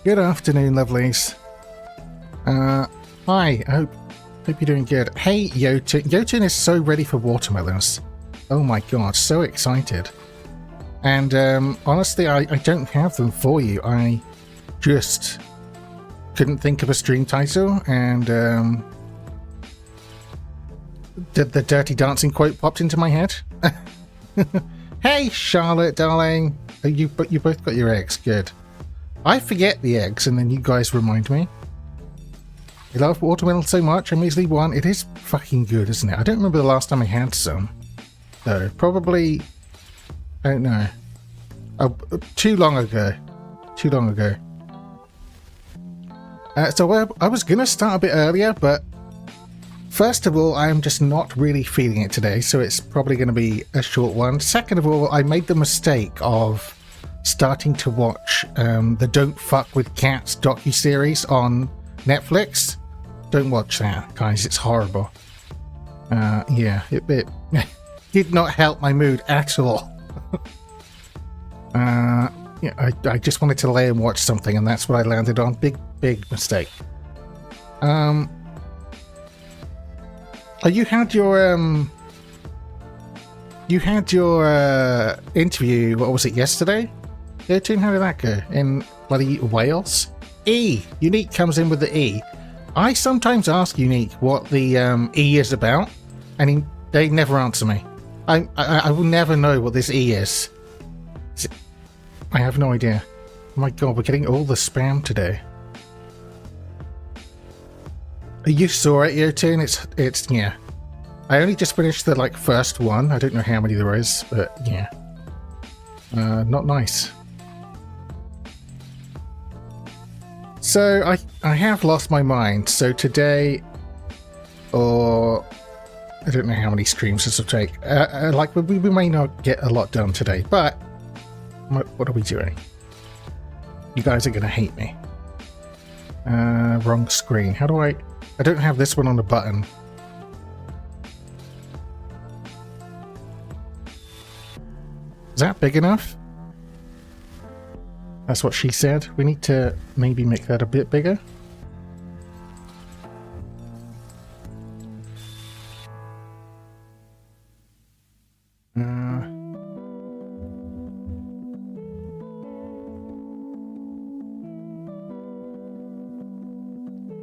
Good afternoon, lovelies. Hi, I hope you're doing good. Hey, Jotun. Jotun is so ready for watermelons. Oh my god, so excited. And honestly, I don't have them for you. I just couldn't think of a stream title, and the Dirty Dancing quote popped into my head. Hey, Charlotte, darling. You both got your eggs. Good. I forget the eggs, and then you guys remind me. I love watermelon so much. I'm easily one. It is fucking good, isn't it? I don't remember the last time I had some. Though. Probably... I don't know. Too long ago. Too long ago. So I was going to start a bit earlier, but... First of all, I'm just not really feeling it today, so it's probably going to be a short one. Second of all, I made the mistake of starting to watch the Don't Fuck With Cats docuseries on Netflix. Don't watch that, guys. It's horrible. Yeah, it did not help my mood at all. Yeah, I just wanted to lay and watch something, and that's what I landed on. Big mistake. You had your interview, what was it, yesterday? Yeah, Jotun, how did that go? In bloody Wales? E! Unique comes in with the E. I sometimes ask Unique what the E is about, and they never answer me. I will never know what this E is. I have no idea. Oh my god, we're getting all the spam today. You saw it, Jotun. It's yeah. I only just finished the first one. I don't know how many there is, but yeah. Not nice. So I have lost my mind. So today, or I don't know how many streams this will take. We may not get a lot done today, but what are we doing? You guys are gonna hate me. Wrong screen. How do I don't have this one on the button. Is that big enough? That's what she said. We need to maybe make that a bit bigger.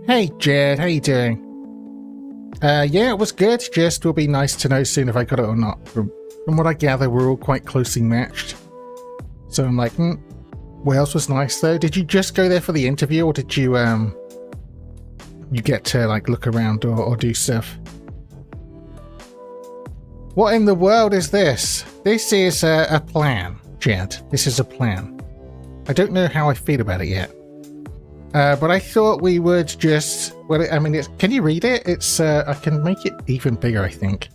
Hey Jed, how you doing? Yeah, it was good. Just will be nice to know soon if I got it or not. From what I gather, we're all quite closely matched. So I'm like, Wales was nice though. Did you just go there for the interview, or did you you get to look around or do stuff? What in the world is this? This is a plan, Jed. This is a plan. I don't know how I feel about it yet. But I thought we would just... Well, I mean, can you read it? It's I can make it even bigger, I think.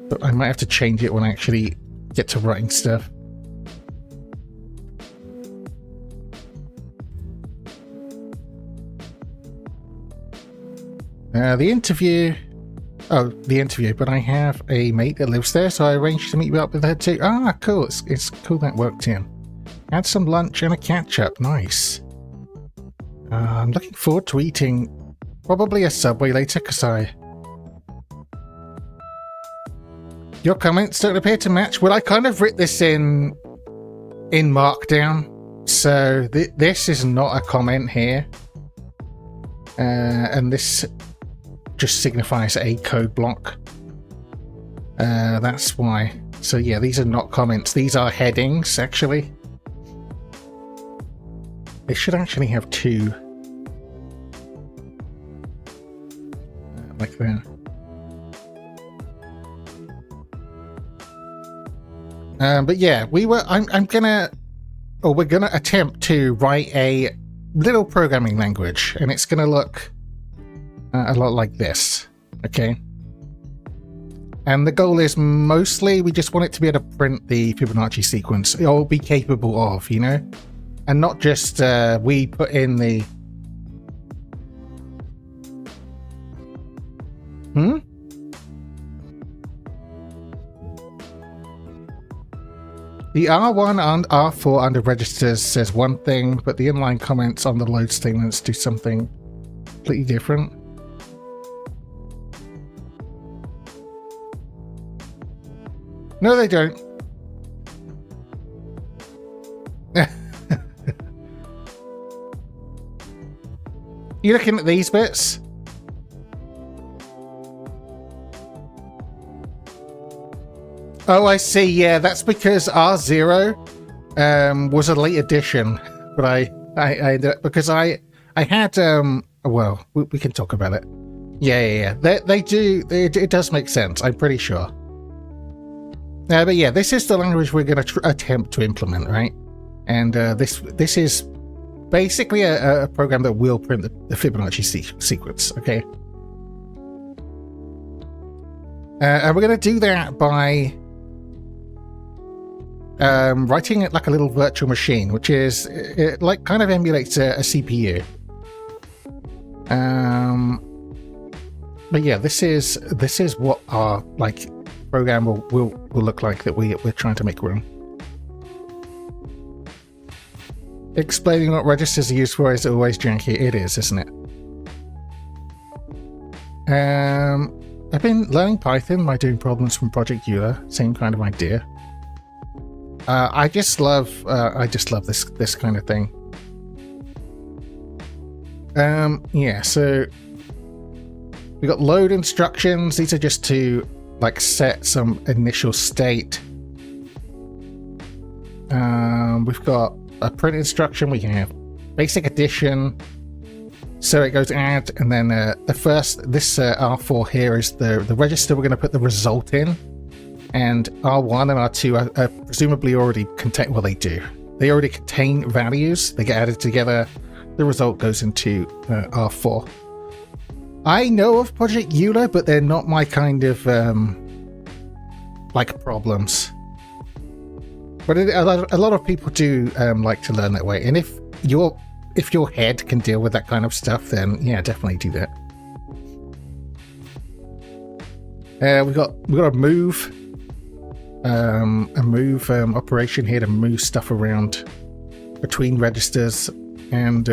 But I might have to change it when I actually get to writing stuff. The interview... Oh, the interview. But I have a mate that lives there, so I arranged to meet up with her too. Ah, cool. It's cool that worked in. Had some lunch and a catch-up. Nice. I'm looking forward to eating probably a Subway later, because your comments don't appear to match. Well, I kind of writ this in Markdown, so this is not a comment here. And this just signifies a code block. That's why. So yeah, these are not comments. These are headings, actually. They should actually have two. Like that. But yeah, we're gonna attempt to write a little programming language, and it's gonna look a lot like this. Okay. And the goal is mostly we just want it to be able to print the Fibonacci sequence, or be capable of, you know? And not just we put in the... The R1 and R4 under registers says one thing, but the inline comments on the load statements do something completely different. No, they don't. You looking at these bits? Oh, I see. Yeah, that's because R0 was a late addition, but I because I had well, we can talk about it. Yeah. They do. It does make sense. I'm pretty sure. But yeah, this is the language we're going to attempt to implement, right? And this is basically a program that will print the Fibonacci sequence. Okay. And we're going to do that by writing it like a little virtual machine, which is it like kind of emulates a CPU. But yeah, this is what our like program will look like that we're trying to make run. Explaining what registers are used for is always janky. It is, isn't it? I've been learning Python by doing problems from Project Euler. Same kind of idea. I just love this kind of thing. Yeah, so we got load instructions. These are just to like set some initial state. We've got a print instruction. We can have basic addition. So it goes add, and then this R4 here is the register we're going to put the result in. And R1 and R2 are presumably already contain. Well, they do. They already contain values. They get added together. The result goes into R4. I know of Project Euler, but they're not my kind of like problems. But a lot of people do like to learn that way. And if your head can deal with that kind of stuff, then yeah, definitely do that. We've got a move. Operation here to move stuff around between registers, and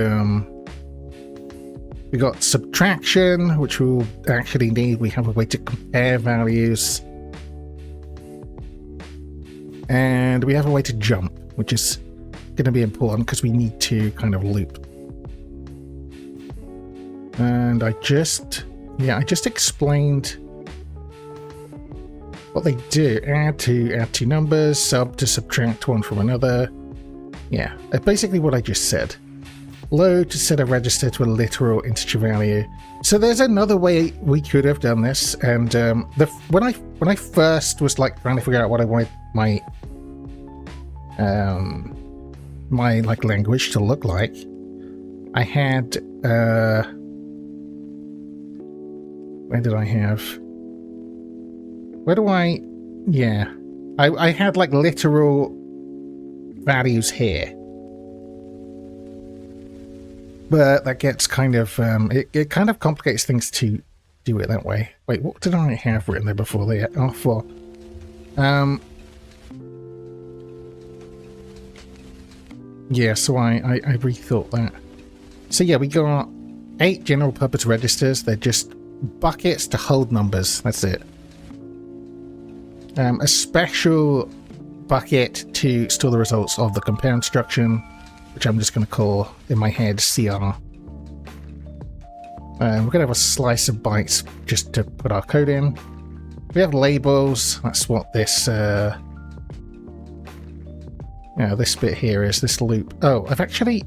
we got subtraction, which we'll actually need. We have a way to compare values, and we have a way to jump, which is going to be important because we need to kind of loop. And I just explained what they do. Add to numbers, sub to subtract one from another. Yeah, basically what I just said. Load to set a register to a literal integer value. So there's another way we could have done this, and when I first was like trying to figure out what I wanted my my like language to look like, I had where did I have? Where do I... Yeah. I had like literal values here. But that gets kind of... it kind of complicates things to do it that way. Wait, what did I have written there before the R4? Yeah, so I rethought that. So yeah, we got 8 general purpose registers. They're just buckets to hold numbers. That's it. A special bucket to store the results of the compare instruction, which I'm just going to call in my head CR. We're going to have a slice of bytes just to put our code in. We have labels. That's what this this bit here is, this loop. Oh, I've actually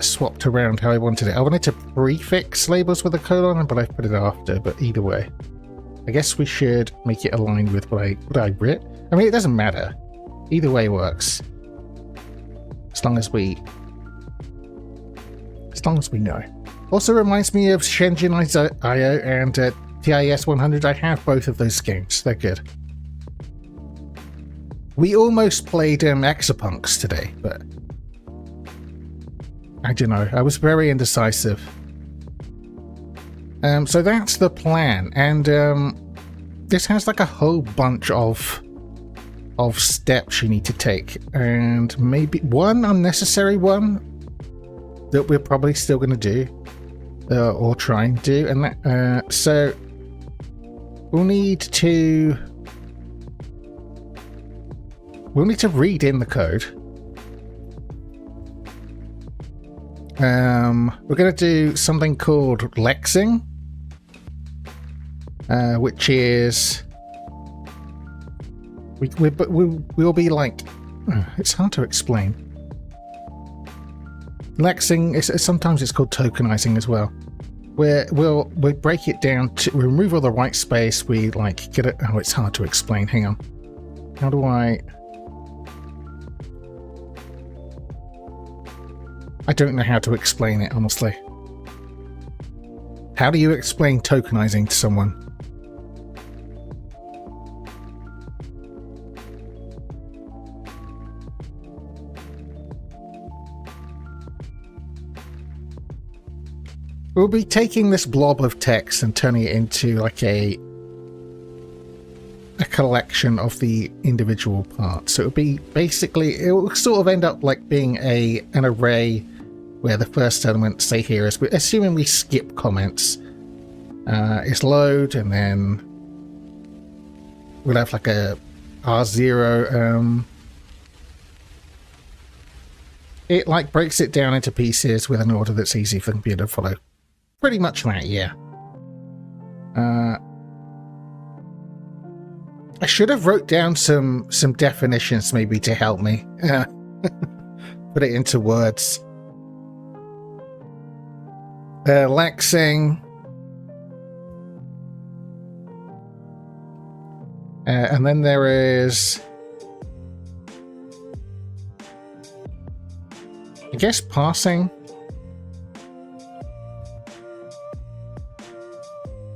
swapped around how I wanted it. I wanted to prefix labels with a colon, but I put it after. But either way, I guess we should make it aligned with what I writ. I mean, it doesn't matter. Either way works. As long as we know. Also reminds me of Shenzhen IO and TIS 100. I have both of those games. They're good. We almost played Exapunks today, but I don't know. I was very indecisive. So that's the plan, and this has like a whole bunch of steps you need to take, and maybe one unnecessary one that we're probably still going to do or try and do, and that so we'll need to read in the code. We're going to do something called lexing, which is we'll be like, it's hard to explain. Lexing is sometimes it's called tokenizing as well. We'll break it down to remove all the white space. We like get it. Oh, it's hard to explain. Hang on. How do I don't know how to explain it, honestly. How do you explain tokenizing to someone? We'll be taking this blob of text and turning it into like a collection of the individual parts. So it'll be basically, it will sort of end up like being an array where the first element, say here, is assuming we skip comments, is load, and then we'll have like a R0. It like breaks it down into pieces with an order that's easy for the computer to follow. Pretty much that, yeah. I should have wrote down some definitions maybe to help me put it into words. Lexing, and then there is, I guess, parsing.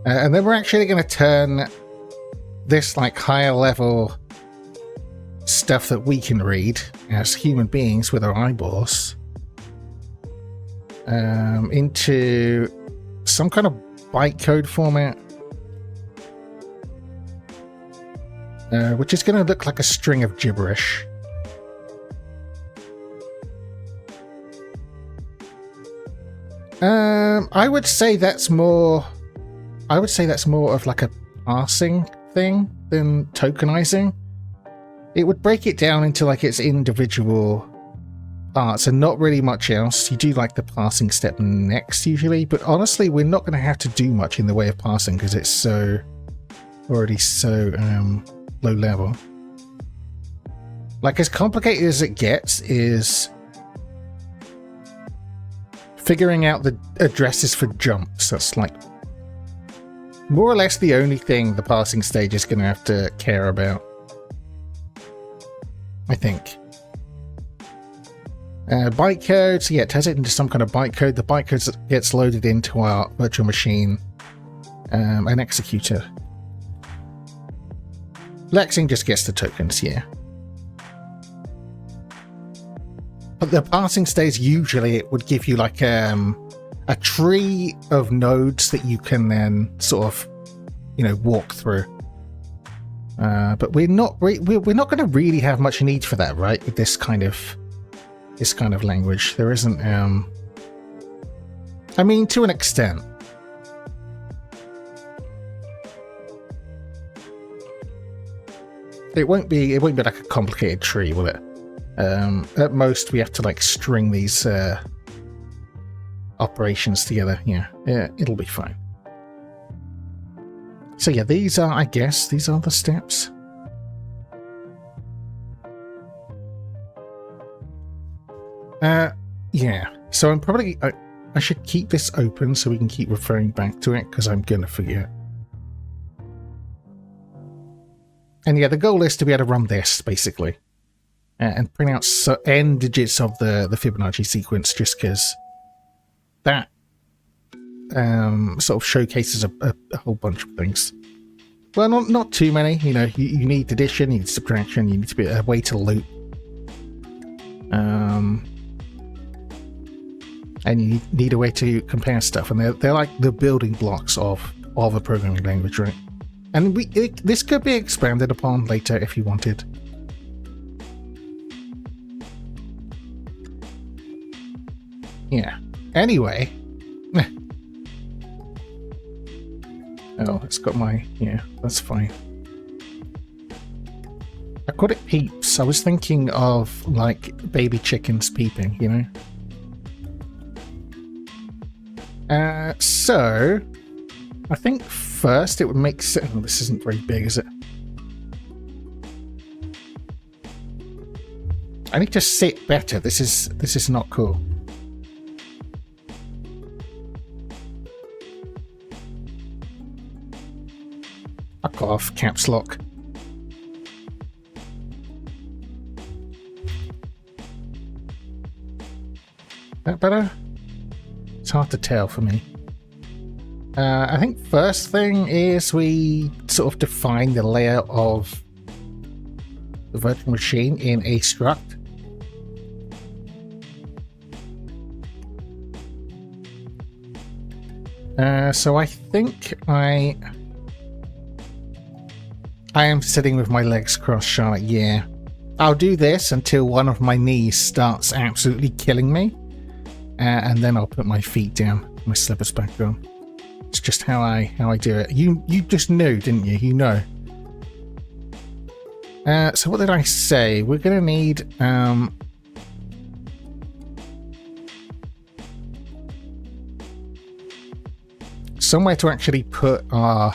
And then we're actually going to turn this like higher level stuff that we can read as human beings with our eyeballs into some kind of bytecode format, which is going to look like a string of gibberish. I would say that's more of like a parsing thing than tokenizing. It would break it down into like its individual parts and not really much else. You do like the parsing step next usually, but honestly we're not going to have to do much in the way of parsing because it's already so low level. Like, as complicated as it gets is figuring out the addresses for jumps. That's like more or less the only thing the parsing stage is going to have to care about, I think. Bytecode, so yeah, it turns it into some kind of bytecode. The bytecode gets loaded into our virtual machine, an executor. Lexing just gets the tokens, yeah. But the parsing stage, usually it would give you like a tree of nodes that you can then sort of, walk through. But we're not going to really have much need for that, right? With this kind of language, there isn't. I mean, to an extent. It won't be like a complicated tree, will it? At most, we have to like string these operations together. Yeah, it'll be fine. So yeah, these are the steps. Yeah. So I'm probably I should keep this open so we can keep referring back to it because I'm gonna forget. And yeah, the goal is to be able to run this basically. And print out n digits of the Fibonacci sequence, just because that sort of showcases a whole bunch of things. Well, not too many. You need addition, you need subtraction, you need to be a way to loop, and you need a way to compare stuff. And they're like the building blocks of a programming language, right? And this could be expanded upon later if you wanted. Yeah. Anyway. Oh, it's got my... Yeah, that's fine. I called it peeps. I was thinking of, like, baby chickens peeping, you know? So... I think first it would make sense... Oh, this isn't very big, is it? I need to sit better. This is not cool. Fuck off, caps lock. That better? It's hard to tell for me. I think first thing is we sort of define the layout of the virtual machine in a struct. So I think I am sitting with my legs crossed, Charlotte, yeah. I'll do this until one of my knees starts absolutely killing me. And then I'll put my feet down, my slippers back on. It's just how I do it. You just knew, didn't you? You know. So what did I say? We're gonna need somewhere to actually put our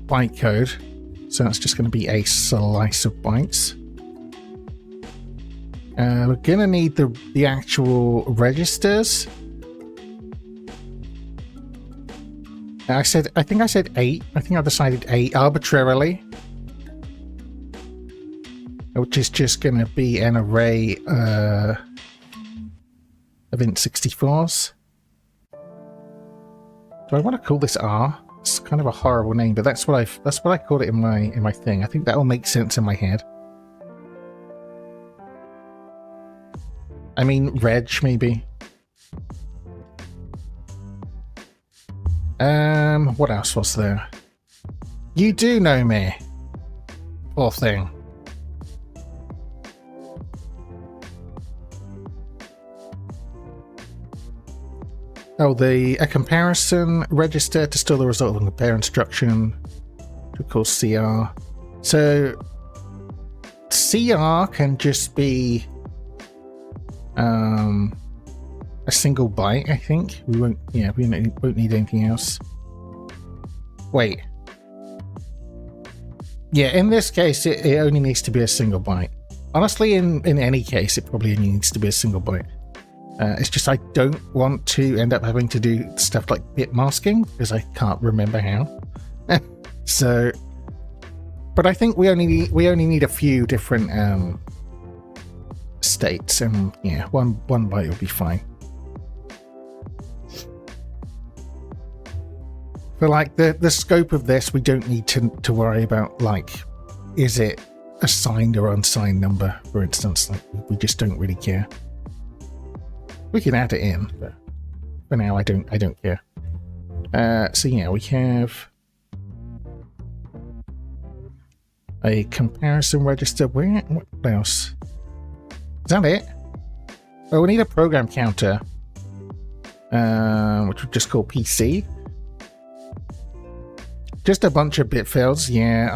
byte code. So that's just going to be a slice of bytes. We're going to need the actual registers. I think I said 8. I think I decided 8 arbitrarily. Which is just going to be an array of int64s. Do I want to call this R? It's kind of a horrible name, but that's what I called it in my thing. I think that will make sense in my head. I mean, reg maybe. What else was there? You do know me. Poor thing. Oh, a comparison register to store the result of a compare instruction, to call CR. So CR can just be a single byte, I think. We won't need anything else. Wait. Yeah, in this case, it only needs to be a single byte. Honestly, in any case, it probably only needs to be a single byte. It's just I don't want to end up having to do stuff like bit masking because I can't remember how. So, but I think we only need a few different states, and yeah, one byte will be fine. For like the scope of this, we don't need to worry about like, is it a signed or unsigned number, for instance. Like, we just don't really care. We can add it in, but for now I don't care. So yeah, we have a comparison register. What else? Is that it? Oh, we need a program counter, which we'll just call PC. Just a bunch of bit fields. Yeah,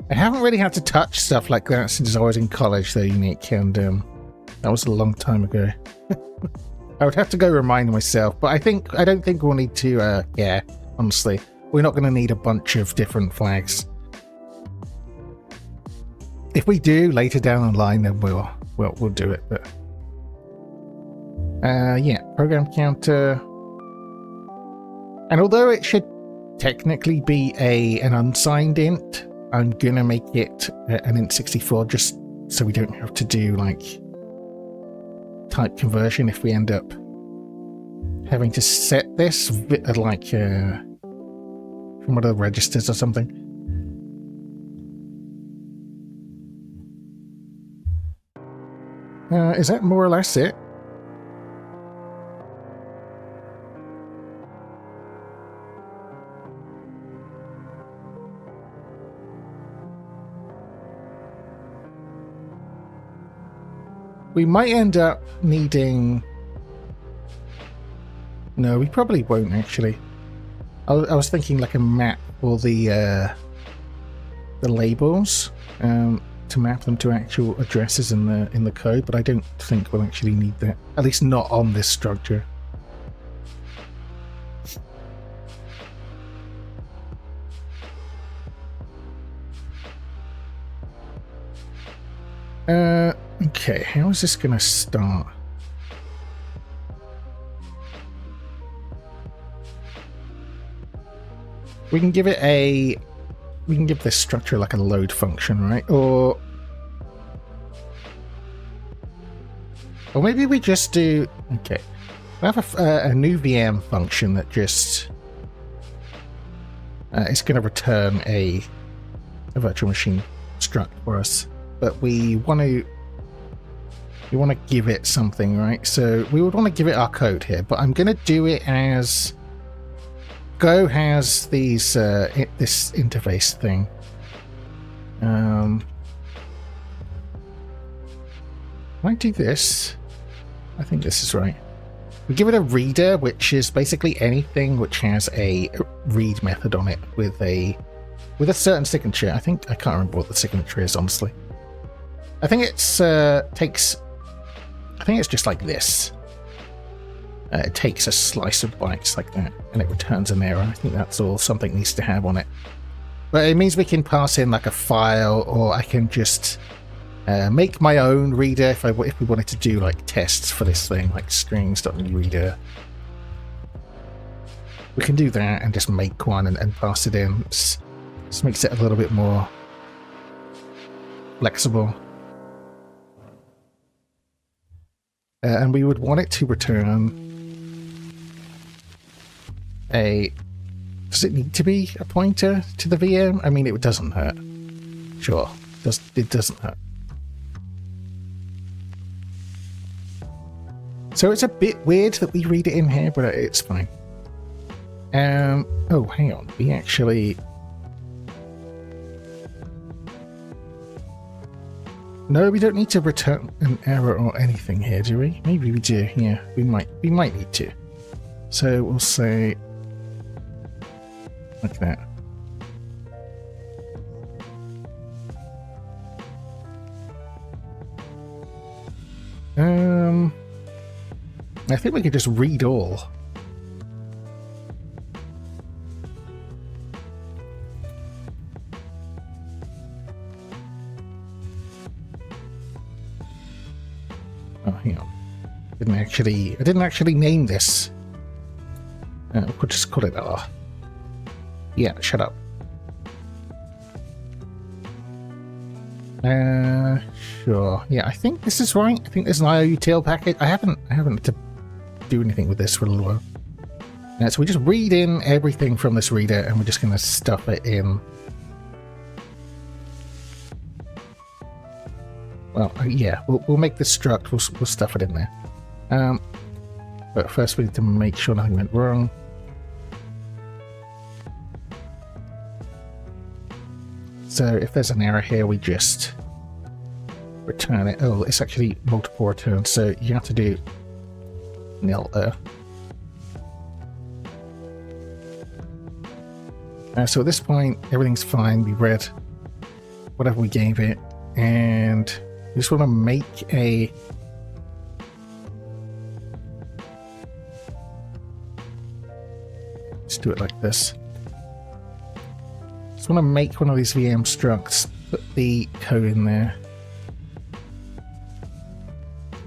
I haven't really had to touch stuff like that since I was in college, though, Unique, and that was a long time ago. I would have to go remind myself, but I don't think we'll need to, yeah, honestly. We're not going to need a bunch of different flags. If we do later down the line, then we'll do it, but... yeah, program counter. And although it should technically be an unsigned int, I'm gonna make it an int64 just so we don't have to do, like, type conversion if we end up having to set this like from one of the registers or something. Is that more or less it? We might end up needing... No, we probably won't actually. I was thinking like a map for the labels, to map them to actual addresses in the code, but I don't think we'll actually need that. At least not on this structure. Okay, how is this gonna start? We can give this structure like a load function, right? Or maybe we just do... Okay. We have a new VM function that just... it's going to return a virtual machine struct for us. But we want to give it something, right? So we would want to give it our code here, but I'm going to do it as... Go has these this interface thing. Can I do this? I think this is right. We give it a reader, which is basically anything which has a read method on it with a certain signature. I can't remember what the signature is, honestly. I think it's just like this. It takes a slice of bytes like that, and it returns an error. I think that's all something needs to have on it. But it means we can pass in like a file, or I can just make my own reader if we wanted to do like tests for this thing, like strings.reader. We can do that and just make one and pass it in. Just makes it a little bit more flexible. And we would want it to return does it need to be a pointer to the VM? I mean, it doesn't hurt. Sure, it doesn't hurt. So it's a bit weird that we read it in here, but it's fine. Oh, hang on. We actually... No, we don't need to return an error or anything here, do we? Maybe we do. Yeah, we might need to. So we'll say like that. I think we could just read all. Oh, hang on. I didn't actually name this. We could just call it R. Yeah, shut up. Sure. Yeah, I think this is right. I think there's an IOUTL package. I haven't had to do anything with this for a little while. So we just read in everything from this reader, and we're just going to stuff it in. Well, yeah, we'll make this struct. We'll stuff it in there. But first we need to make sure nothing went wrong. So if there's an error here, we just return it. Oh, it's actually multiple returns, so you have to do nil error. So at this point, everything's fine. We read whatever we gave it, and we just want to make a... Let's do it like this. Just want to make one of these VM structs, put the code in there.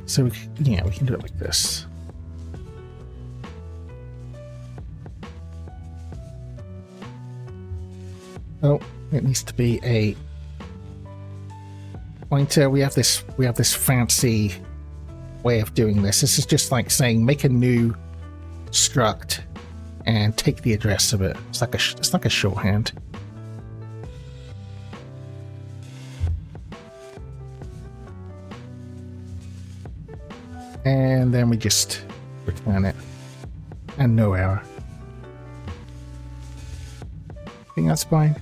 So we can do it like this. Oh, it needs to be a pointer. We have this fancy way of doing this. This is just like saying make a new struct and take the address of it. It's like a shorthand. And then we just return it. And no error. I think that's fine.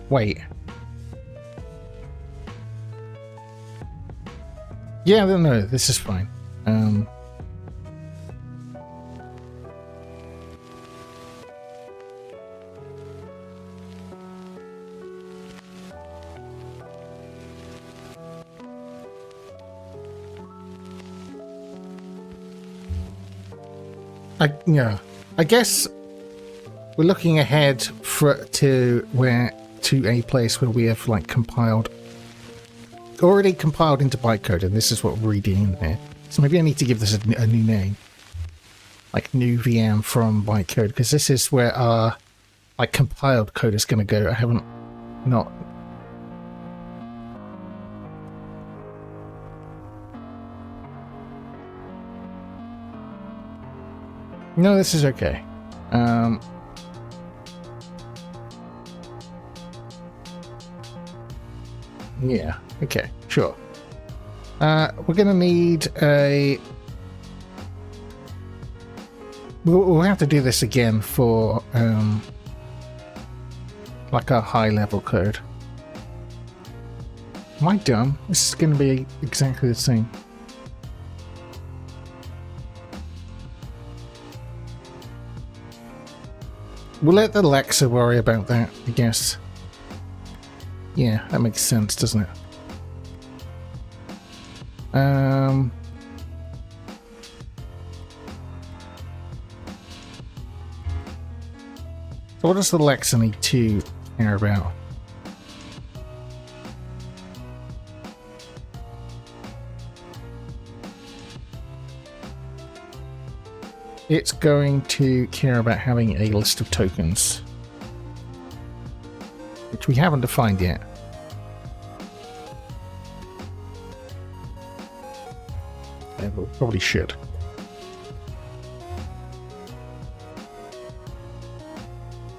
Wait. Yeah, no, this is fine. I guess we're looking ahead to a place where we have like already compiled into bytecode, and this is what we're reading in there. So maybe I need to give this a new name, like new VM from bytecode, because this is where our like compiled code is going to go. I haven't not. No, this is okay. Yeah, okay, sure. We're going to need a... We'll have to do this again for, like our high-level code. Am I dumb? This is going to be exactly the same. We'll let the Alexa worry about that, I guess. Yeah, that makes sense, doesn't it? So what does the Alexa need to care about? It's going to care about having a list of tokens, which we haven't defined yet. And we probably should.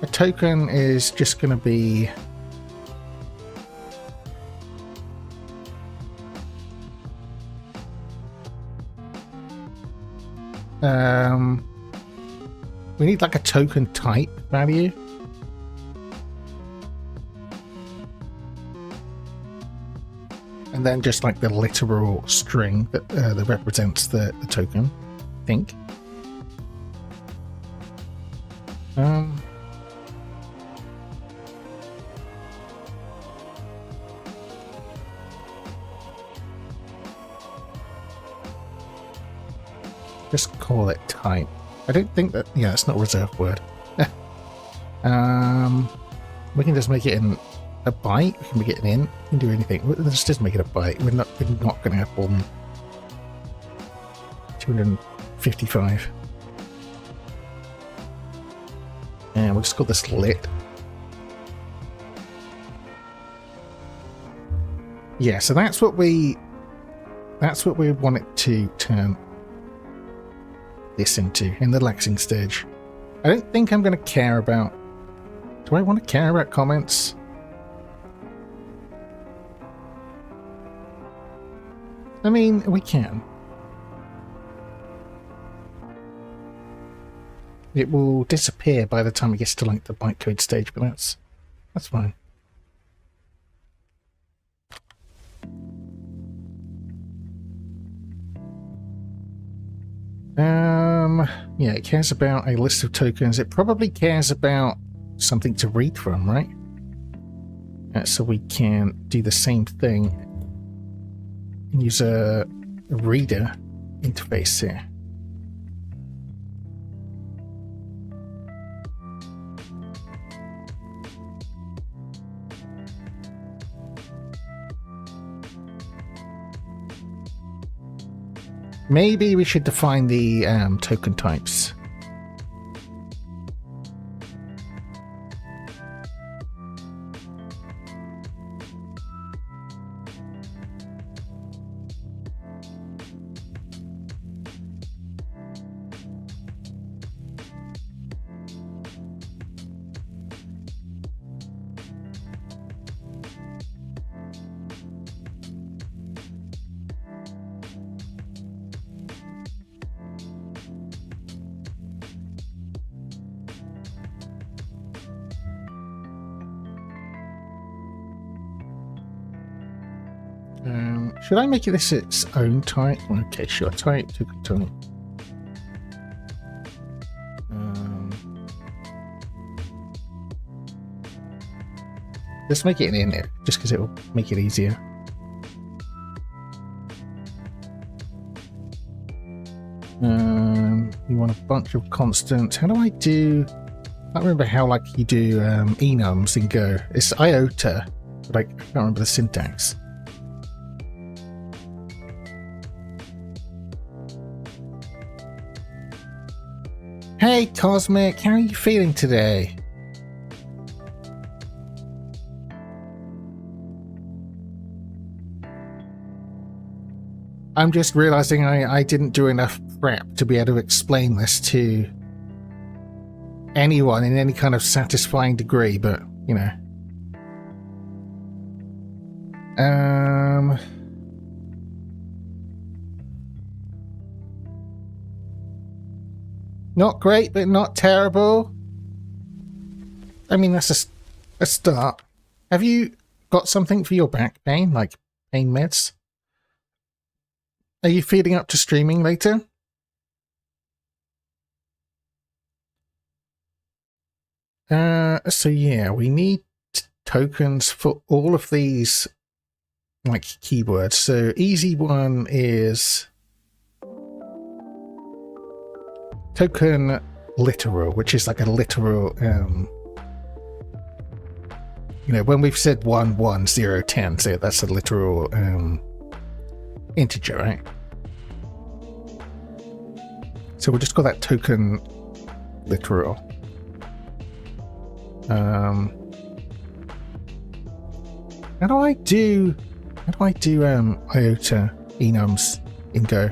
A token is just going to be we need like a token type value. And then just like the literal string that, that represents the token, I think. Just call it type. I don't think that... Yeah, it's not a reserved word. We can just make it in a byte. We can make it an int. We can do anything. Let's just make it a byte. We're not going to have more than 255. And we'll just call this lit. Yeah, so that's what we want it to turn this into in the Lexing stage. I don't think I'm going to care about... Do I want to care about comments? I mean, we can. It will disappear by the time it gets to like the bytecode stage, but that's fine. Yeah, it cares about a list of tokens. It probably cares about something to read from, right? So we can do the same thing and use a reader interface here. Maybe we should define the token types. Should I make this its own type? Okay, sure. Type token type. Let's make it an init, just because it will make it easier. You want a bunch of constants. How do I do? I can't remember how you do enums in Go. It's iota, but I can't remember the syntax. Hey Cosmic, how are you feeling today? I'm just realizing I didn't do enough prep to be able to explain this to anyone in any kind of satisfying degree, but, you know. Not great, but not terrible. I mean, that's a start. Have you got something for your back pain, like pain meds? Are you feeding up to streaming later? So yeah, we need tokens for all of these, like, keywords. So easy one is token literal, which is like a literal, you know, when we've said 1, 1, 0, 10, so that's a literal integer, right? So we'll just call that token literal. How do I do iota enums in Go?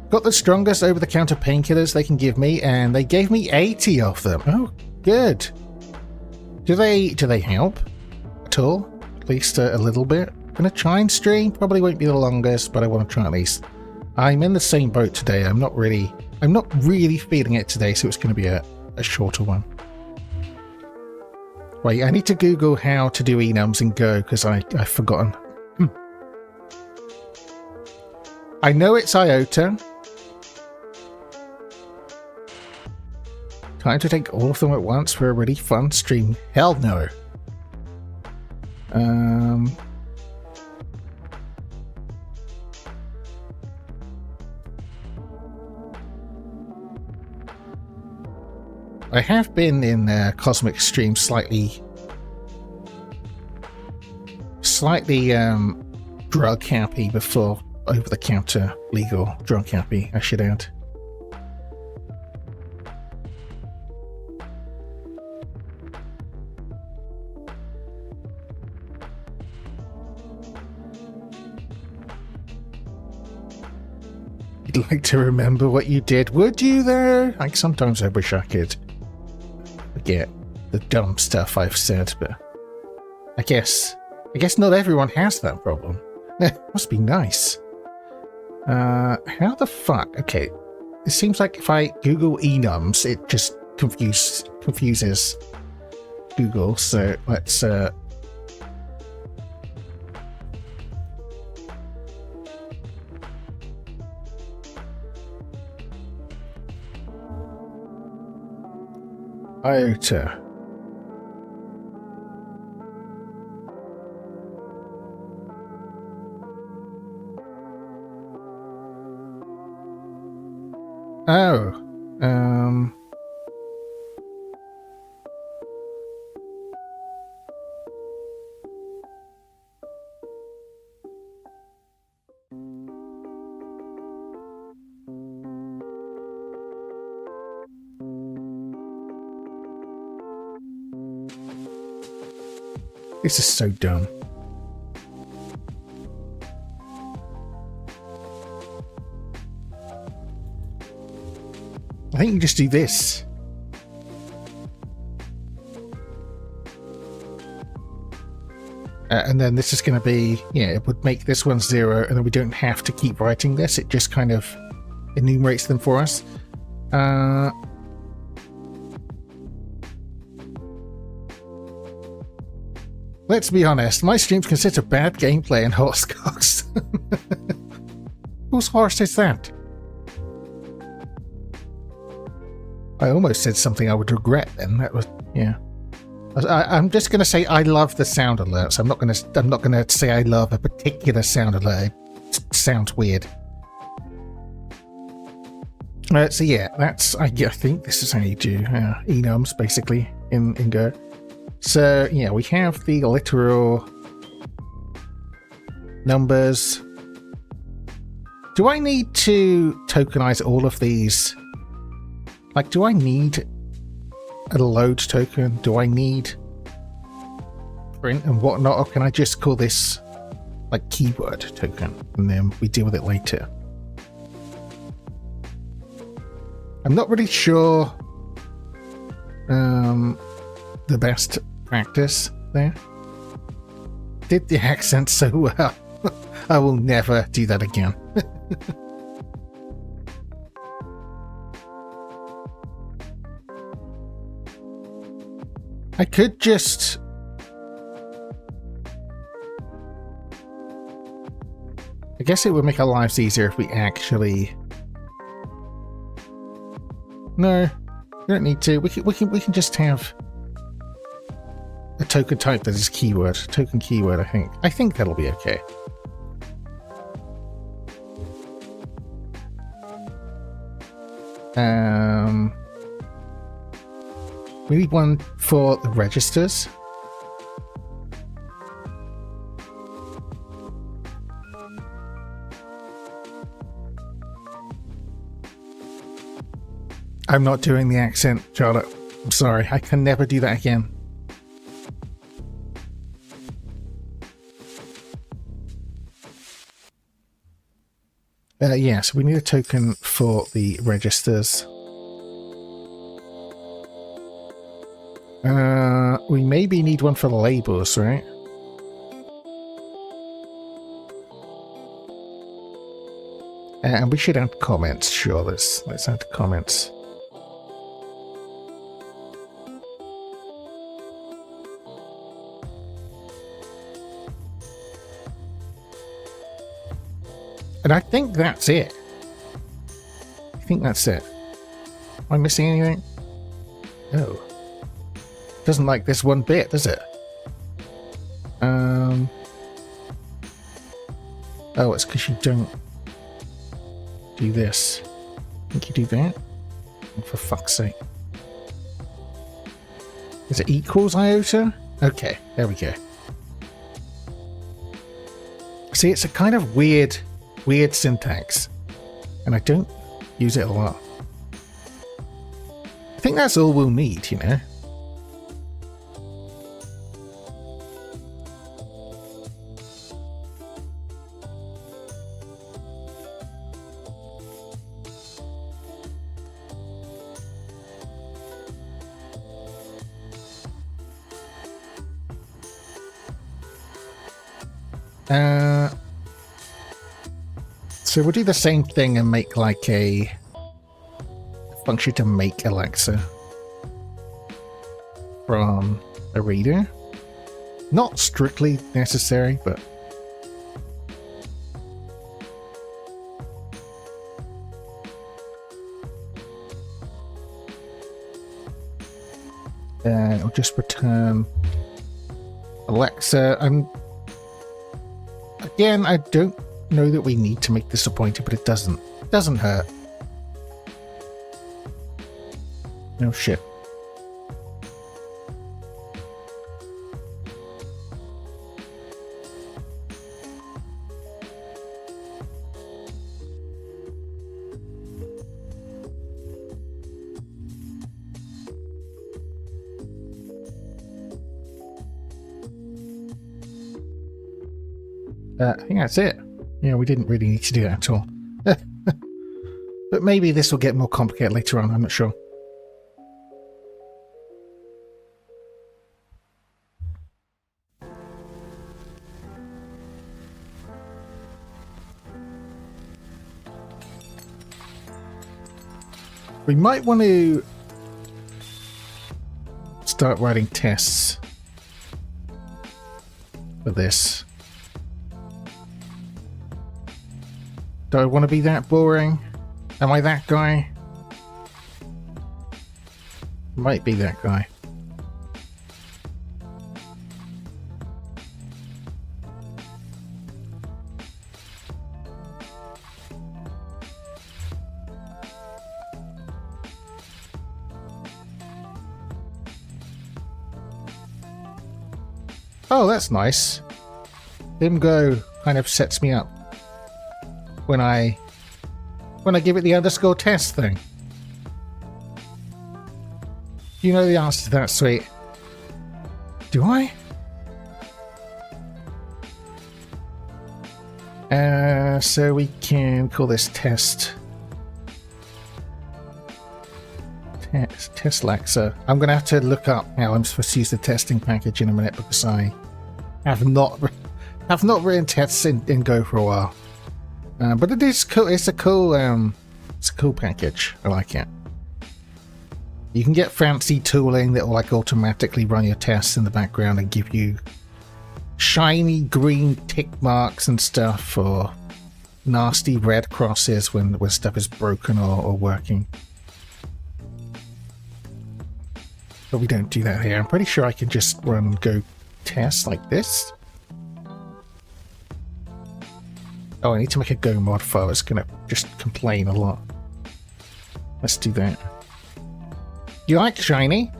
Got the strongest over-the-counter painkillers they can give me, and they gave me 80 of them. Oh, good. Do they help at all? At least a little bit. Gonna try and stream. Probably won't be the longest, but I want to try at least. I'm in the same boat today. I'm not really feeling it today, so it's going to be a shorter one. Wait, I need to Google how to do enums in Go because I've forgotten. I know it's iota. Time to take all of them at once for a really fun stream. Hell no. I have been in Cosmic Stream slightly drug happy before. Over-the-counter legal drug happy, I should add. You'd like to remember what you did, would you though? Like, sometimes I wish I could forget the dumb stuff I've said, but I guess not everyone has that problem. Must be nice. How the fuck? Okay, it seems like if I Google enums, it just confuses Google. So let's iota. Oh, this is so dumb. I think you just do this. And then this is going to be, yeah, it would make this one 0, and then we don't have to keep writing this. It just kind of enumerates them for us. Let's be honest, my streams consist of bad gameplay and horse. Whose horse is that? I almost said something I would regret then. That was, yeah. I'm just going to say I love the sound alerts. I'm not going to say I love a particular sound alert. It sounds weird. So yeah, I think this is how you do enums basically in Go. So yeah, we have the literal numbers. Do I need to tokenize all of these? Like, do I need a load token? Do I need print and whatnot? Or can I just call this like keyword token and then we deal with it later? I'm not really sure the best practice there. Did the accent so well. I will never do that again. I could just... I guess it would make our lives easier if we actually... No, we don't need to. We can just have a token type that is keyword. Token keyword, I think. I think that'll be okay. We need one for the registers. I'm not doing the accent, Charlotte. I'm sorry. I can never do that again. Yeah, so we need a token for the registers. We maybe need one for the labels, right? And we should add comments, sure. Let's add comments. And I think that's it. I think that's it. Am I missing anything? No. Doesn't like this one bit, does it? Oh, it's because you don't do this. I think you do that? Oh, for fuck's sake. Is it equals iota? Okay, there we go. See, it's a kind of weird syntax, and I don't use it a lot. I think that's all we'll need, you know. So we'll do the same thing and make like a function to make Alexa from a reader. Not strictly necessary, but it'll just return Alexa. Again, I don't know that we need to make this a pointer, but it doesn't hurt. No shit. I think that's it. Yeah, we didn't really need to do that at all. But maybe this will get more complicated later on, I'm not sure. We might want to start writing tests. for this. Do I want to be that boring? Am I that guy? Might be that guy. Oh, that's nice. Him go kind of sets me up when I give it the underscore test thing. You know the answer to that, sweet. Do I? So we can call this test. Test Laxer. I'm going to have to look up how I'm supposed to use the testing package in a minute because I have not written tests in Go for a while. But it is cool. It's a cool package. I like it. You can get fancy tooling that will like automatically run your tests in the background and give you shiny green tick marks and stuff, or nasty red crosses when stuff is broken or working. But we don't do that here. I'm pretty sure I can just run Go test like this. Oh, I need to make a Go mod file. It's gonna just complain a lot. Let's do that. You like shiny?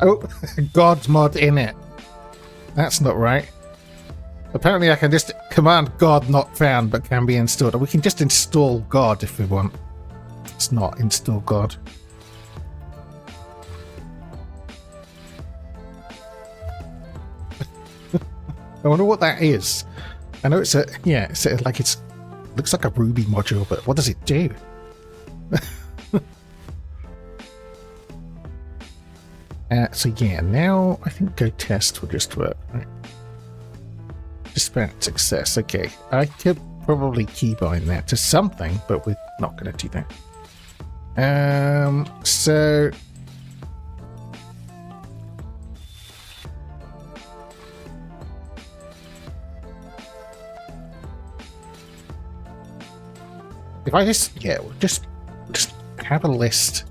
Oh, God mod in it. That's not right. Apparently I can just command God not found, but can be installed. Or we can just install God if we want. It's not install God. I wonder what that is. I know it's looks like a Ruby module, but what does it do? So yeah, now I think Go test will just work, right? Dispatch success. Okay, I could probably keybind that to something, but we're not going to do that. So if I just have a list.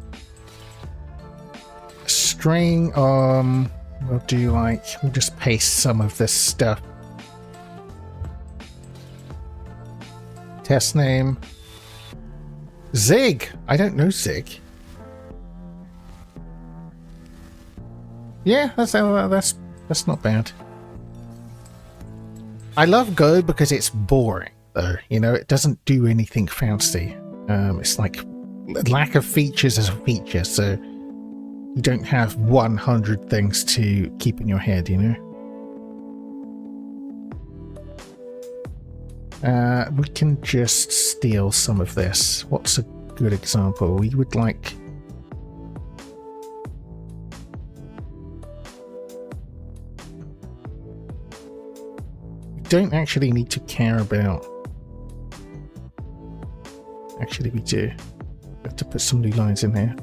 String we'll do we'll just paste some of this stuff. Test name Zig. I don't know Zig. Yeah, that's not bad. I love Go because it's boring though, you know, it doesn't do anything fancy. It's like lack of features as a feature, so you don't have 100 things to keep in your head, you know? We can just steal some of this. What's a good example? We would like... We don't actually need to care about... Actually, we do. We have to put some new lines in here.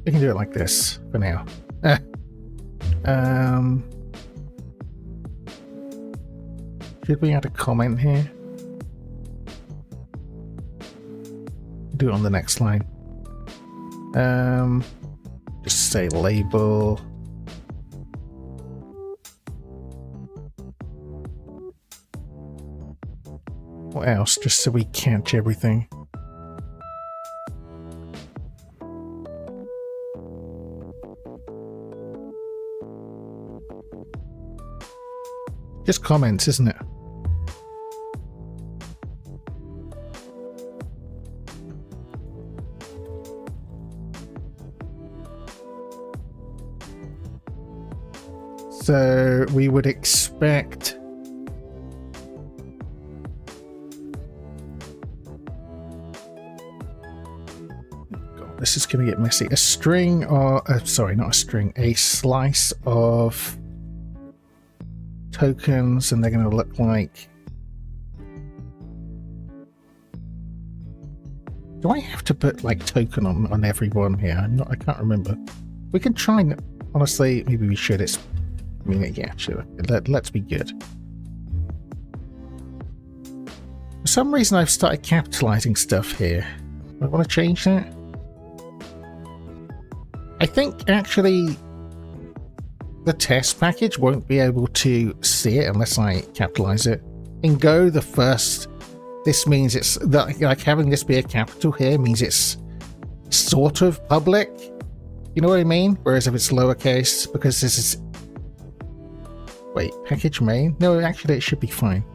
We can do it like this for now. Should we add a comment here? Do it on the next line. Just say label. What else? Just so we catch everything. Just comments, isn't it? So we would expect this is going to get messy. A string or... sorry, not a string. A slice of tokens, and they're going to look like... Do I have to put, like, token on every one here? I can't remember. We can try and... Honestly, maybe we should. It's... I mean, yeah, sure. Let's be good. For some reason, I've started capitalizing stuff here. I want to change that. I think, actually, the test package won't be able to see it unless I capitalize it. In Go, the first... This means it's... like, having this be a capital here means it's sort of public. You know what I mean? Whereas if it's lowercase, because this is... Wait, package main? No, actually, it should be fine.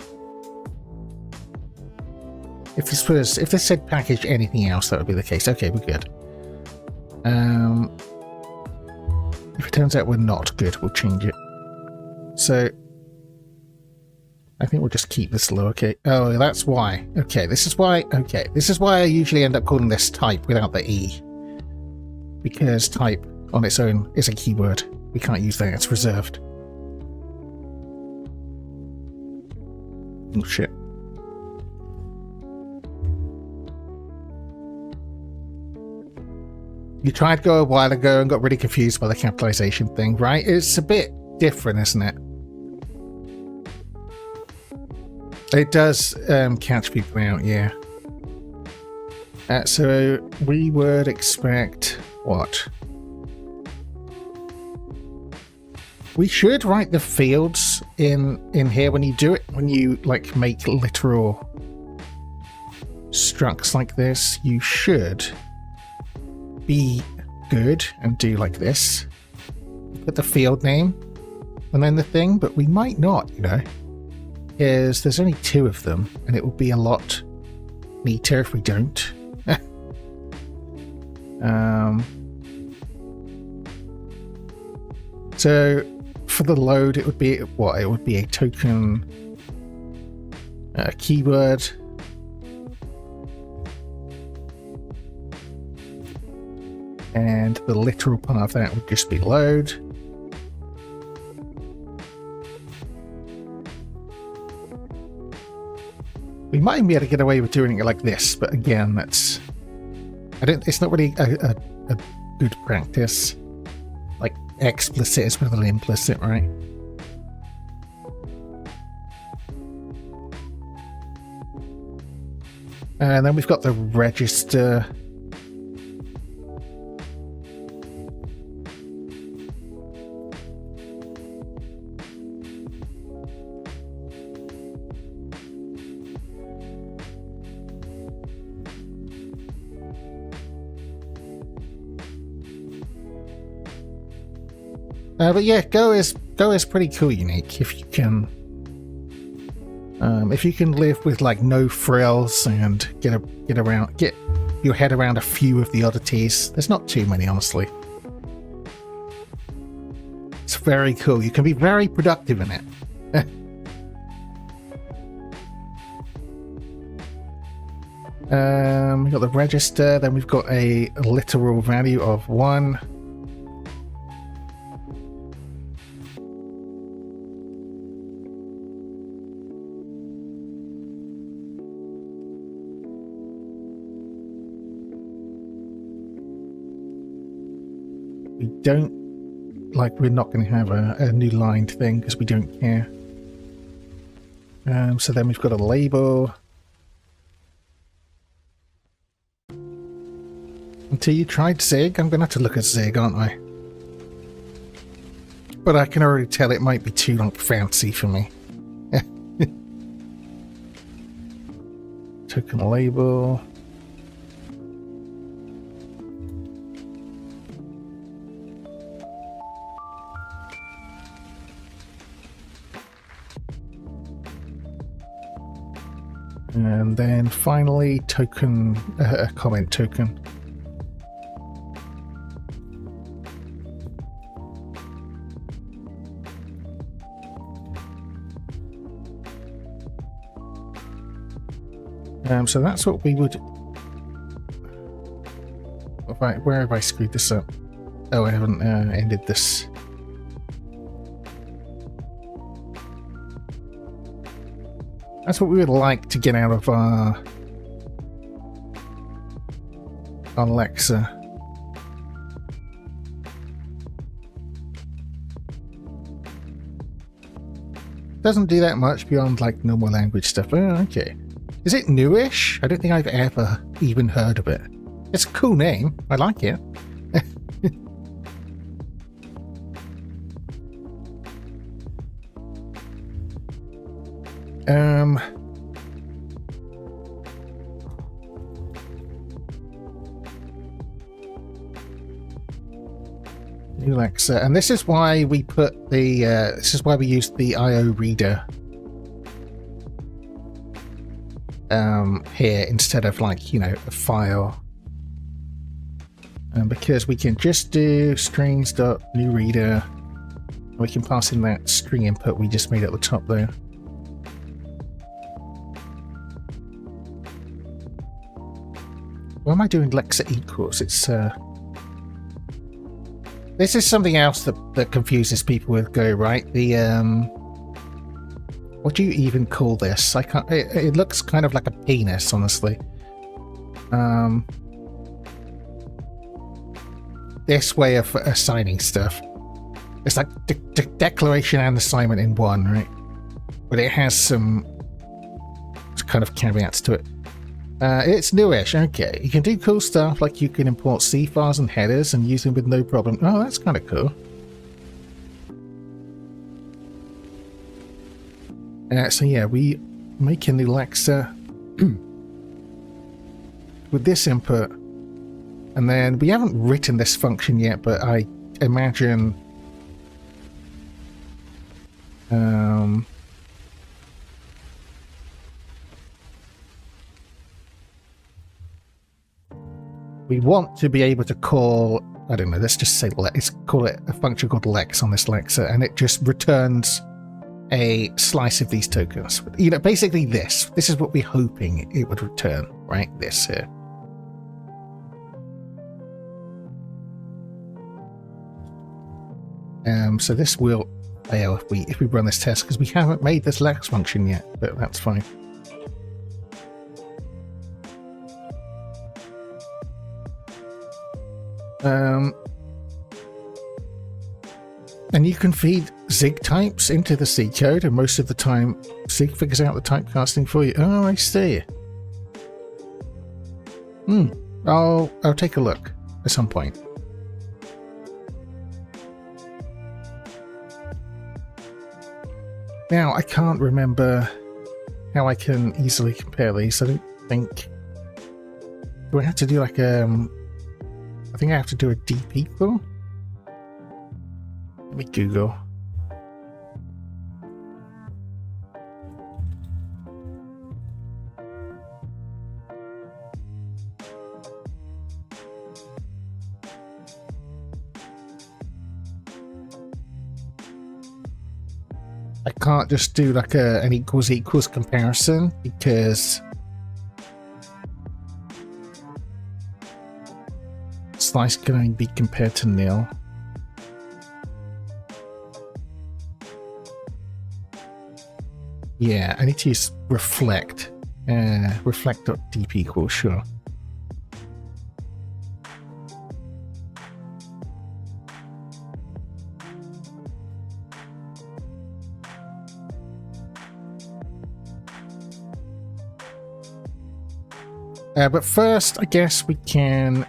If this said package anything else, that would be the case. Okay, we're good. If it turns out we're not good, we'll change it. So, I think we'll just keep this lowercase. Oh, that's why. Okay, this is why. Okay, this is why I usually end up calling this type without the E. Because type on its own is a keyword. We can't use that, it's reserved. Oh shit. You tried to go a while ago and got really confused by the capitalization thing, right? It's a bit different, isn't it? It does catch people out, yeah. So we would expect what? We should write the fields in here when you do it. When you like make literal structs like this, you should be good and do like this. Put the field name and then the thing, but we might not, you know, because there's only 2 of them and it will be a lot neater if we don't. So for the load, it would be what? It would be a token keyword. And the literal part of that would just be load. We might even be able to get away with doing it like this, but again, that's... it's not really a good practice. Like, explicit is better than implicit, right? And then we've got the register... but yeah, Go is pretty cool, unique. If you can live with like no frills and get your head around a few of the oddities. There's not too many, honestly. It's very cool. You can be very productive in it. We've got the register. Then we've got a literal value of 1. We're not going to have a new lined thing because we don't care. So then we've got a label. Until you tried Zig, I'm going to have to look at Zig, aren't I? But I can already tell it might be too fancy for me. Token label. And then finally, token, comment token. So that's what we would... If where have I screwed this up? Oh, I haven't ended this. That's what we would like to get out of our Alexa. Doesn't do that much beyond like normal language stuff. Oh, okay. Is it newish? I don't think I've ever even heard of it. It's a cool name. I like it. New Alexa, and this is why we put the. This is why we used the IO reader here instead of like a file, because we can just do strings.newReader. We can pass in that string input we just made at the top there. Why am I doing Lexa equals? It's this is something else that confuses people with Go, right? The what do you even call this? I can't. It looks kind of like a penis, honestly. This way of assigning stuff. It's like declaration and assignment in one, right? But it has some kind of caveats to it. It's newish, okay. You can do cool stuff like you can import C files and headers and use them with no problem. Oh, that's kind of cool. So yeah, we make a new Alexa with this input, and then we haven't written this function yet, but I imagine we want to be able to call, I don't know, let's just say let's call it a function called Lex on this Alexa, and it just returns a slice of these tokens. Basically this is what we're hoping it would return, right? This here. So this will fail if we run this test, because we haven't made this Lex function yet, but that's fine. And you can feed Zig types into the C code, and most of the time Zig figures out the typecasting for you. Oh, I see. I'll take a look at some point. Now, I can't remember how I can easily compare these. I don't think... Do I have to do like I think I have to do a deep equal. Let me Google. I can't just do like an equals comparison, because slice can only be compared to nil. Yeah, I need to use reflect. Reflect.deep equals, sure. But first, I guess we can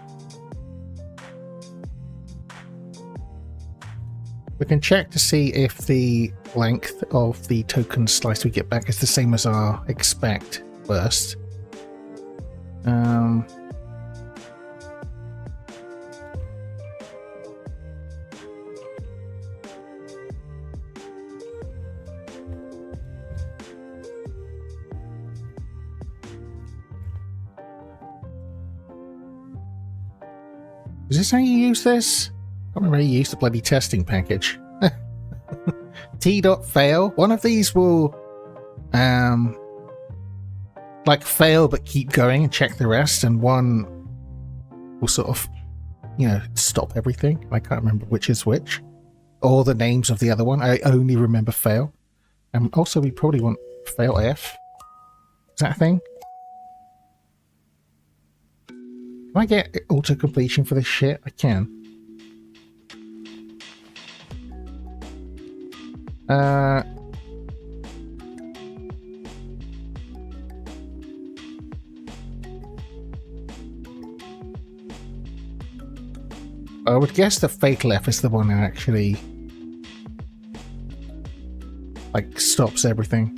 check to see if the length of the token slice we get back is the same as our expect first. Is this how you use this? I can't remember how you use the bloody testing package. T.fail. One of these will like fail but keep going and check the rest, and one will sort of you know, stop everything. I can't remember which is which. Or the names of the other one. I only remember fail. And also we probably want fail F. Is that a thing? Can I get auto completion for this shit? I can. I would guess the fatal F is the one that actually like stops everything.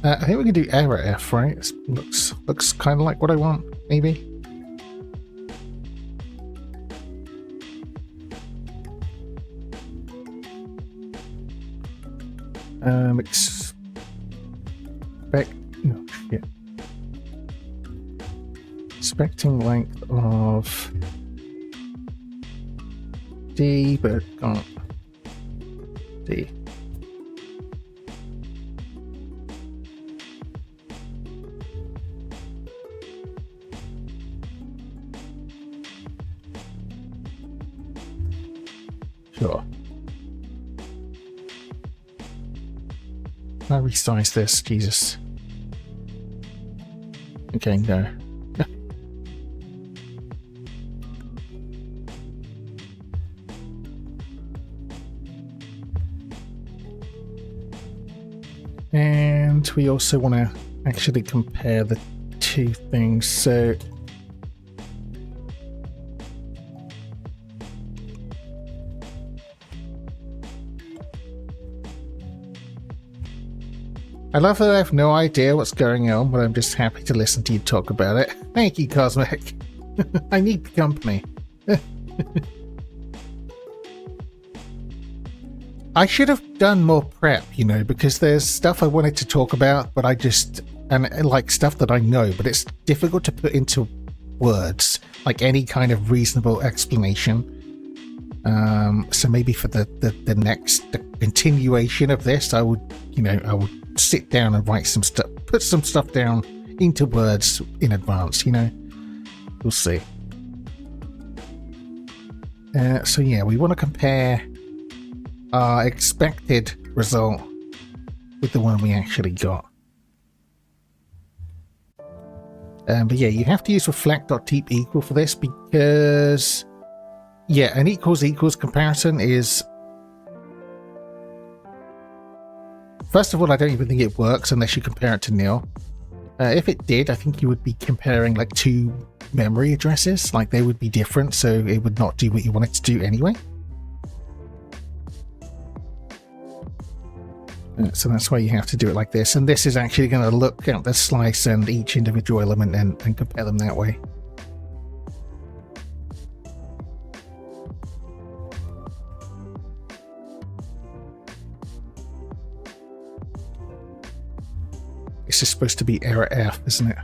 I think we can do error F, right? It looks kind of like what I want, maybe. Expecting length of D, but can't D. Sure. Can I resize this? Jesus. Okay, no. And we also want to actually compare the two things. So I love that I have no idea what's going on, but I'm just happy to listen to you talk about it. Thank you, Cosmic. I need the company. I should have done more prep, you know, because there's stuff I wanted to talk about, but and like stuff that I know, but it's difficult to put into words, like any kind of reasonable explanation. So maybe for the next continuation of this, I would sit down and write some stuff, put some stuff down into words in advance, you know. We'll see. So yeah, we want to compare our expected result with the one we actually got. But yeah, you have to use reflect.type equal for this because, yeah, an equals comparison is... First of all, I don't even think it works unless you compare it to nil. If it did, I think you would be comparing like two memory addresses, like they would be different, so it would not do what you want it to do anyway. So that's why you have to do it like this, and this is actually going to look at the slice and each individual element and compare them that way. This is supposed to be error F, isn't it?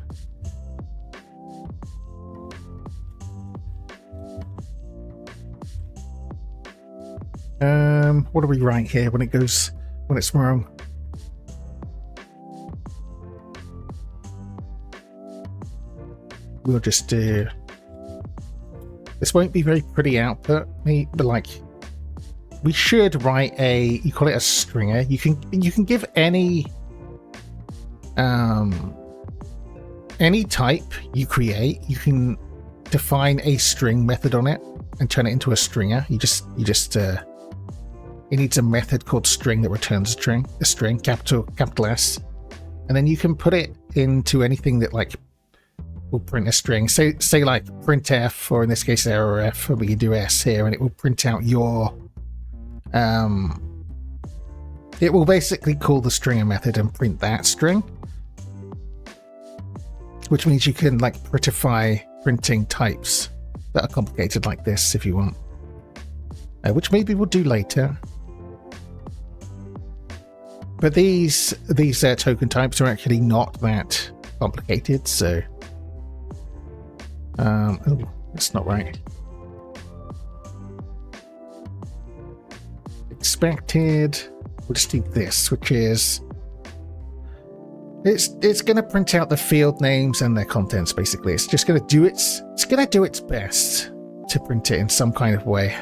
What do we write here when it's wrong? We'll just do... This won't be very pretty output, but like, we should write you call it a stringer. You can give any type you create, you can define a string method on it and turn it into a stringer. It needs a method called string that returns a string, capital S, and then you can put it into anything that like will print a string. Say like printf, or in this case error f, or we can do s here, and it will print out your it will basically call the stringer method and print that string, which means you can like prettify printing types that are complicated like this if you want, which maybe we'll do later. But these token types are actually not that complicated, so oh, that's not right. Expected, we'll just do this, which is It's going to print out the field names and their contents. Basically, it's just going to do its best to print it in some kind of way.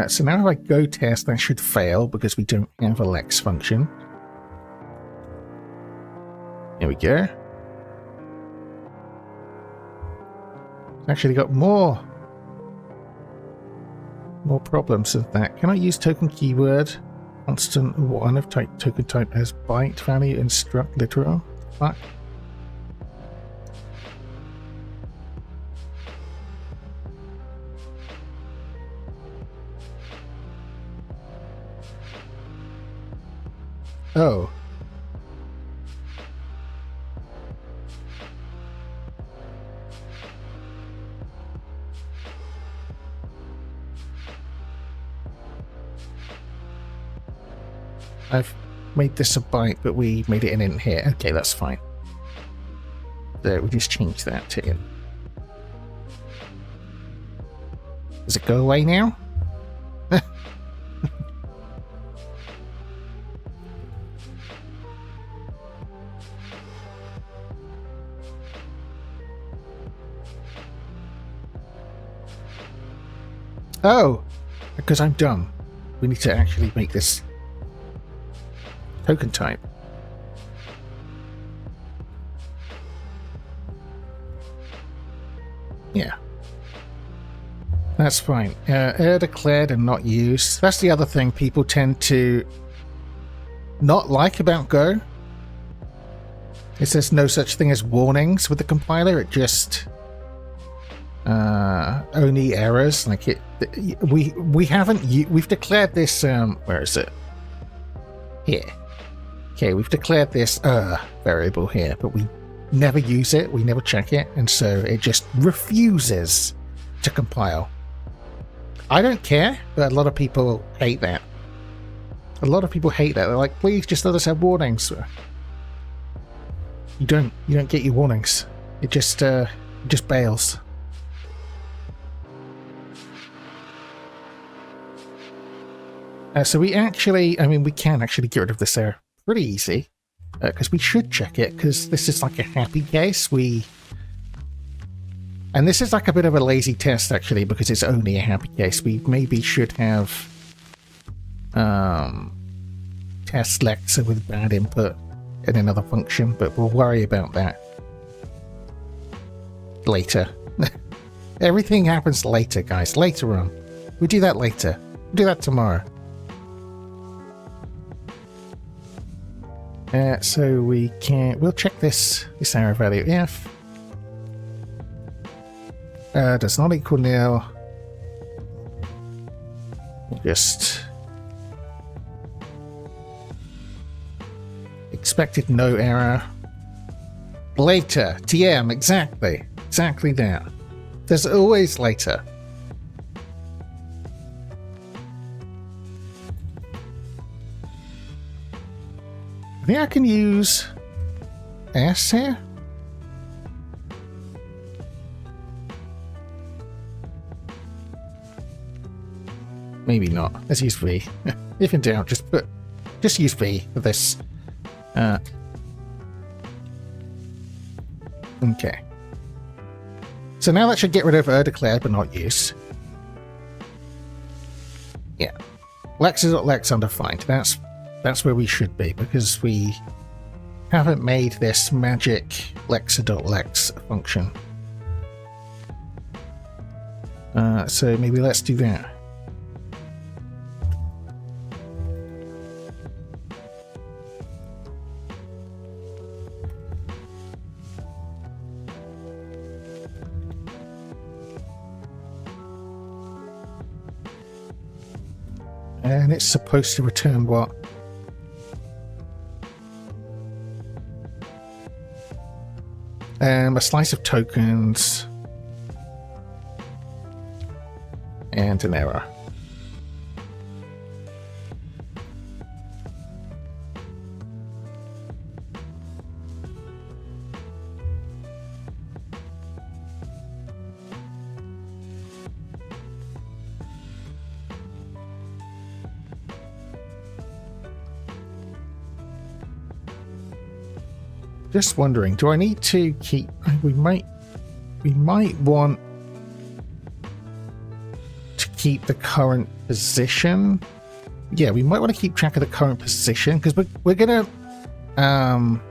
So now if I go test, that should fail because we don't have a Lex function. Here we go. It's actually got more problems with that. Can I use token keyword? Constant 1 of type token type as byte value in struct literal? Fuck. Oh. I've made this a byte, but we made it an int here. Okay, that's fine. So we just change that to int. Does it go away now? Oh, because I'm dumb. We need to actually make this token type. Yeah. That's fine. Declared and not used. That's the other thing people tend to not like about Go. Is there's no such thing as warnings with the compiler. It just only errors. Like we've declared this. Where is it? Here. Okay, we've declared this variable here, but we never use it. We never check it, and so it just refuses to compile. I don't care, but a lot of people hate that. A lot of people hate that. They're like, please just let us have warnings. You don't get your warnings. It just bails. So we actually, I mean, we can actually get rid of this error pretty easy, because we should check it, because this is like a happy case. And this is like a bit of a lazy test, actually, because it's only a happy case. We maybe should have test Lexa with bad input in another function, but we'll worry about that later. Everything happens later, guys. Later on. We do that later. We'll do that tomorrow. So we'll check this error value. If does not equal nil, we'll just expected no error. Later, TM, exactly that. There's always later. I think I can use S here. Maybe not. Let's use V. If in doubt, just use V for this. Okay. So now that should get rid of declared but not used. Yeah. Lex undefined. That's where we should be, because we haven't made this magic lexa.lex function. So maybe let's do that. And it's supposed to return what? A slice of tokens and an error. Just wondering, do I need to keep... We might want to keep the current position. Yeah, we might want to keep track of the current position, because we're going to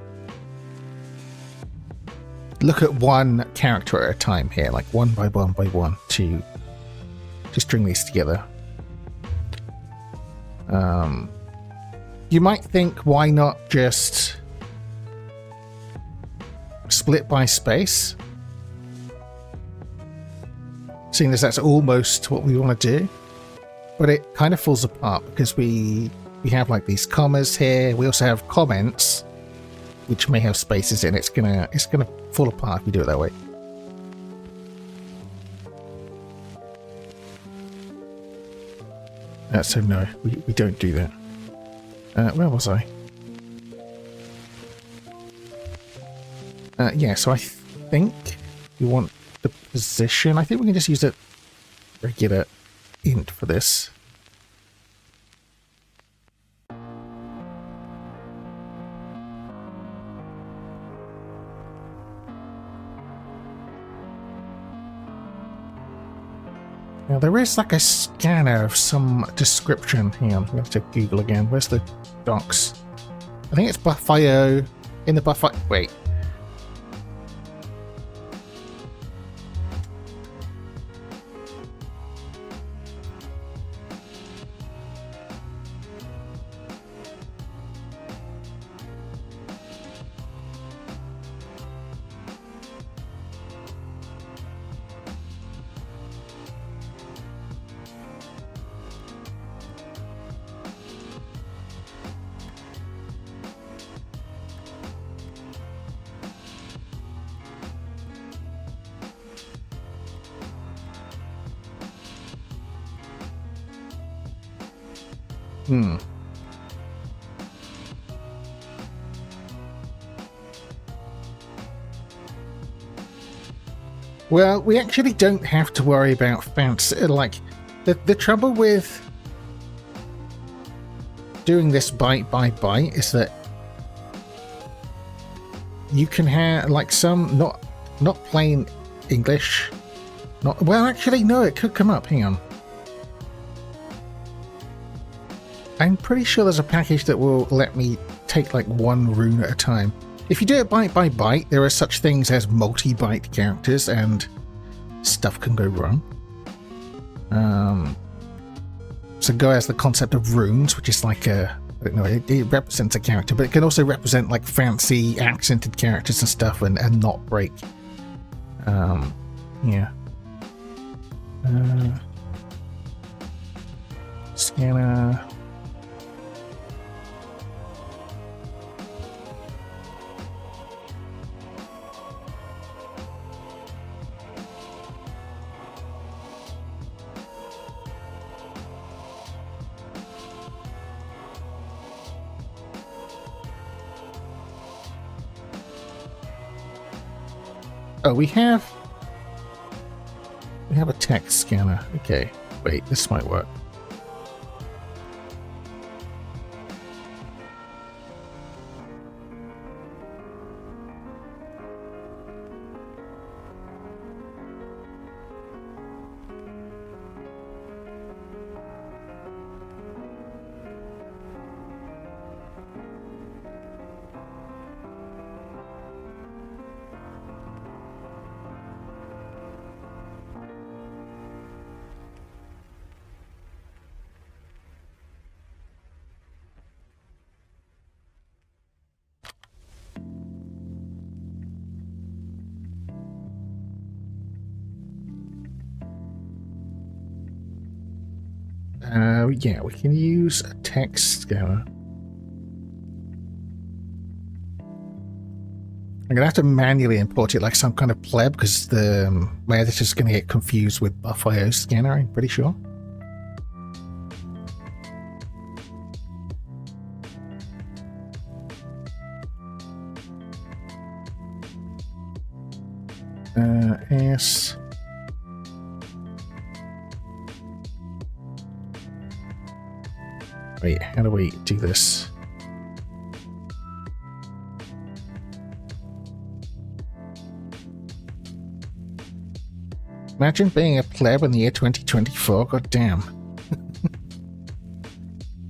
look at one character at a time here, like one by one, to string these together. You might think, why not just split by space? Seeing as that's almost what we want to do. But it kind of falls apart because we have like these commas here. We also have comments, which may have spaces in. It's gonna fall apart if we do it that way. So no, we don't do that. Where was I? Yeah, so I think we want the position. I think we can just use a regular int for this. Now there is like a scanner of some description. Hang on, I'm going to Google again. Where's the docs? I think it's buff.io. In the buff. Wait. Well, we actually don't have to worry about fancy. Like, the trouble with doing this byte by byte is that you can have like some not plain English. Not well, actually, no, it could come up. Hang on. I'm pretty sure there's a package that will let me take like one rune at a time. If you do it byte by byte, there are such things as multi-byte characters and stuff can go wrong. So Go has the concept of runes, which is like a, I don't know, it represents a character, but it can also represent like fancy accented characters and stuff and not break. Yeah. Scanner. Oh, we have a text scanner. Okay, wait, this might work. Yeah, we can use a text scanner. I'm gonna have to manually import it like some kind of pleb because my editor's gonna get confused with buff.io scanner, I'm pretty sure. S. Wait, how do we do this? Imagine being a pleb in the year 2024. God damn.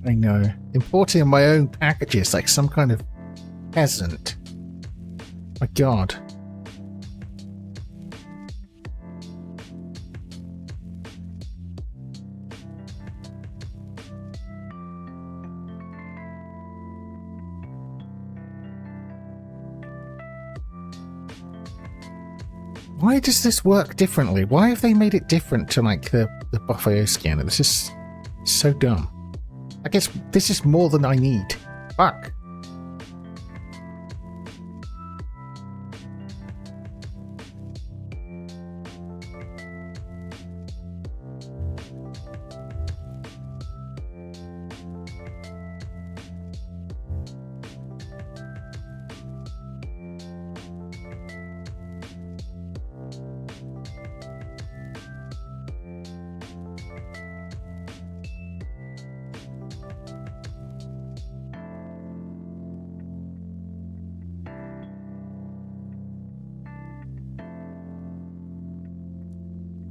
I know. Importing my own packages like some kind of peasant. My god. Why does this work differently? Why have they made it different to like the Buffalo scanner? This is so dumb. I guess this is more than I need. Fuck.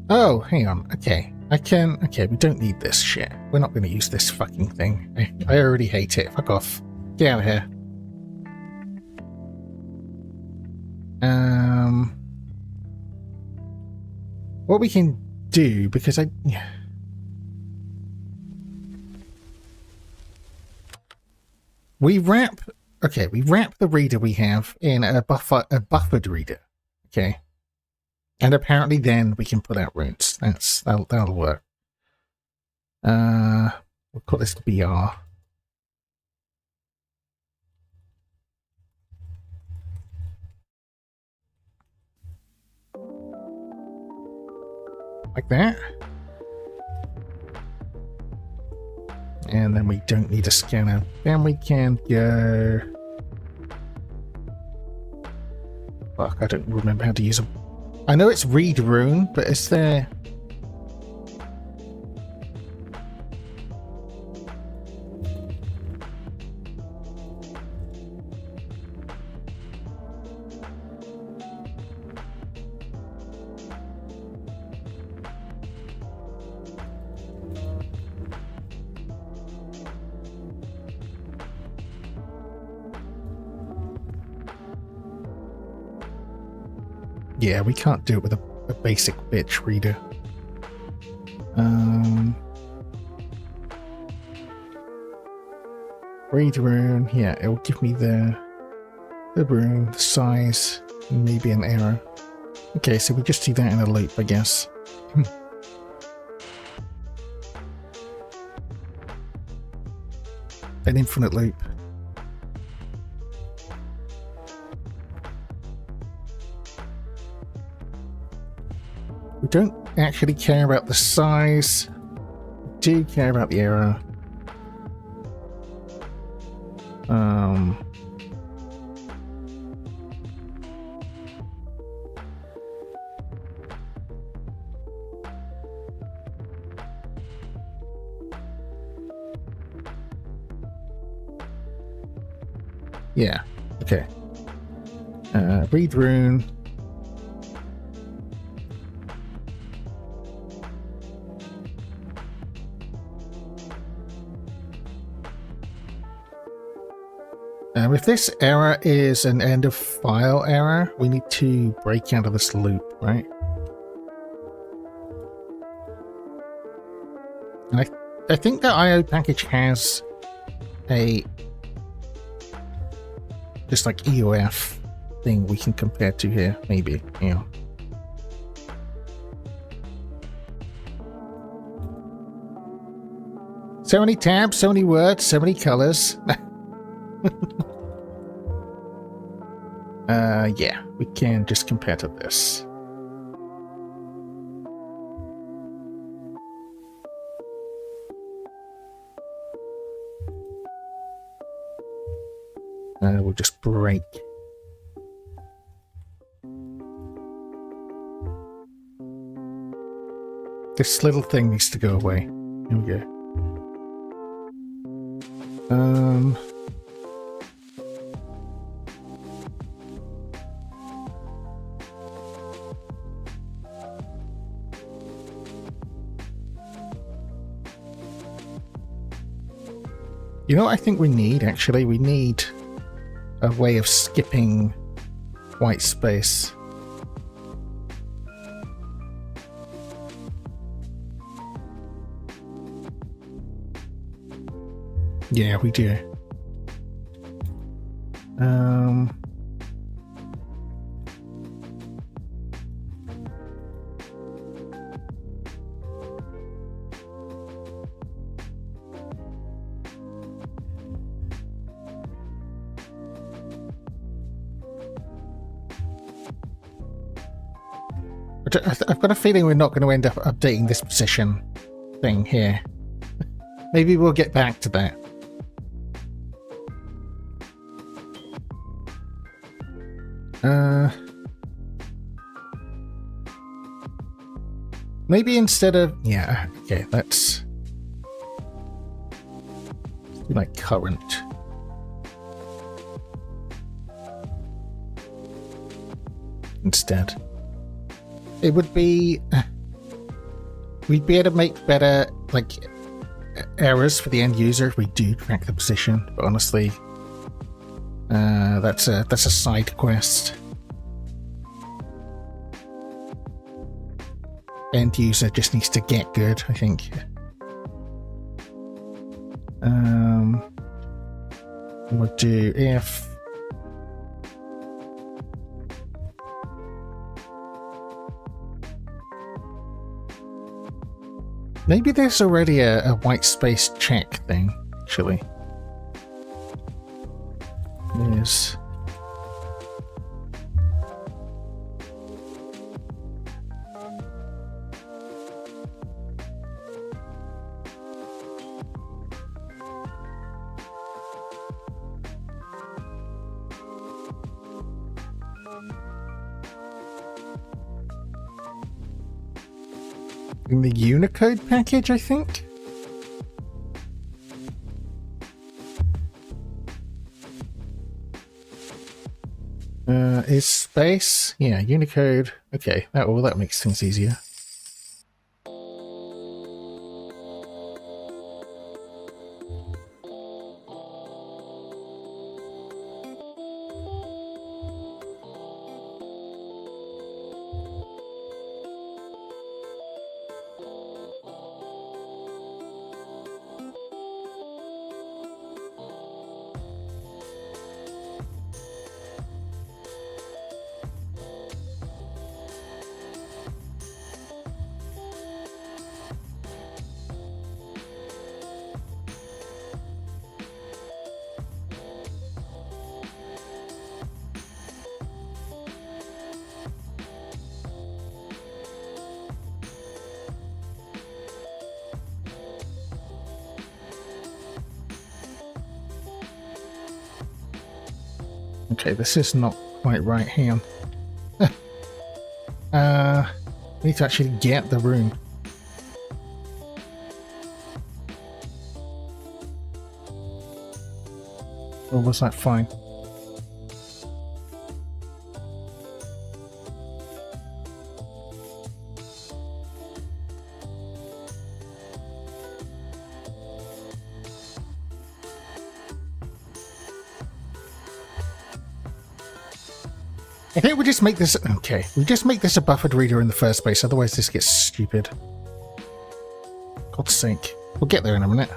Oh, hang on. Okay. Okay, we don't need this shit. We're not going to use this fucking thing. I already hate it. Fuck off. Get out of here. What we can do, because we wrap the reader we have in a buffered reader. Okay. And apparently then we can put out runes. That'll work. We'll call this BR. Like that. And then we don't need a scanner. Then we can go... Fuck, I don't remember how to use them. I know it's read rune, but is there... Yeah, we can't do it with a basic bitch reader. Read rune, yeah, it will give me the rune, the size, and maybe an error. Okay, so we just do that in a loop, I guess. An infinite loop. We don't actually care about the size. We do care about the error. Yeah, okay. Read rune. If this error is an end of file error, we need to break out of this loop, right? And I think the IO package has a just like EOF thing we can compare to here, maybe, yeah. So many tabs, so many words, so many colors. Yeah, we can just compare to this. We'll just break. This little thing needs to go away. Here we go. You know what I think we need, actually? We need a way of skipping white space. Yeah, we do. I've got a feeling we're not going to end up updating this position thing here. Maybe we'll get back to that. Maybe instead of... Yeah, okay, let's do like current. Instead. It would be... We'd be able to make better, like, errors for the end user if we do track the position, but honestly, that's a side quest. End user just needs to get good, I think. We'll do if... Maybe there's already a white space check thing, actually. Yes. In the Unicode package, I think? Is space? Yeah, Unicode. Okay, that makes things easier. Okay, this is not quite right. Hang on. We need to actually get the rune. Or was that fine? I think we just make this... Okay, we just make this a buffered reader in the first place, otherwise this gets stupid. God's sake. We'll get there in a minute.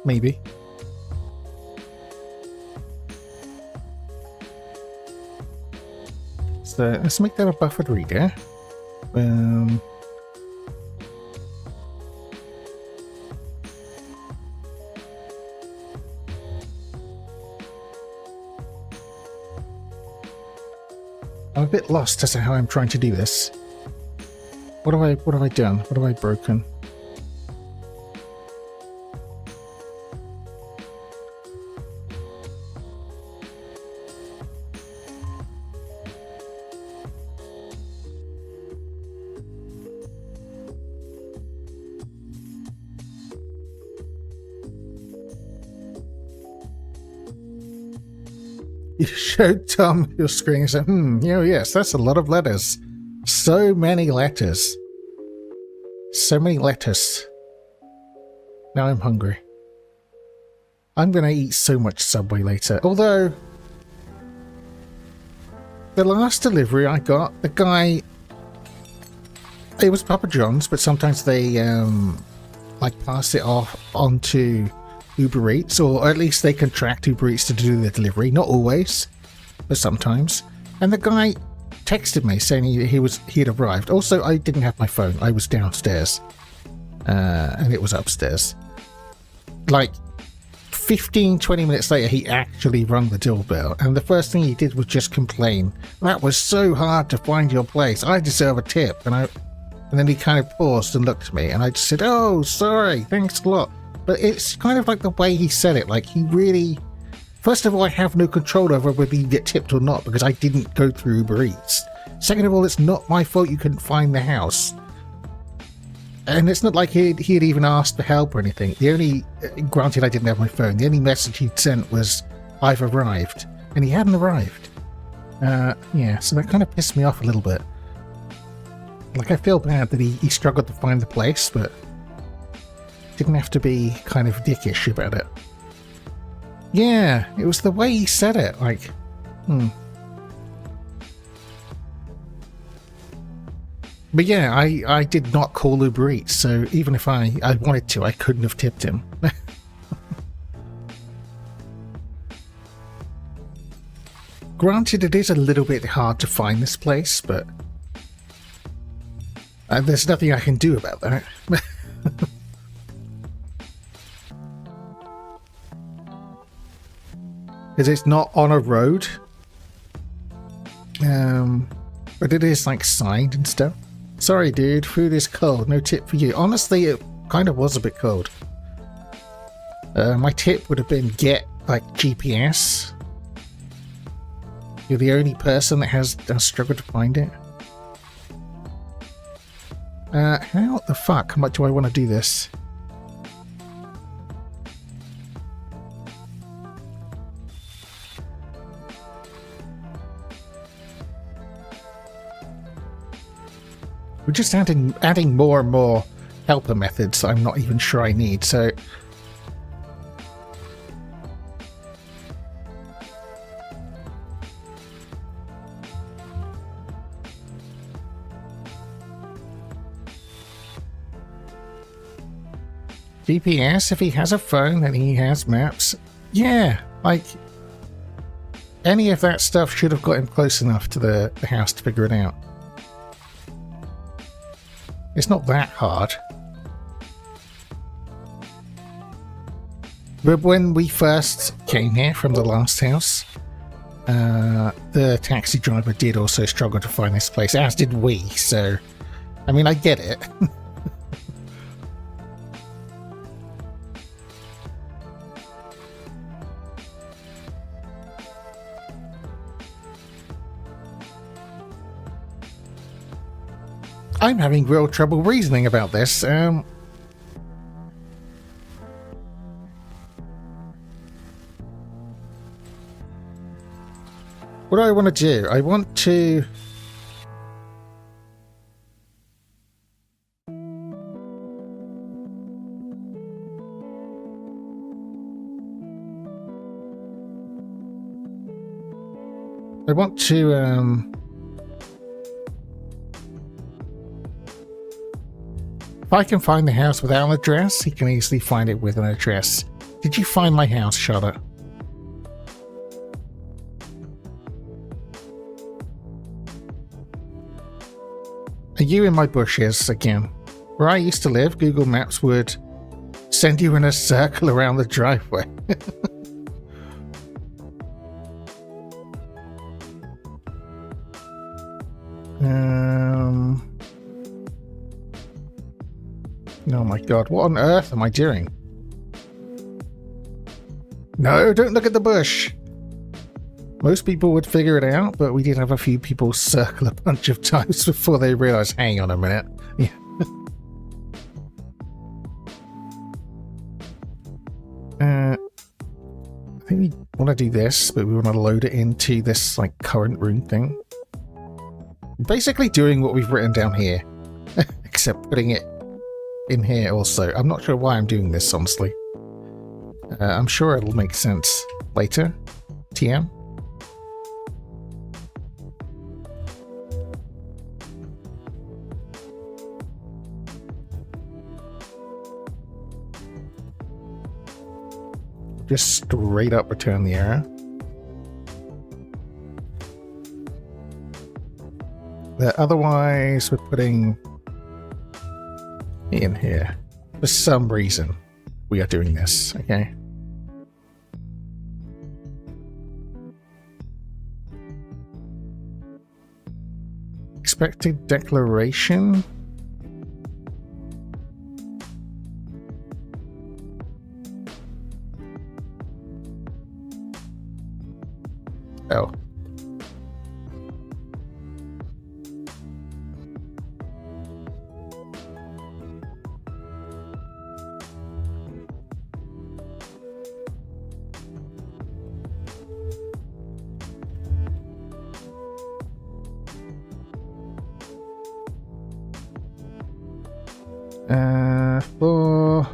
Maybe. So, let's make that a buffered reader. I'm a bit lost as to how I'm trying to do this. What have I done? What have I broken? You showed Tom your screen and said, oh yes, that's a lot of letters. So many letters. So many letters. Now I'm hungry. I'm going to eat so much Subway later. Although, the last delivery I got, the guy... It was Papa John's, but sometimes they, like, pass it off onto Uber Eats, or at least they contract Uber Eats to do the delivery. Not always, but sometimes. And the guy texted me saying he'd arrived. Also, I didn't have my phone. I was downstairs. And it was upstairs. Like, 15-20 minutes later, he actually rung the doorbell, and the first thing he did was just complain. That was so hard to find your place. I deserve a tip. And then he kind of paused and looked at me, and I just said, oh, sorry, thanks a lot. But it's kind of like the way he said it. Like, he really... First of all, I have no control over whether you get tipped or not, because I didn't go through Uber Eats. Second of all, it's not my fault you couldn't find the house. And it's not like he'd even asked for help or anything. The only... Granted, I didn't have my phone. The only message he'd sent was, I've arrived. And he hadn't arrived. Yeah, so that kind of pissed me off a little bit. Like, I feel bad that he struggled to find the place, but didn't have to be kind of dickish about it. Yeah, it was the way he said it, like, But yeah, I did not call Uber Eats, so even if I wanted to, I couldn't have tipped him. Granted, it is a little bit hard to find this place, but there's nothing I can do about that. Because it's not on a road. But it is like signed and stuff. Sorry dude, food is cold, no tip for you. Honestly, it kind of was a bit cold. My tip would have been get like GPS. You're the only person that has struggled to find it. How the fuck much do I want to do this? We're just adding more and more helper methods I'm not even sure I need, so... GPS, if he has a phone and he has maps. Yeah, like... Any of that stuff should have got him close enough to the house to figure it out. It's not that hard. But when we first came here from the last house, the taxi driver did also struggle to find this place, as did we, so... I mean, I get it. I'm having real trouble reasoning about this. What do I want to do? I want to... If I can find the house without an address, he can easily find it with an address. Did you find my house, Charlotte? Are you in my bushes again? Where I used to live, Google Maps would send you in a circle around the driveway. Oh my god, what on earth am I doing? No, don't look at the bush! Most people would figure it out, but we did have a few people circle a bunch of times before they realised, hang on a minute. Yeah. I think we want to do this, but we want to load it into this like current room thing. Basically doing what we've written down here, except putting it in here also. I'm not sure why I'm doing this, honestly. I'm sure it'll make sense later. TM. Just straight up return the error. Otherwise, we're putting in here. For some reason, we are doing this, okay? Expected declaration. Oh. For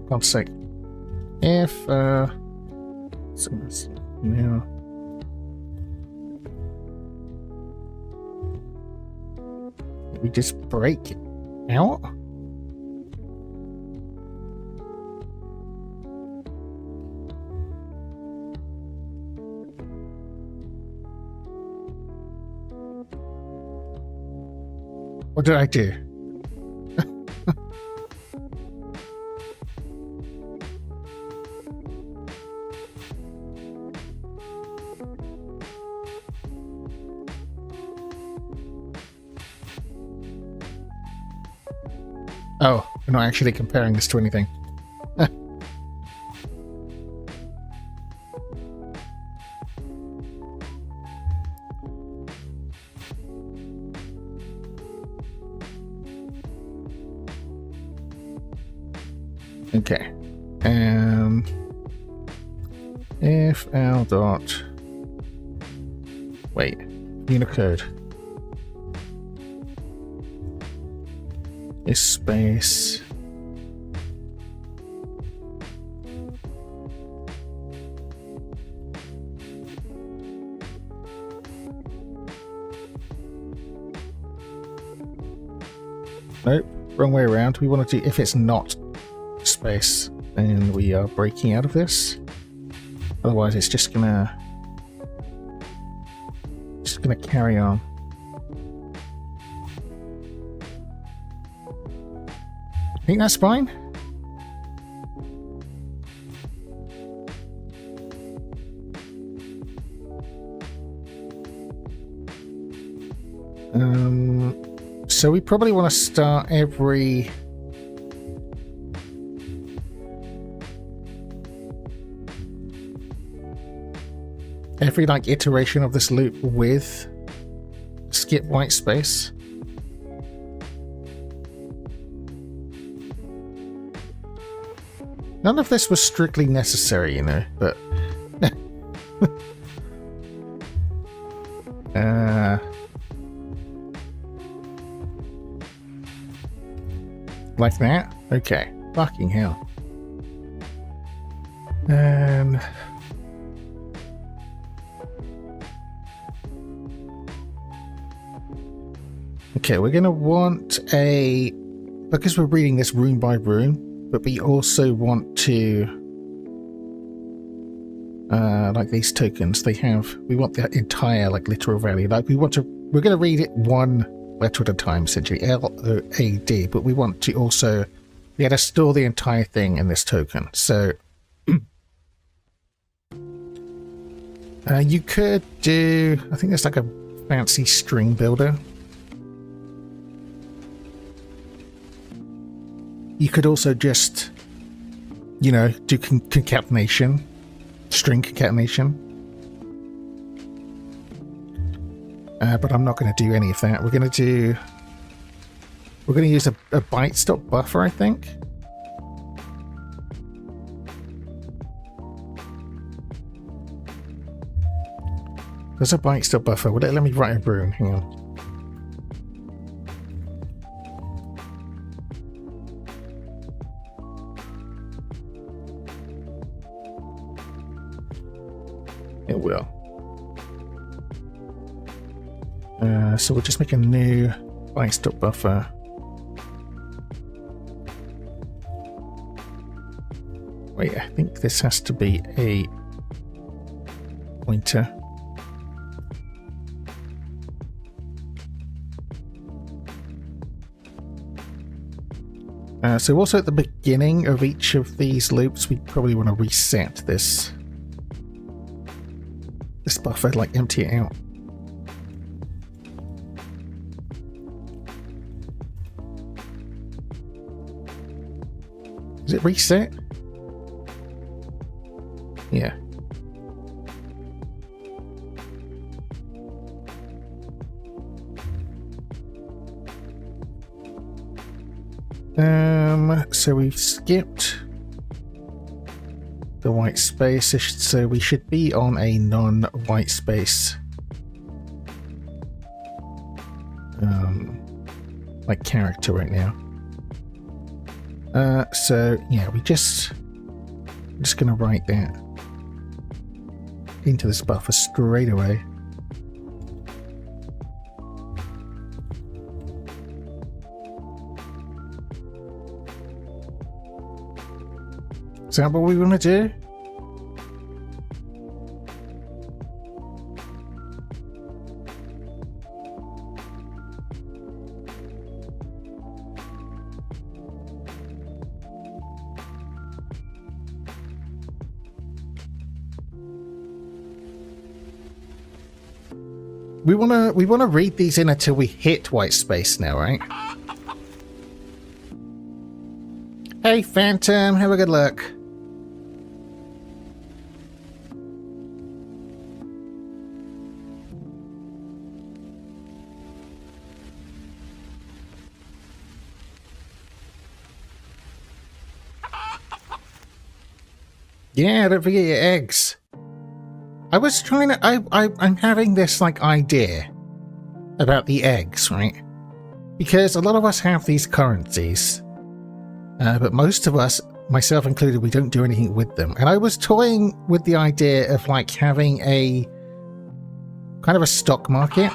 God's sake, if now. We just break it out? What did I do? Oh, we're not actually comparing this to anything. Okay. If L dot wait, Unicode is space nope, wrong way around. We want to do, if it's not space, then we are breaking out of this. Otherwise it's just gonna carry on. I think that's fine. So we probably want to start every like iteration of this loop with skip white space. None of this was strictly necessary, you know, but like that? Okay. Fucking hell. And okay, we're gonna want a, because we're reading this rune by rune, but we also want to like these tokens, they have, we want the entire like literal value. Like we're gonna read it one letter at a time, essentially LOAD, but we want to also be able to store the entire thing in this token. So you could do, I think there's like a fancy string builder. You could also just, you know, do concatenation, string concatenation. But I'm not going to do any of that. We're going to do We're going to use a byte stop buffer, I think. There's a byte stop buffer. Will it let me write a rune? Hang on. It will. So we'll just make a new byte stop buffer. Wait, I think this has to be a pointer. So also at the beginning of each of these loops, we probably want to reset this buffer, like empty it out. Is it reset? Yeah. So we've skipped the white space, so we should be on a non-white space like character right now. So yeah, I'm just gonna write that into this buffer straight away. Is that what we want to do? We wanna read these in until we hit white space now, right? Hey Phantom, have a good look. Yeah, don't forget your eggs. I was trying to... I'm having this, like, idea about the eggs, right? Because a lot of us have these currencies. But most of us, myself included, we don't do anything with them. And I was toying with the idea of, like, having a... kind of a stock market.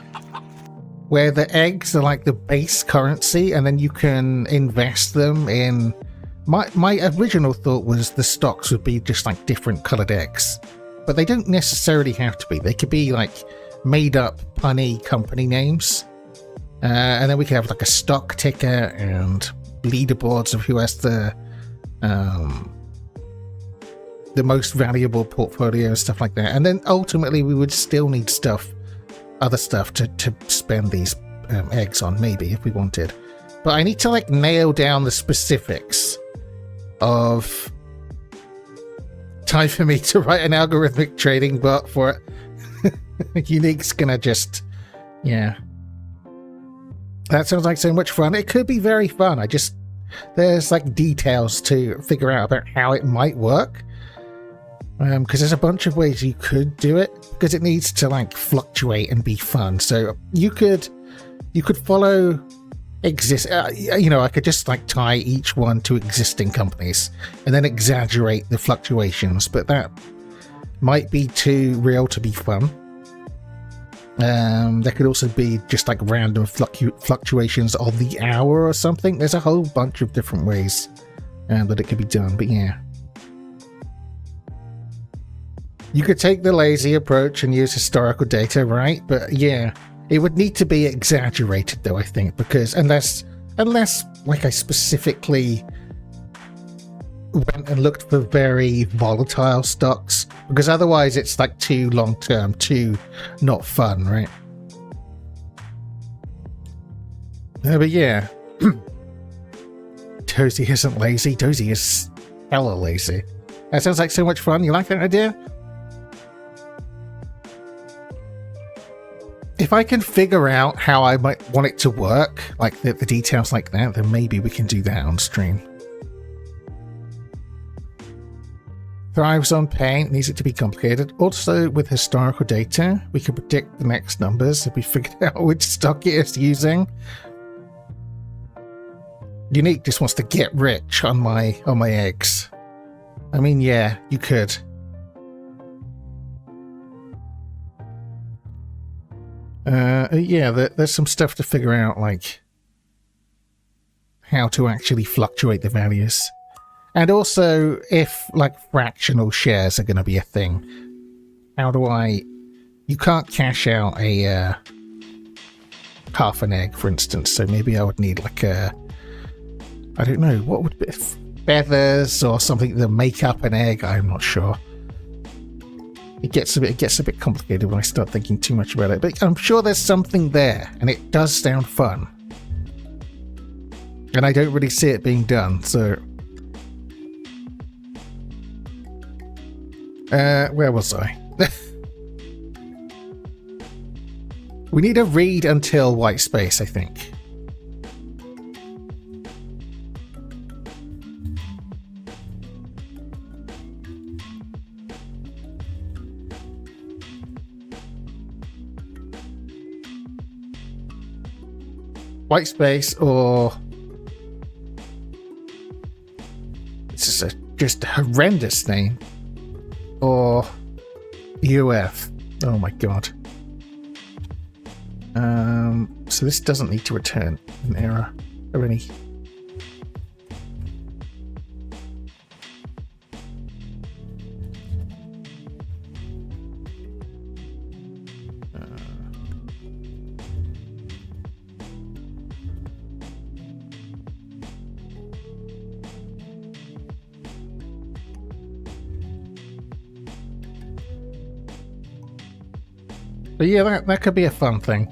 Where the eggs are, like, the base currency, and then you can invest them in... My original thought was the stocks would be just like different coloured eggs, but they don't necessarily have to be. They could be like made up punny company names, and then we could have like a stock ticker and leaderboards of who has the most valuable portfolio and stuff like that. And then ultimately we would still need other stuff to spend these eggs on, maybe if we wanted. But I need to like nail down the specifics of time for me to write an algorithmic trading bot for it. Unique's gonna just, yeah. That sounds like so much fun. It could be very fun. There's like details to figure out about how it might work. Because there's a bunch of ways you could do it, because it needs to like fluctuate and be fun. So you could follow I could just like tie each one to existing companies and then exaggerate the fluctuations, but that might be too real to be fun. There could also be just like random fluctuations of the hour or something. There's a whole bunch of different ways that it could be done, but yeah. You could take the lazy approach and use historical data, right? But yeah. It would need to be exaggerated, though, I think, because unless, like, I specifically went and looked for very volatile stocks, because otherwise it's, like, too long-term, too not fun, right? But yeah. Dozy isn't lazy. Dozy is hella lazy. That sounds like so much fun. You like that idea? if I can figure out how I might want it to work, like the details like that, then maybe we can do that on stream. Thrives on pain, needs it to be complicated. Also, with historical data, we can predict the next numbers if we figured out which stock it is using. Unique just wants to get rich on my eggs. I mean, yeah, you could. Yeah, there's some stuff to figure out, like how to actually fluctuate the values. And also, if, like, fractional shares are going to be a thing, how do I... You can't cash out a half an egg, for instance, so maybe I would need, like, a... I don't know, what would be... feathers or something to make up an egg? I'm not sure. It gets a bit complicated when I start thinking too much about it, but I'm sure there's something there, and it does sound fun. And I don't really see it being done, so... where was I? We need to read until white space, I think. White space, or... This is just a horrendous name. Or UF. Oh my god. So this doesn't need to return an error or any. But yeah, that could be a fun thing.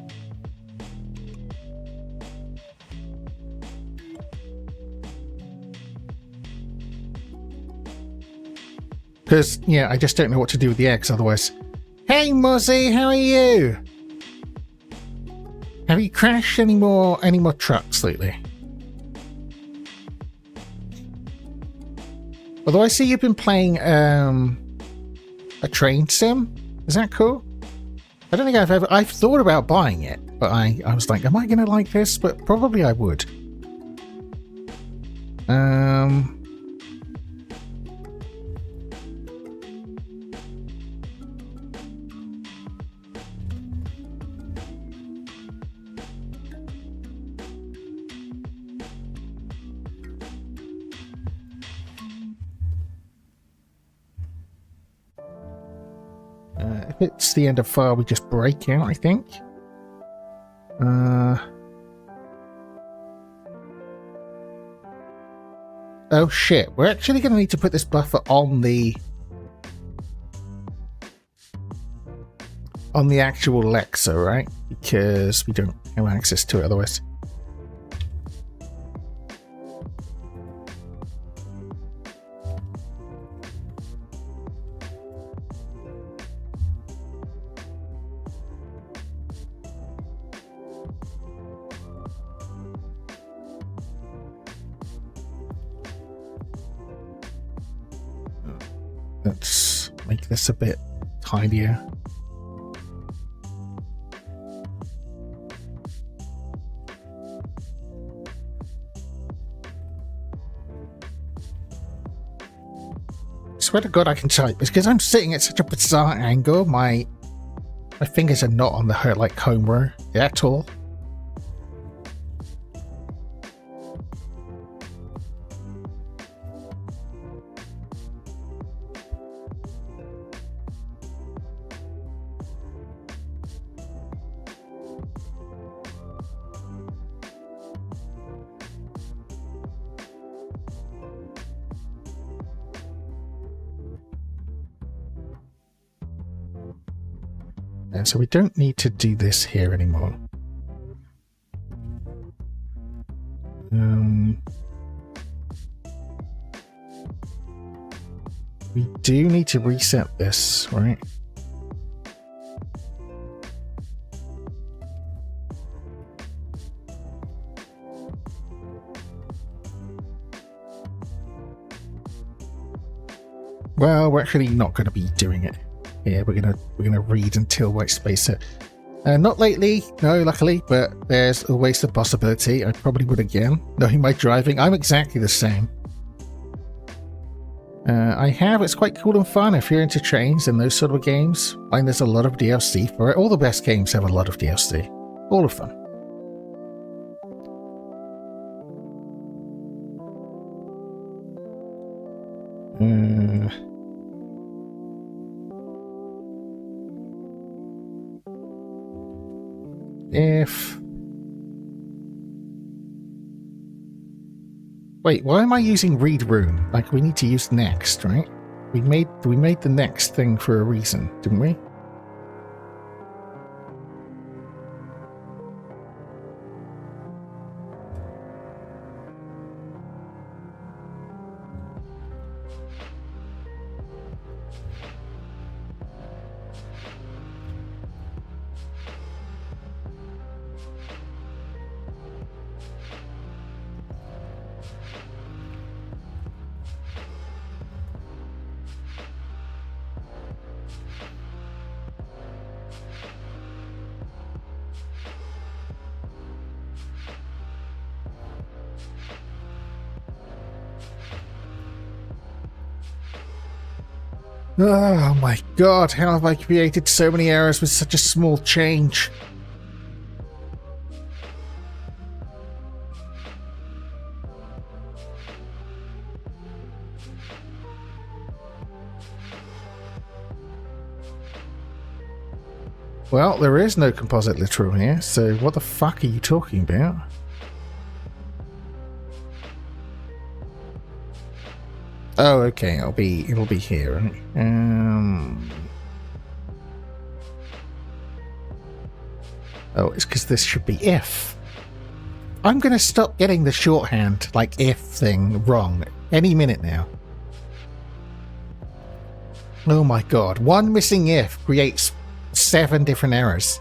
Because, yeah, I just don't know what to do with the eggs otherwise. Hey, Muzzy, how are you? Have you crashed any more trucks lately? Although I see you've been playing a train sim. Is that cool? I don't think I've thought about buying it, but I was like, am I going to like this? But probably I would. If it's the end of file, we just break out, I think. Oh shit, we're actually going to need to put this buffer on the actual Alexa, right? Because we don't have access to it otherwise. Let's make this a bit tidier. I swear to God I can type. It's because I'm sitting at such a bizarre angle. My fingers are not on the home row at all. And so we don't need to do this here anymore. We do need to reset this, right? Well, we're actually not going to be doing it. Yeah, we're gonna read until White Space. Not lately, no, luckily, but there's always the possibility. I probably would again, knowing my driving. I'm exactly the same. It's quite cool and fun if you're into trains and those sort of games. And there's a lot of DLC for it. All the best games have a lot of DLC. All of them. Wait, why am I using read rune? Like, we need to use next, right? We made the next thing for a reason, didn't we? Oh my god, how have I created so many errors with such a small change? Well, there is no composite literal here, so what the fuck are you talking about? Oh, okay, it'll be here, right? Oh, it's because this should be if. I'm gonna stop getting the shorthand, like, if thing wrong any minute now. Oh my god, one missing if creates 7 different errors.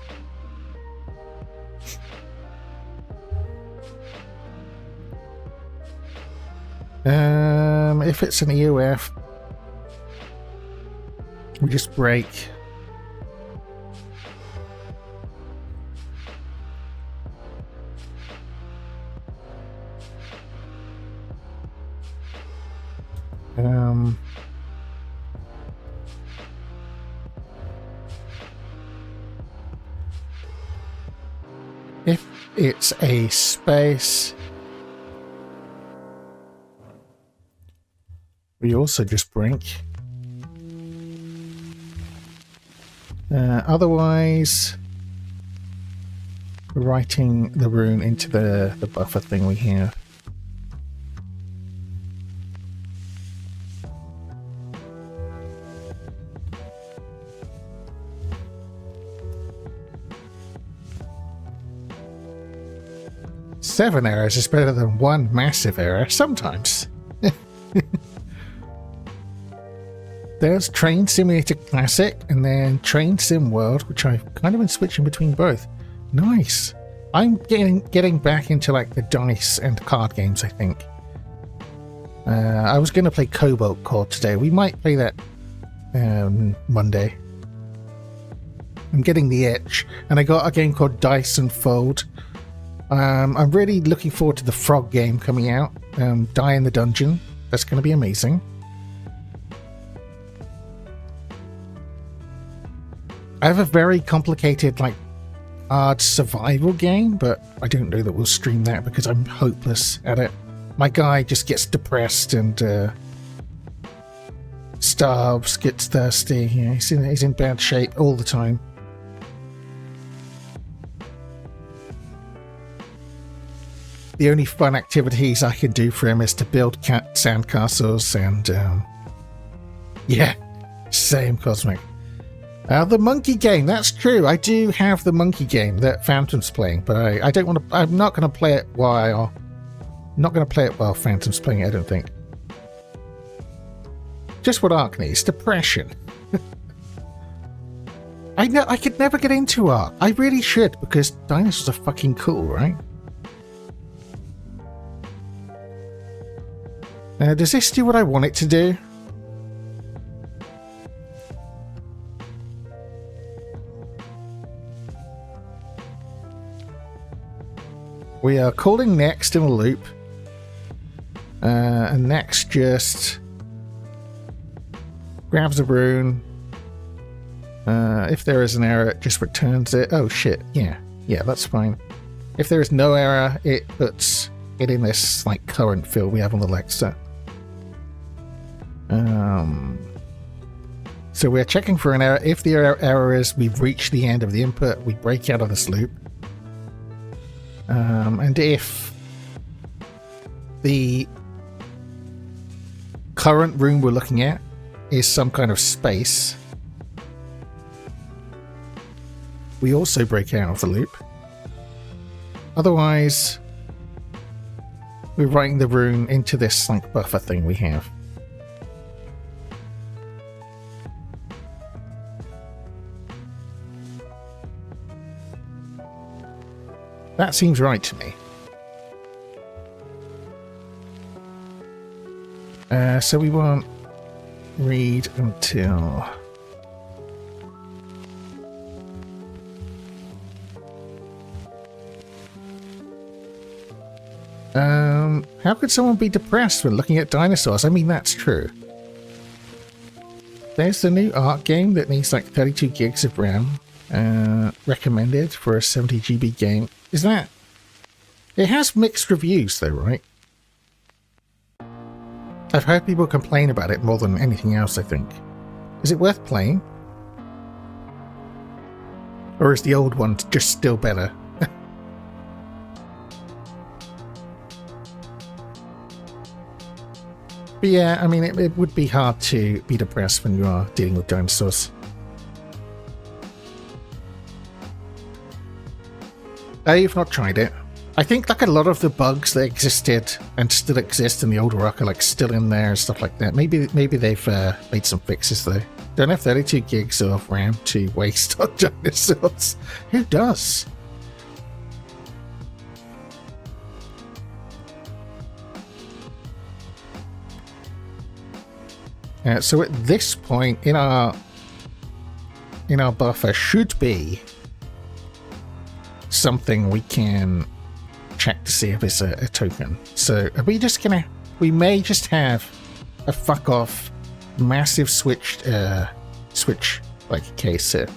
If it's an EOF, we just break. If it's a space, we also just break. Otherwise, we're writing the rune into the buffer thing we have. Seven errors is better than one massive error, sometimes. There's Train Simulator Classic and then Train Sim World, which I've kind of been switching between both. Nice. I'm getting back into like the dice and card games, I think. I was going to play Cobalt Core today. We might play that Monday. I'm getting the itch, and I got a game called Dice and Fold. I'm really looking forward to the Frog game coming out. Die in the Dungeon. That's going to be amazing. I have a very complicated, like, hard survival game, but I don't know that we'll stream that because I'm hopeless at it. My guy just gets depressed and starves, gets thirsty. Yeah, he's in bad shape all the time. The only fun activities I can do for him is to build sandcastles and yeah, same Cosmic. The monkey game, that's true. I do have the monkey game that Phantom's playing, but I don't want to. I'm not going to play it while. Not going to play it while Phantom's playing it, I don't think. Just what Ark needs: depression. I could never get into Ark. I really should, because dinosaurs are fucking cool, right? Does this do what I want it to do? We are calling next in a loop. And next just grabs a rune. If there is an error, it just returns it. Oh shit, yeah, that's fine. If there is no error, it puts it in this like current field we have on the Alexa. So we're checking for an error. If the error is we've reached the end of the input, we break out of this loop. And if the current room we're looking at is some kind of space, we also break out of the loop. Otherwise, we're writing the rune into this like buffer thing we have. That seems right to me. So we won't read until... How could someone be depressed when looking at dinosaurs? I mean, that's true. There's the new art game that needs like 32 gigs of RAM. Recommended for a 70 GB game. Is that... It has mixed reviews though, right? I've heard people complain about it more than anything else, I think. Is it worth playing? Or is the old one just still better? But yeah, I mean, it would be hard to be depressed when you are dealing with dinosaurs. You've not tried it. I think like a lot of the bugs that existed and still exist in the old rock are like still in there and stuff like that. Maybe they've made some fixes though. Don't have 32 gigs of RAM to waste on dinosaurs. Who does? So at this point in our buffer should be something we can check to see if it's a token. So are we just gonna... We may just have a fuck off massive switch like case here.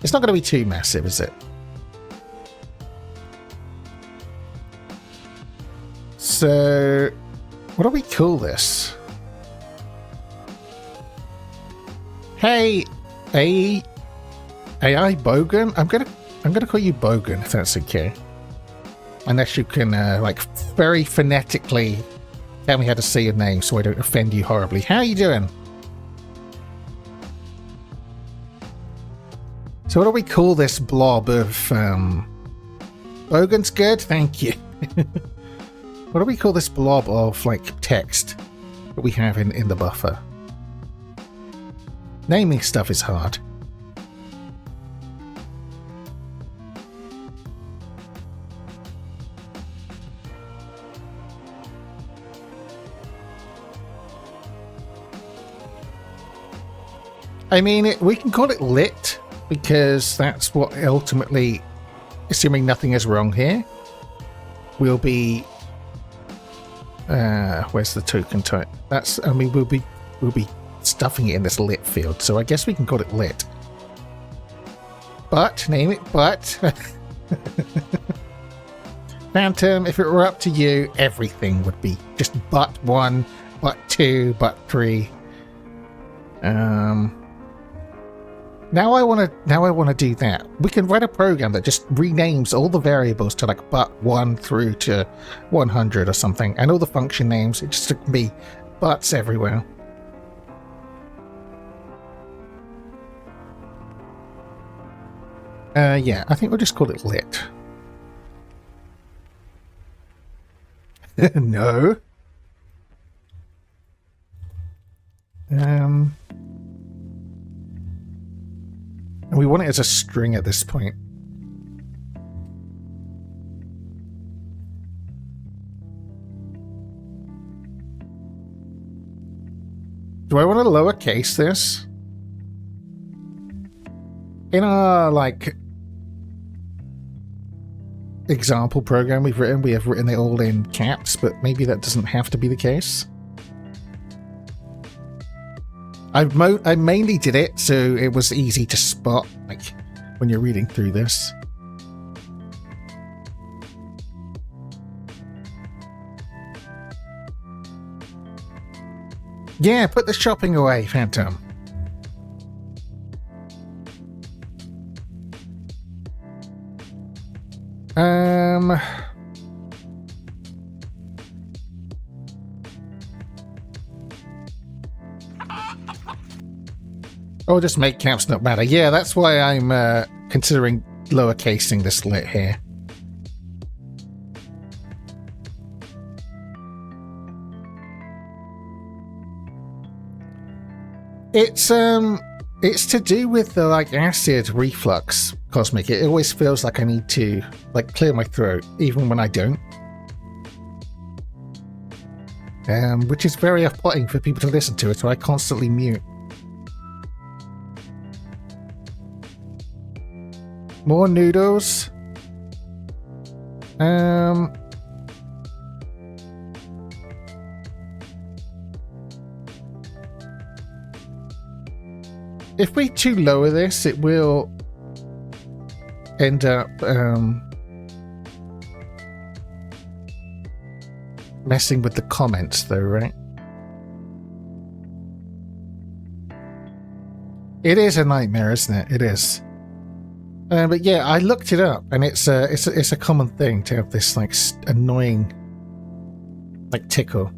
It's not gonna be too massive, is it? So what do we call this? Hey, AI Bogan? I'm gonna call you Bogan if that's okay. Unless you can like very phonetically tell me how to say your name so I don't offend you horribly. How are you doing? So what do we call this blob of Bogan's good? Thank you. What do we call this blob of like text that we have in the buffer? Naming stuff is hard. I mean, we can call it lit, because that's what ultimately, assuming nothing is wrong here, will be... where's the token type? That's, I mean, we'll be stuffing it in this lit field, so I guess we can call it lit. But, name it but. Phantom, if it were up to you, everything would be just but 1, but 2, but 3. Now I want to do that. We can write a program that just renames all the variables to like but 1 through to 100 or something, and all the function names, it just can be buts everywhere. Yeah, I think we'll just call it lit. No. And we want it as a string at this point. Do I want to lowercase this? In our, like... example program we've written, we have written it all in caps, but maybe that doesn't have to be the case. I mainly did it so it was easy to spot, like, when you're reading through this. Yeah, put the shopping away, Phantom. Oh, just make caps not matter. Yeah, that's why I'm considering lowercasing this lit here. It's to do with the like acid reflux, Cosmic. It always feels like I need to like clear my throat, even when I don't. Which is very off-putting for people to listen to it, so I constantly mute. More noodles. If we too lower this, it will end up messing with the comments though, right? It is a nightmare, isn't it? It is. But yeah, I looked it up, and it's a common thing to have this like annoying like tickle.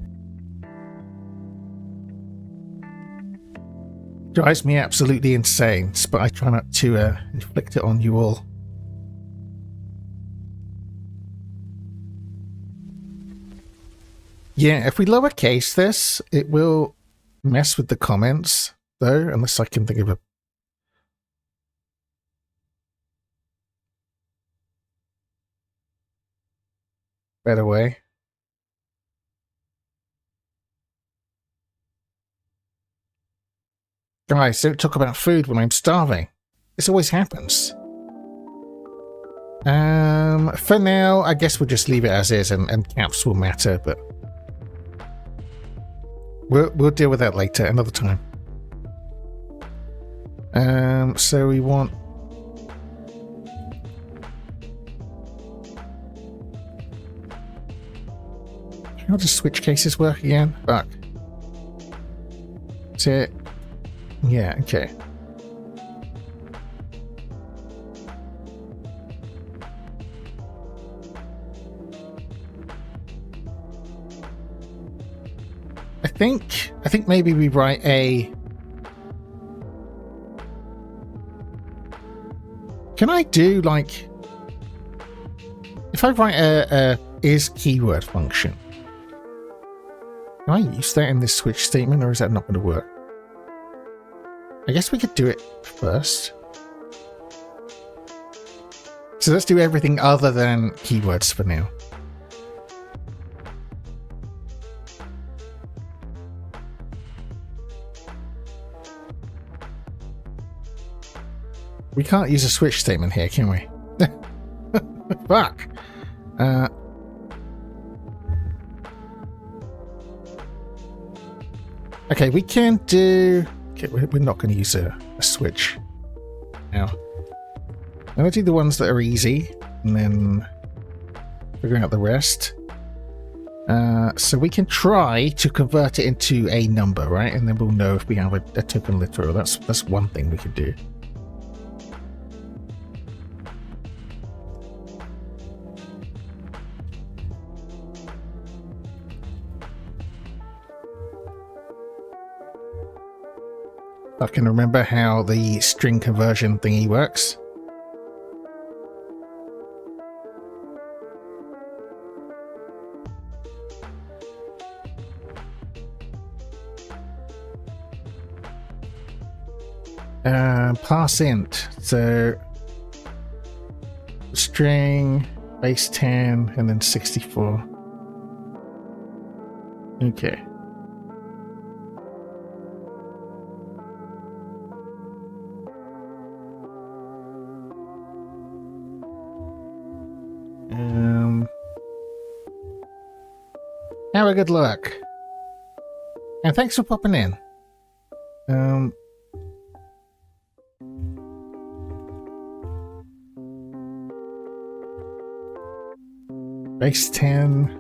Drives me absolutely insane, but I try not to inflict it on you all. Yeah, if we lowercase this, it will mess with the comments, though, unless I can think of a better way. Guys, don't talk about food when I'm starving. This always happens. For now, I guess we'll just leave it as is, and caps will matter, but we'll deal with that later, another time. So we want how does switch cases work again? Fuck. That's it. Yeah, okay. I think maybe we write a... Can I do, like... If I write a is keyword function, can I use that in this switch statement, or is that not going to work? I guess we could do it first. So let's do everything other than keywords for now. We can't use a switch statement here, can we? Fuck. Okay, we can do... Okay, we're not going to use a switch now. I'm going to do the ones that are easy, and then figuring out the rest. So we can try to convert it into a number, right? And then we'll know if we have a token literal. That's one thing we could do. I can remember how the string conversion thingy works. Pass int. So string base 10 and then 64. Okay. Have a good look. And thanks for popping in. Base 10.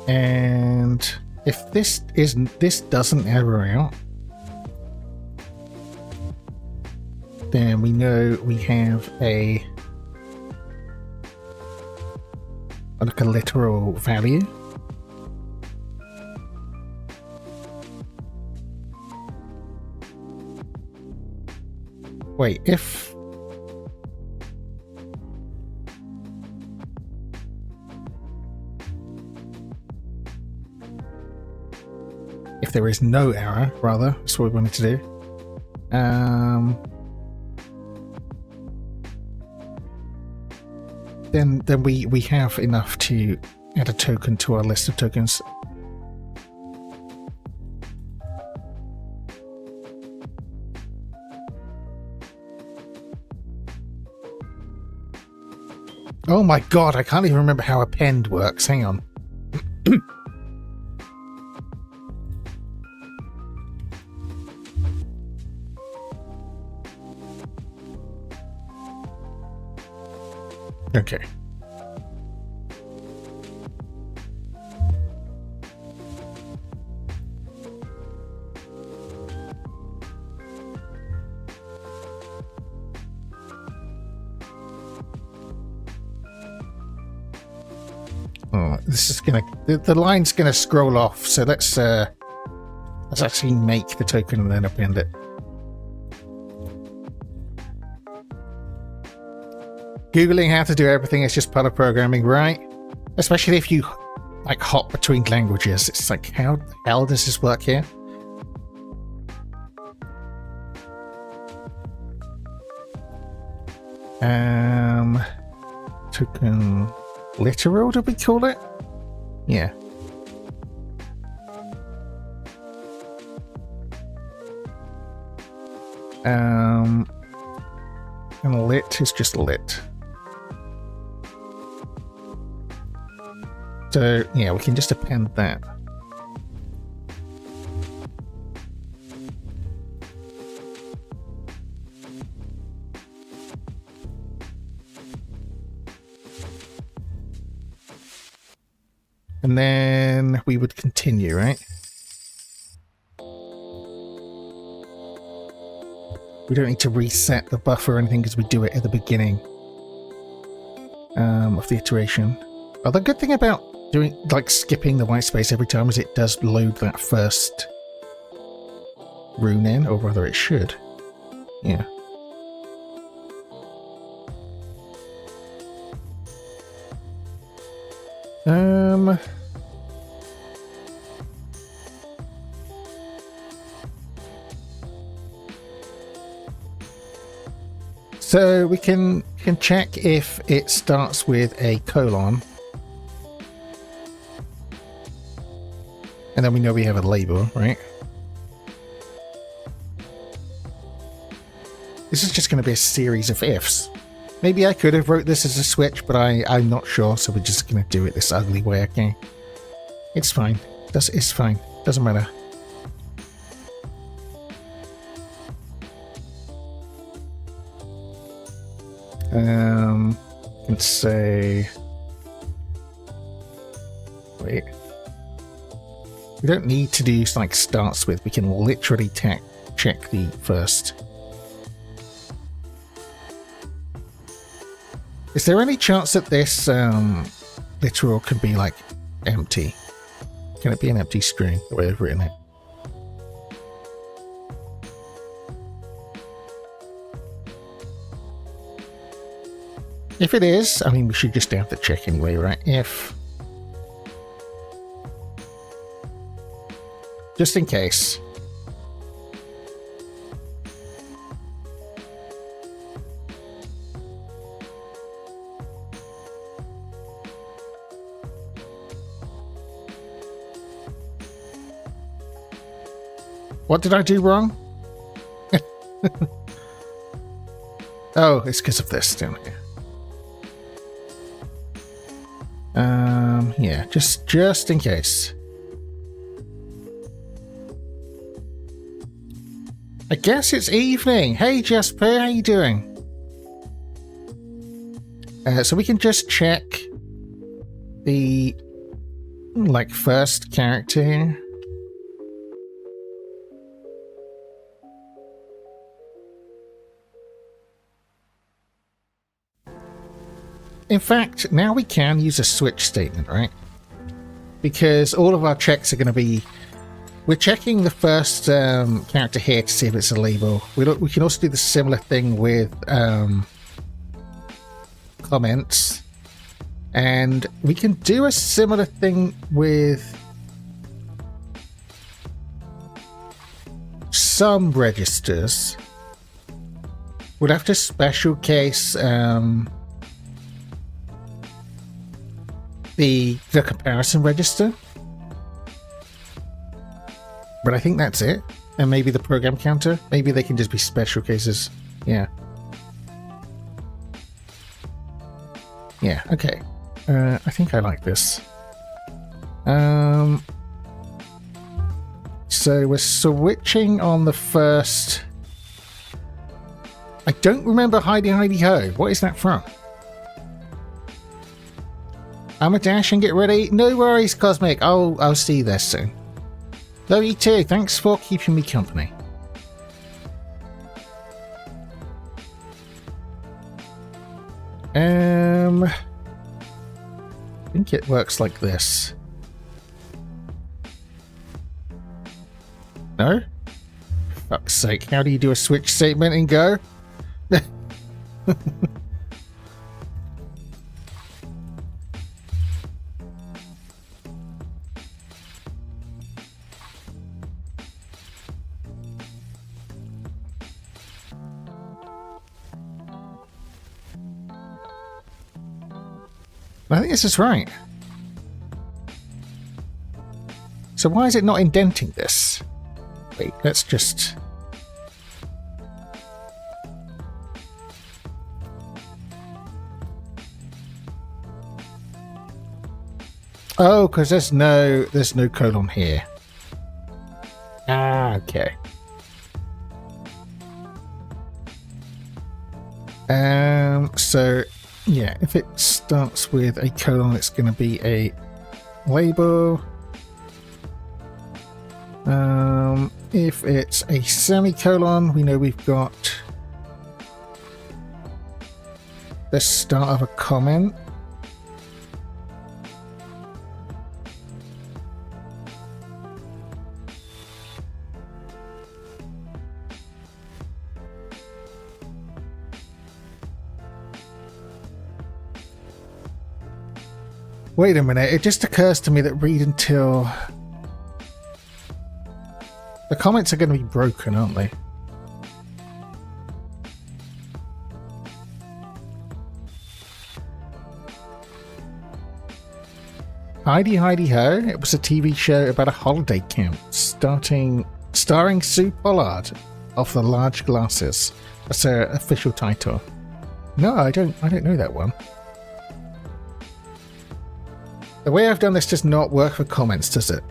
And if this doesn't error out, then we know we have like a literal value. Wait, if there is no error, rather, that's what we wanted to do. Then we have enough to add a token to our list of tokens. Oh my god, I can't even remember how append works. Hang on. Okay. Oh, this is gonna... The line's gonna scroll off, so let's actually make the token and then append it. Googling how to do everything is just part of programming, right? Especially if you like hop between languages. It's like, how the hell does this work here? Token literal, did we call it? Yeah. And lit is just lit. So, yeah, we can just append that. And then we would continue, right? We don't need to reset the buffer or anything because we do it at the beginning of the iteration. Oh, the good thing about doing, like, skipping the white space every time is it does load that first rune in, or rather it should. Yeah. So we can check if it starts with a colon. And then we know we have a label, right? This is just going to be a series of ifs. Maybe I could have wrote this as a switch, but I'm not sure, so we're just going to do it this ugly way, okay? It's fine. It's fine. Doesn't matter. Let's say... Wait. We don't need to do, like, starts with. We can literally check the first. Is there any chance that this literal can be, like, empty? Can it be an empty string, the way I've written it? If it is, I mean, we should just have to check anyway, right? If... Just in case. What did I do wrong? Oh, it's because of this down here. Yeah, just in case. I guess it's evening. Hey, Jasper, how you doing? So we can just check the, like, first character here. In fact, now we can use a switch statement, right? Because all of our checks are going to be... We're checking the first character here to see if it's a label. We can also do the similar thing with comments. And we can do a similar thing with some registers. We'll have to special case the comparison register. But I think that's it. And maybe the program counter. Maybe they can just be special cases. Yeah. Yeah, okay. I think I like this. So we're switching on the first... I don't remember Heidi Heidi Ho. What is that from? I'm a dash and get ready. No worries, Cosmic. I'll see you there soon. Love you too. Thanks for keeping me company. I think it works like this. No? Fuck's sake, how do you do a switch statement in Go? I think this is right. So why is it not indenting this? Wait, let's just... Oh, because there's no colon here. Ah, okay. So yeah, if it starts with a colon, it's going to be a label. If it's a semicolon, we know we've got the start of a comment. Wait a minute, it just occurs to me that read until... The comments are going to be broken, aren't they? Heidi Heidi Ho. It was a TV show about a holiday camp starring Sue Pollard of the Large Glasses. That's her official title. No, I don't know that one. The way I've done this does not work for comments, does it?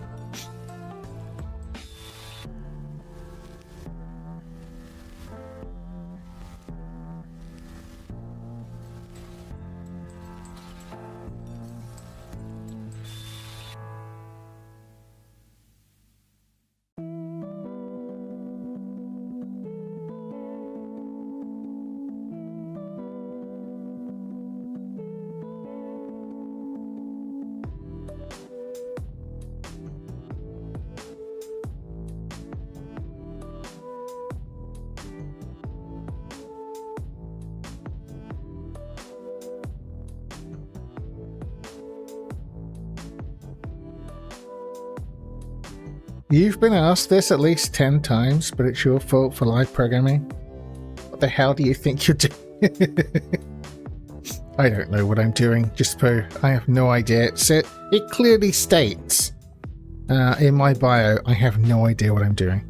You've been asked this at least 10 times, but it's your fault for live programming. What the hell do you think you're doing? I don't know what I'm doing, Gispo. I have no idea. It clearly states in my bio, I have no idea what I'm doing.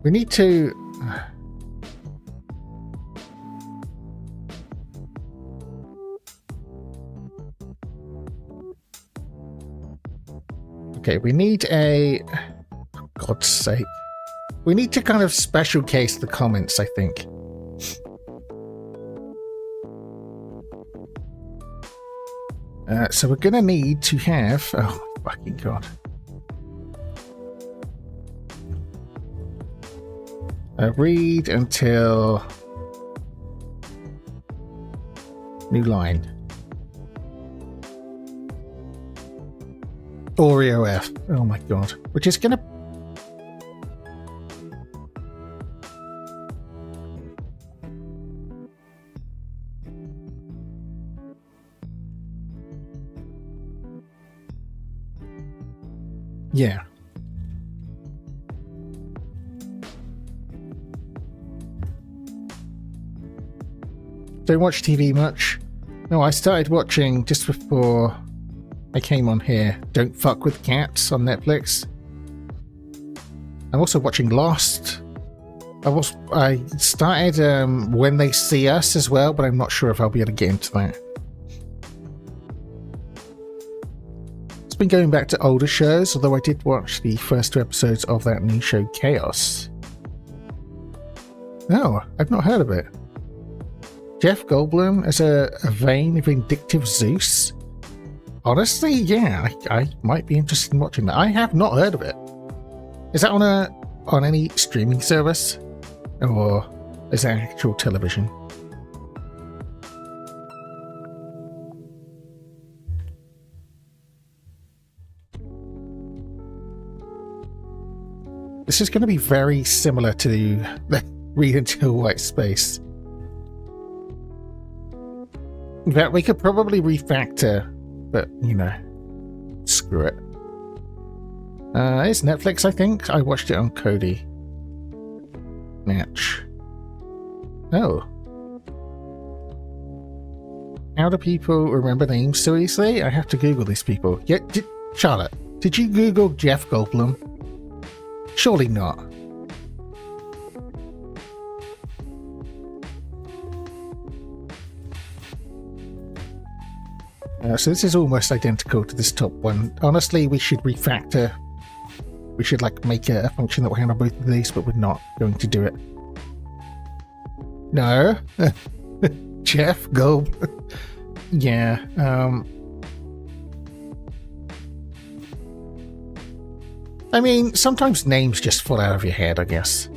We need to... Okay, we need a... For God's sake. We need to kind of special case the comments, I think. So we're going to need to have... Oh, fucking God. Read until... New line. Oreo F. Oh my God. Which is going to... Yeah. Don't watch TV much. No, I started watching just before I came on here. Don't Fuck with Cats on Netflix. I'm also watching Lost. I started When They See Us as well, but I'm not sure if I'll be able to get into that. It's been going back to older shows, although I did watch the first 2 episodes of that new show, Chaos. Oh, I've not heard of it. Jeff Goldblum as a vain, vindictive Zeus? Honestly, yeah, I might be interested in watching that. I have not heard of it. Is that on any streaming service? Or is that actual television? This is going to be very similar to Read Into White Space. In fact, we could probably refactor, but, you know, screw it. It's Netflix, I think. I watched it on Kodi. Match. Oh. How do people remember names so easily? I have to Google these people. Yeah, Charlotte, did you Google Jeff Goldblum? Surely not. So this is almost identical to this top one. Honestly, we should refactor. We should like make a function that will handle both of these, but we're not going to do it. No. Jeff Goldblum. Yeah. I mean, sometimes names just fall out of your head, I guess.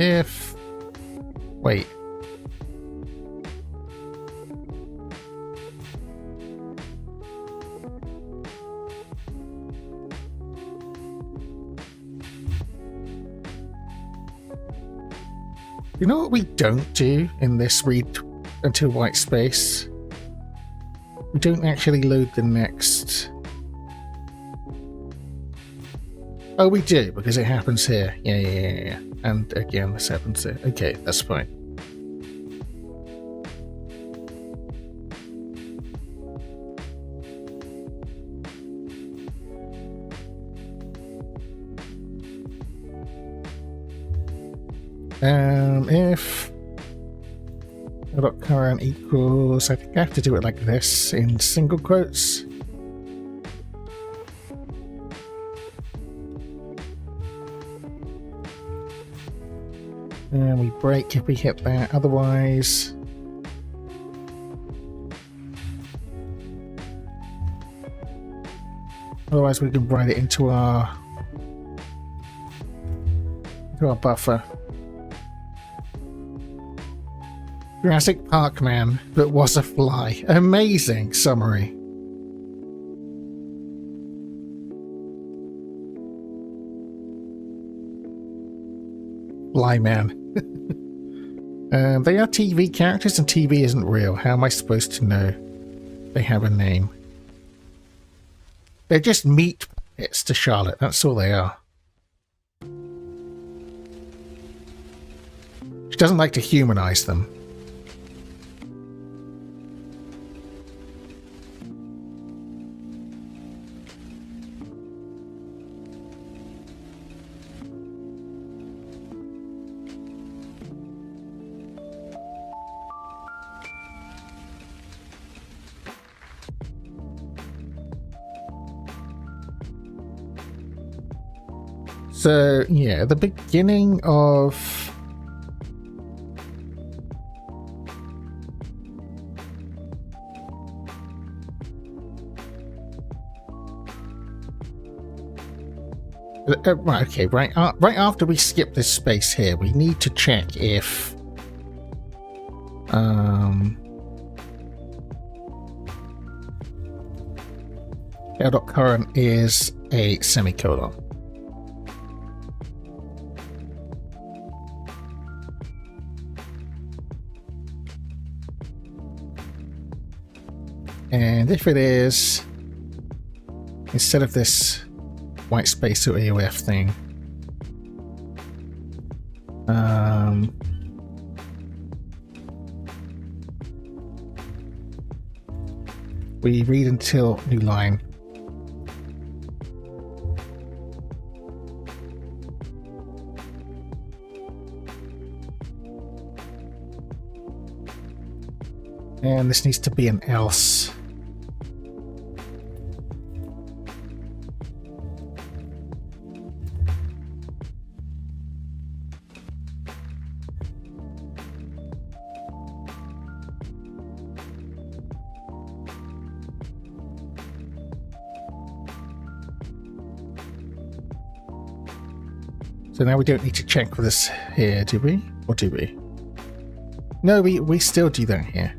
If... Wait. You know what we don't do in this Read Until White Space? We don't actually load the next... Oh, we do, because it happens here. Yeah. And again, this happens here. Okay, that's fine. If .current equals, I think I have to do it like this in single quotes. And we break if we hit that, otherwise... Otherwise we can write it into our buffer. Jurassic Park man, but was a fly. Amazing summary. Fly man. They are TV characters and TV isn't real. How am I supposed to know they have a name? They're just meat puppets to Charlotte. That's all they are. She doesn't like to humanize them. So, yeah, the beginning of... right, okay, right after we skip this space here, we need to check if... L.current is a semicolon. And if it is, instead of this white space or AOF thing, we read until new line. And this needs to be an else. So now we don't need to check for this here, do we? Or do we? No, we still do that here.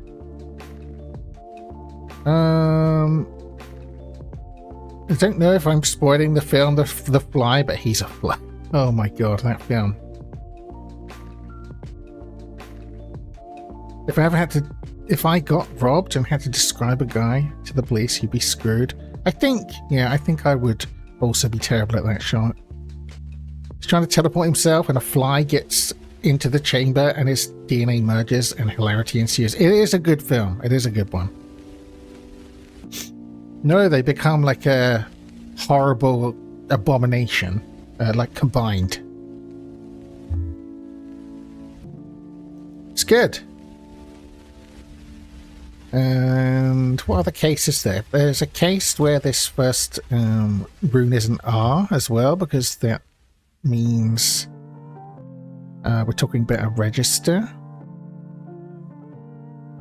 I don't know if I'm spoiling the film The Fly, but he's a fly. Oh my god, that film. If I got robbed and had to describe a guy to the police, he'd be screwed. I think I would also be terrible at that shot. He's trying to teleport himself and a fly gets into the chamber and his DNA merges and hilarity ensues. It is a good film. It is a good one. No, they become like a horrible abomination, like combined. It's good. And what other cases there? There's a case where this first rune is an R as well, because that means we're talking about a register.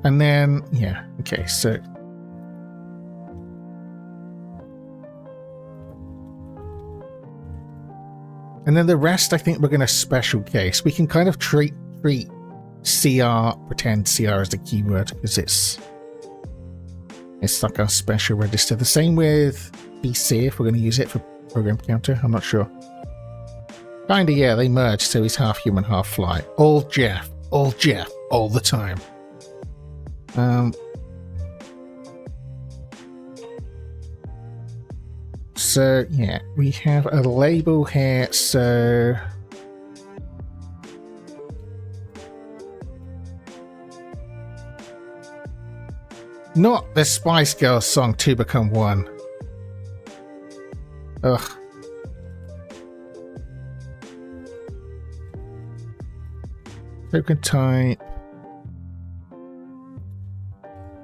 And then, yeah, okay, so... And then the rest, I think we're going to special case. We can kind of treat CR, pretend CR is the keyword, because it's like our special register. The same with BC, if we're going to use it for program counter. I'm not sure. Kinda, yeah, they merge, so he's half human, half fly. All Jeff, all the time. So, yeah, we have a label here, so... Not the Spice Girls song, Two Become One. Ugh. Token type.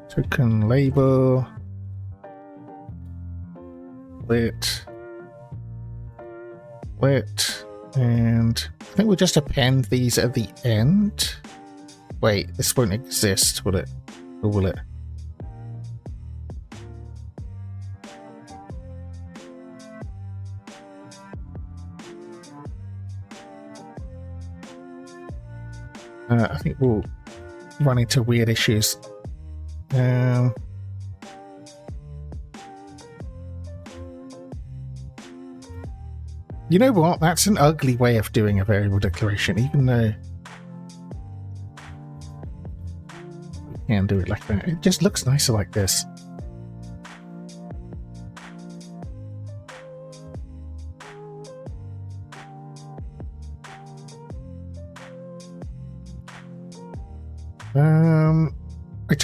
Token label. Lit, and I think we'll just append these at the end. Wait, this won't exist, will it? Or will it? I think we'll run into weird issues. You know what? That's an ugly way of doing a variable declaration, even though we can do it like that. It just looks nicer like this.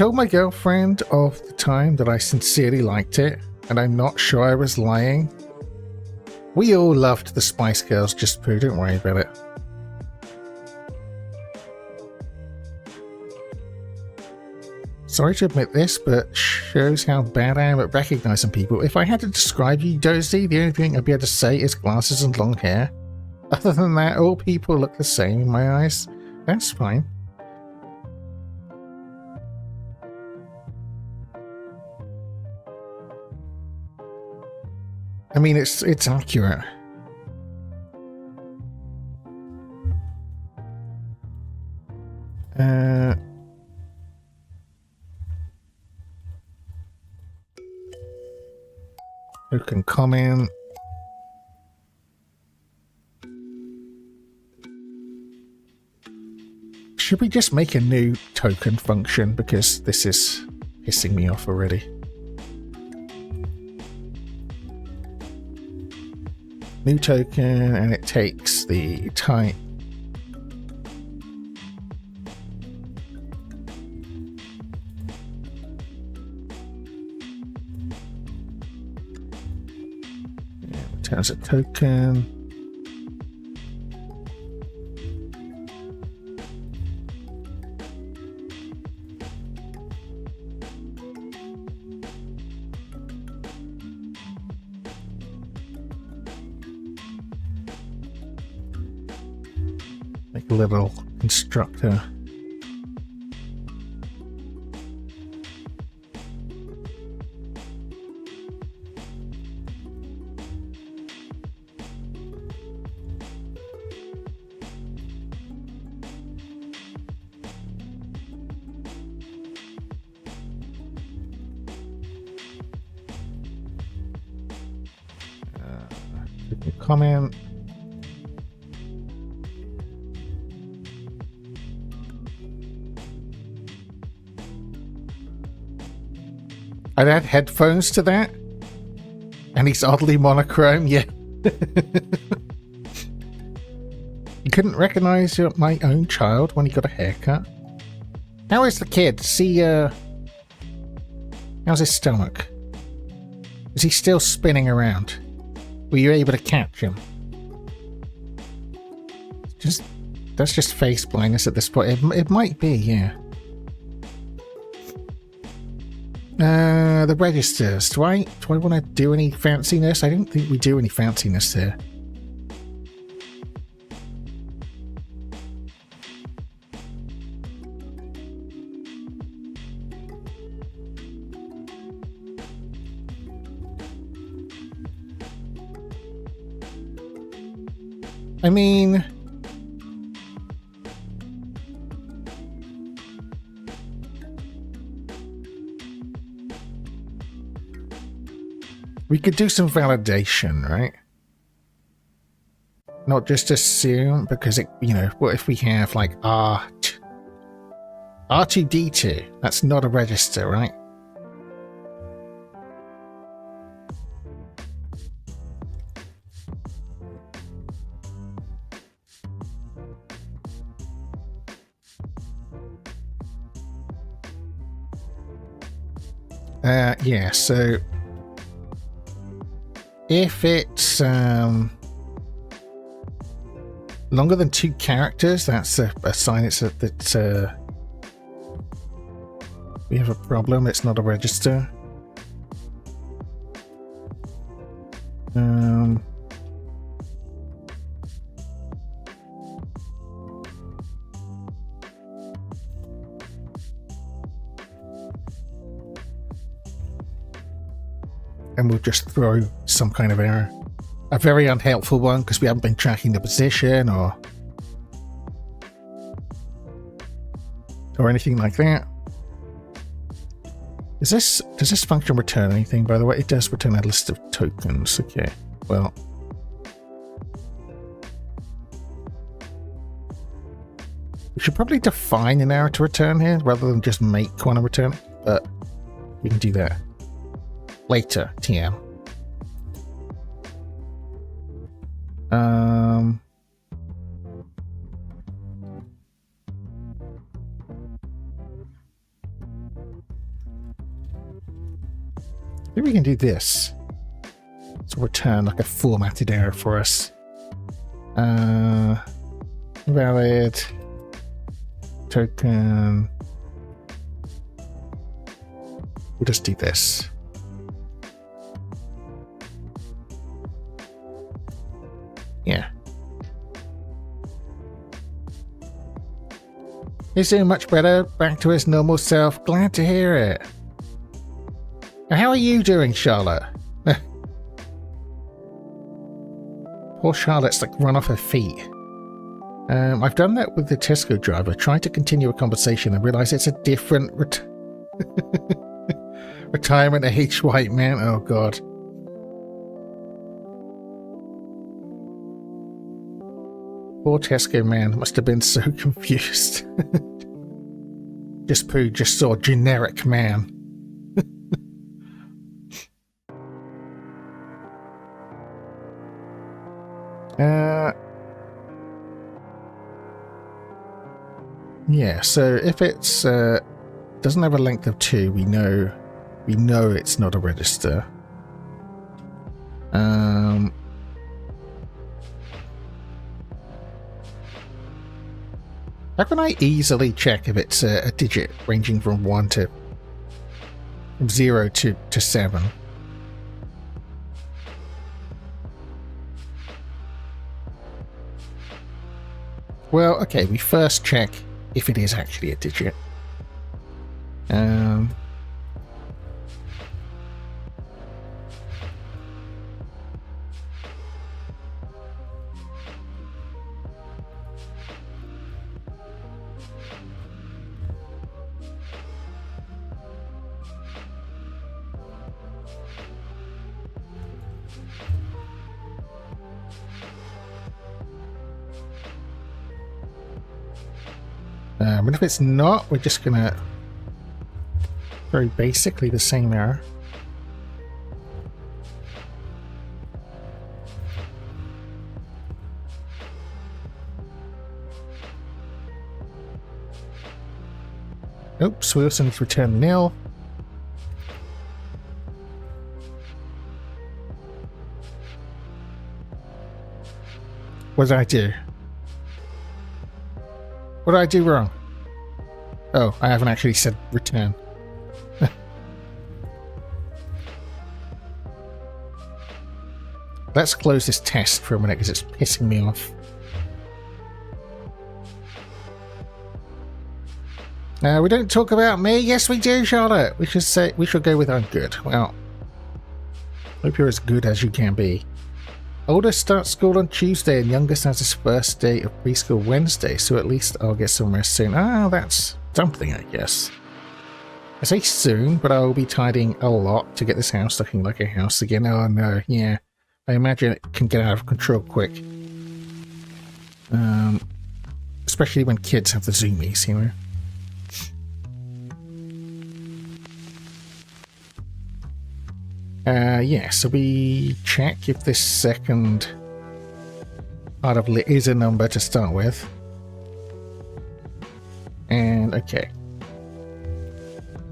told my girlfriend of the time that I sincerely liked it, and I'm not sure I was lying. We all loved the Spice Girls, just Pooh, don't worry about it. Sorry to admit this, but shows how bad I am at recognizing people. If I had to describe you, Dozy, the only thing I'd be able to say is glasses and long hair. Other than that, all people look the same in my eyes. That's fine. I mean, it's accurate. Who can comment? Should we just make a new token function, because this is pissing me off already? New token, and it takes the type. As a token. Make a little constructor. Comment. I'd add headphones to that. And he's oddly monochrome, yeah. You couldn't recognize my own child when he got a haircut. How is the kid? How's his stomach? Is he still spinning around? Were you able to catch him? That's just face blindness at this point. It might be, yeah. The registers. Do I want to do any fanciness? I don't think we do any fanciness here. I mean, we could do some validation, right? Not just assume, because it, you know, what if we have like R2D2? That's not a register, right? Yeah, so if it's longer than 2 characters, that's a sign that we have a problem. It's not a register. And we'll just throw some kind of error. A very unhelpful one, because we haven't been tracking the position or anything like that. Does this function return anything, by the way? It does return a list of tokens. Okay, well. We should probably define an error to return here, rather than just make one a return, but we can do that later, TM. Maybe we can do this. So return like a formatted error for us. Valid token. We'll just do this. Yeah. He's doing much better. Back to his normal self. Glad to hear it. Now, how are you doing, Charlotte? Poor Charlotte's like run off her feet. I've done that with the Tesco driver. Tried to continue a conversation and realised it's a different retirement age white man. Oh god. Poor Tesco man must have been so confused. Just saw generic man. Yeah, so if it's doesn't have a length of 2, we know it's not a register. How can I easily check if it's a digit ranging from 0 to 7? Well, okay, we first check if it is actually a digit. And if it's not, we're just gonna very basically the same error. Oops, we also need to return nil. What did I do? What did I do wrong? Oh, I haven't actually said return. Let's close this test for a minute because it's pissing me off. We don't talk about me. Yes, we do, Charlotte. We should go with I'm good. Well, hope you're as good as you can be. Oldest starts school on Tuesday and youngest has his first day of preschool Wednesday, so at least I'll get some rest soon. Ah, that's something, I guess. I say soon, but I'll be tidying a lot to get this house looking like a house again. Oh no, yeah. I imagine it can get out of control quick. Especially when kids have the zoomies, you know. Yeah, so we check if this second part of lit is a number to start with. And okay.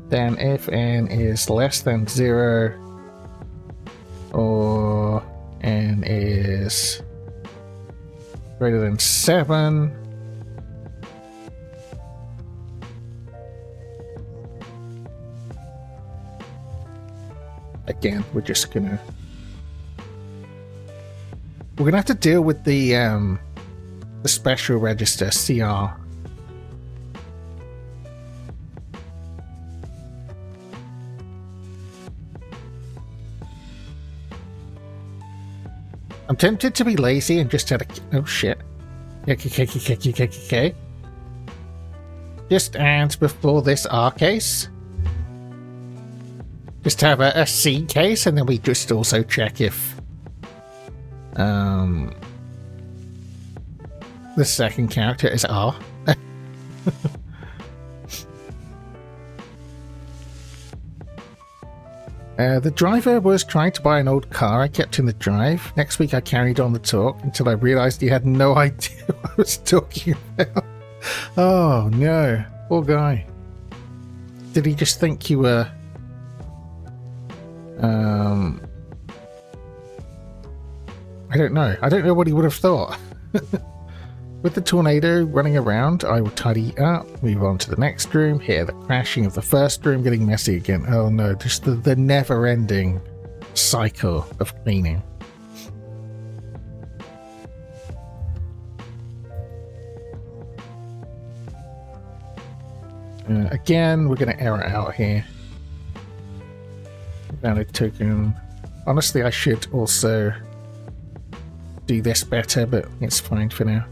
Then if n is less than 0 or n is greater than 7, again, we're gonna have to deal with the special register CR. I'm tempted to be lazy and just add a oh shit. Okay. Just add before this R case. Just have a C case, and then we just also check if the second character is R. The driver was trying to buy an old car I kept in the drive. Next week I carried on the talk until I realised he had no idea what I was talking about. Oh no, poor guy. Did he just think you were I don't know. I don't know what he would have thought. With the tornado running around, I will tidy up, move on to the next room, hear the crashing of the first room getting messy again. Oh no, just the never-ending cycle of cleaning. Again, we're going to error out here. Valid token. Honestly, I should also do this better, but it's fine for now.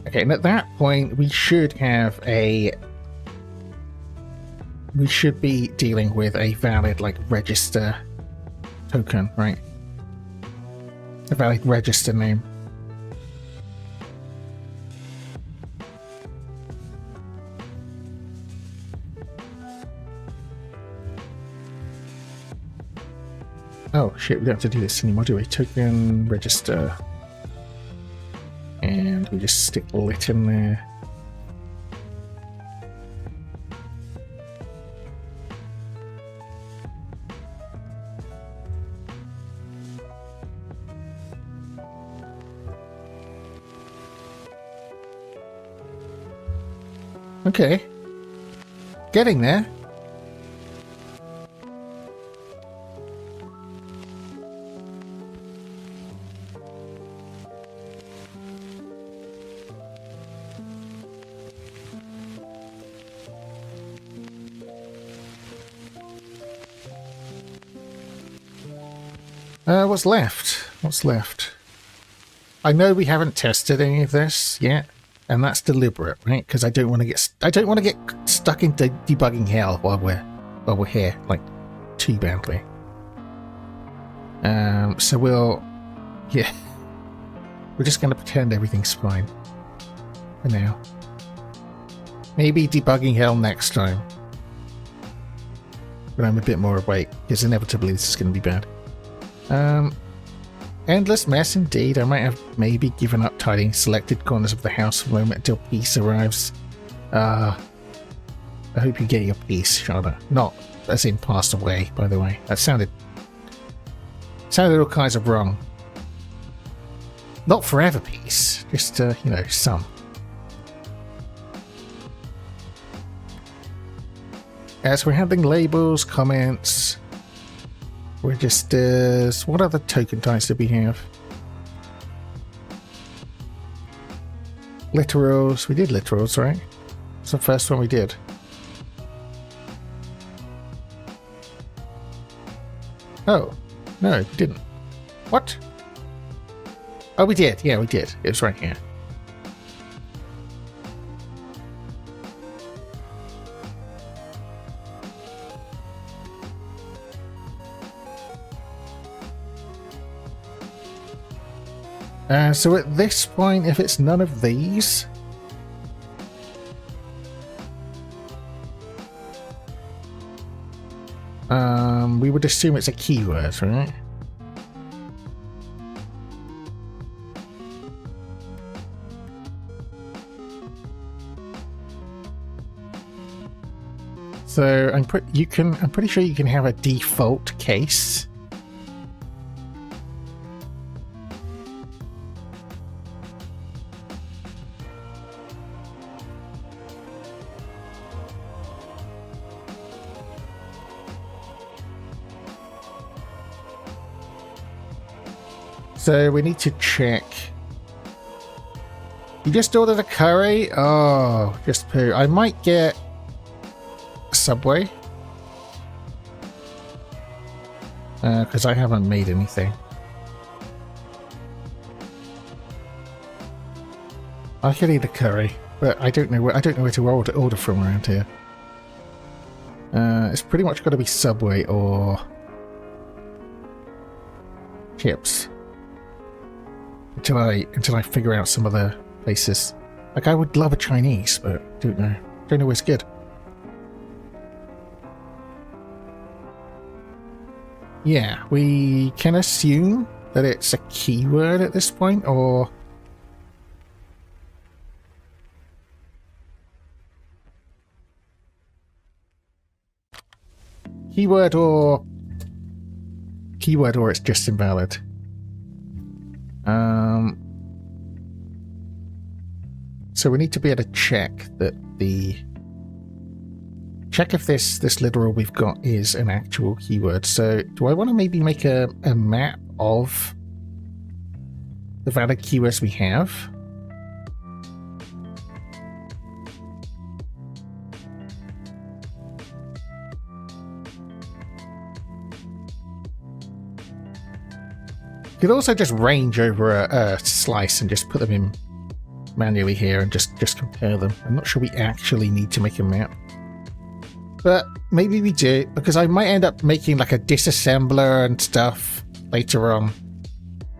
Okay, and at that point, we should be dealing with a valid, like, register token, right? A valid register name. Oh shit, we don't have to do this anymore, do we? Token register. And we just stick lit in there. Okay. Getting there. What's left? What's left? I know we haven't tested any of this yet, and that's deliberate, right? Because I don't want to get stuck into debugging hell while we're here, like, too badly. So we're just going to pretend everything's fine for now. Maybe debugging hell next time, when I'm a bit more awake, because inevitably this is going to be bad. Endless mess indeed. I might have maybe given up tidying selected corners of the house for a moment until peace arrives. I hope you get your peace, Charlotte. Not as in passed away, by the way. That sounded all kinds of wrong. Not forever peace, just, you know, some. As we're handling labels, comments, registers, what other token types do we have? Literals, we did literals, right? It's the first one we did. Oh, no, we didn't. What? Oh, we did, yeah, we did. It was right here. So at this point, if it's none of these, we would assume it's a keyword, right? So I'm pretty sure you can have a default case. So we need to check. You just ordered a curry? Oh, just poo. I might get Subway. Because I haven't made anything. I could eat a curry, but I don't know where to order from around here. It's pretty much got to be Subway or chips. Until I figure out some other places. Like, I would love a Chinese, but don't know where's good. Yeah, we can assume that it's a keyword at this point, or Keyword or it's just invalid. So we need to be able to check that check if this literal we've got is an actual keyword. So do I want to maybe make a map of the valid keywords we have? You could also just range over a slice and just put them in manually here and just compare them. I'm not sure we actually need to make a map. But maybe we do, because I might end up making like a disassembler and stuff later on.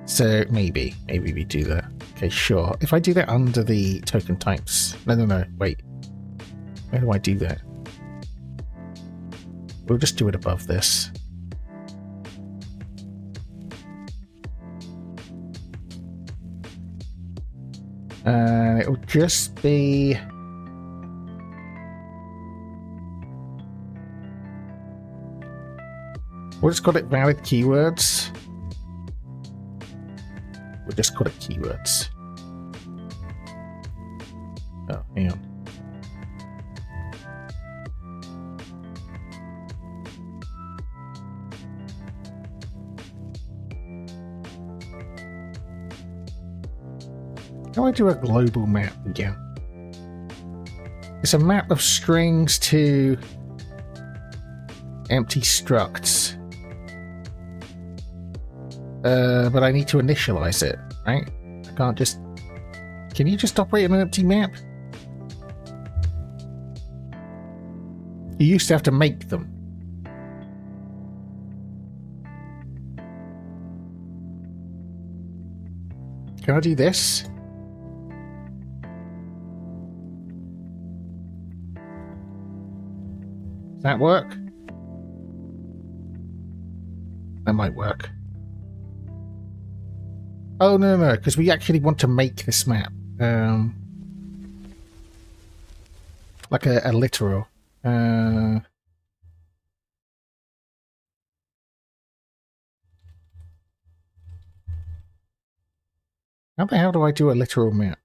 So maybe we do that. Okay, sure. If I do that under the token types... No, wait. Where do I do that? We'll just do it above this. It'll just be... We'll just call it valid keywords. We'll just call it keywords. Oh, hang on. How do I do a global map again? It's a map of strings to empty structs. But I need to initialize it, right? I can't just... Can you just operate an empty map? You used to have to make them. Can I do this? Does that work? That might work. Oh, no, because we actually want to make this map. Like a literal. How the hell do I do a literal map?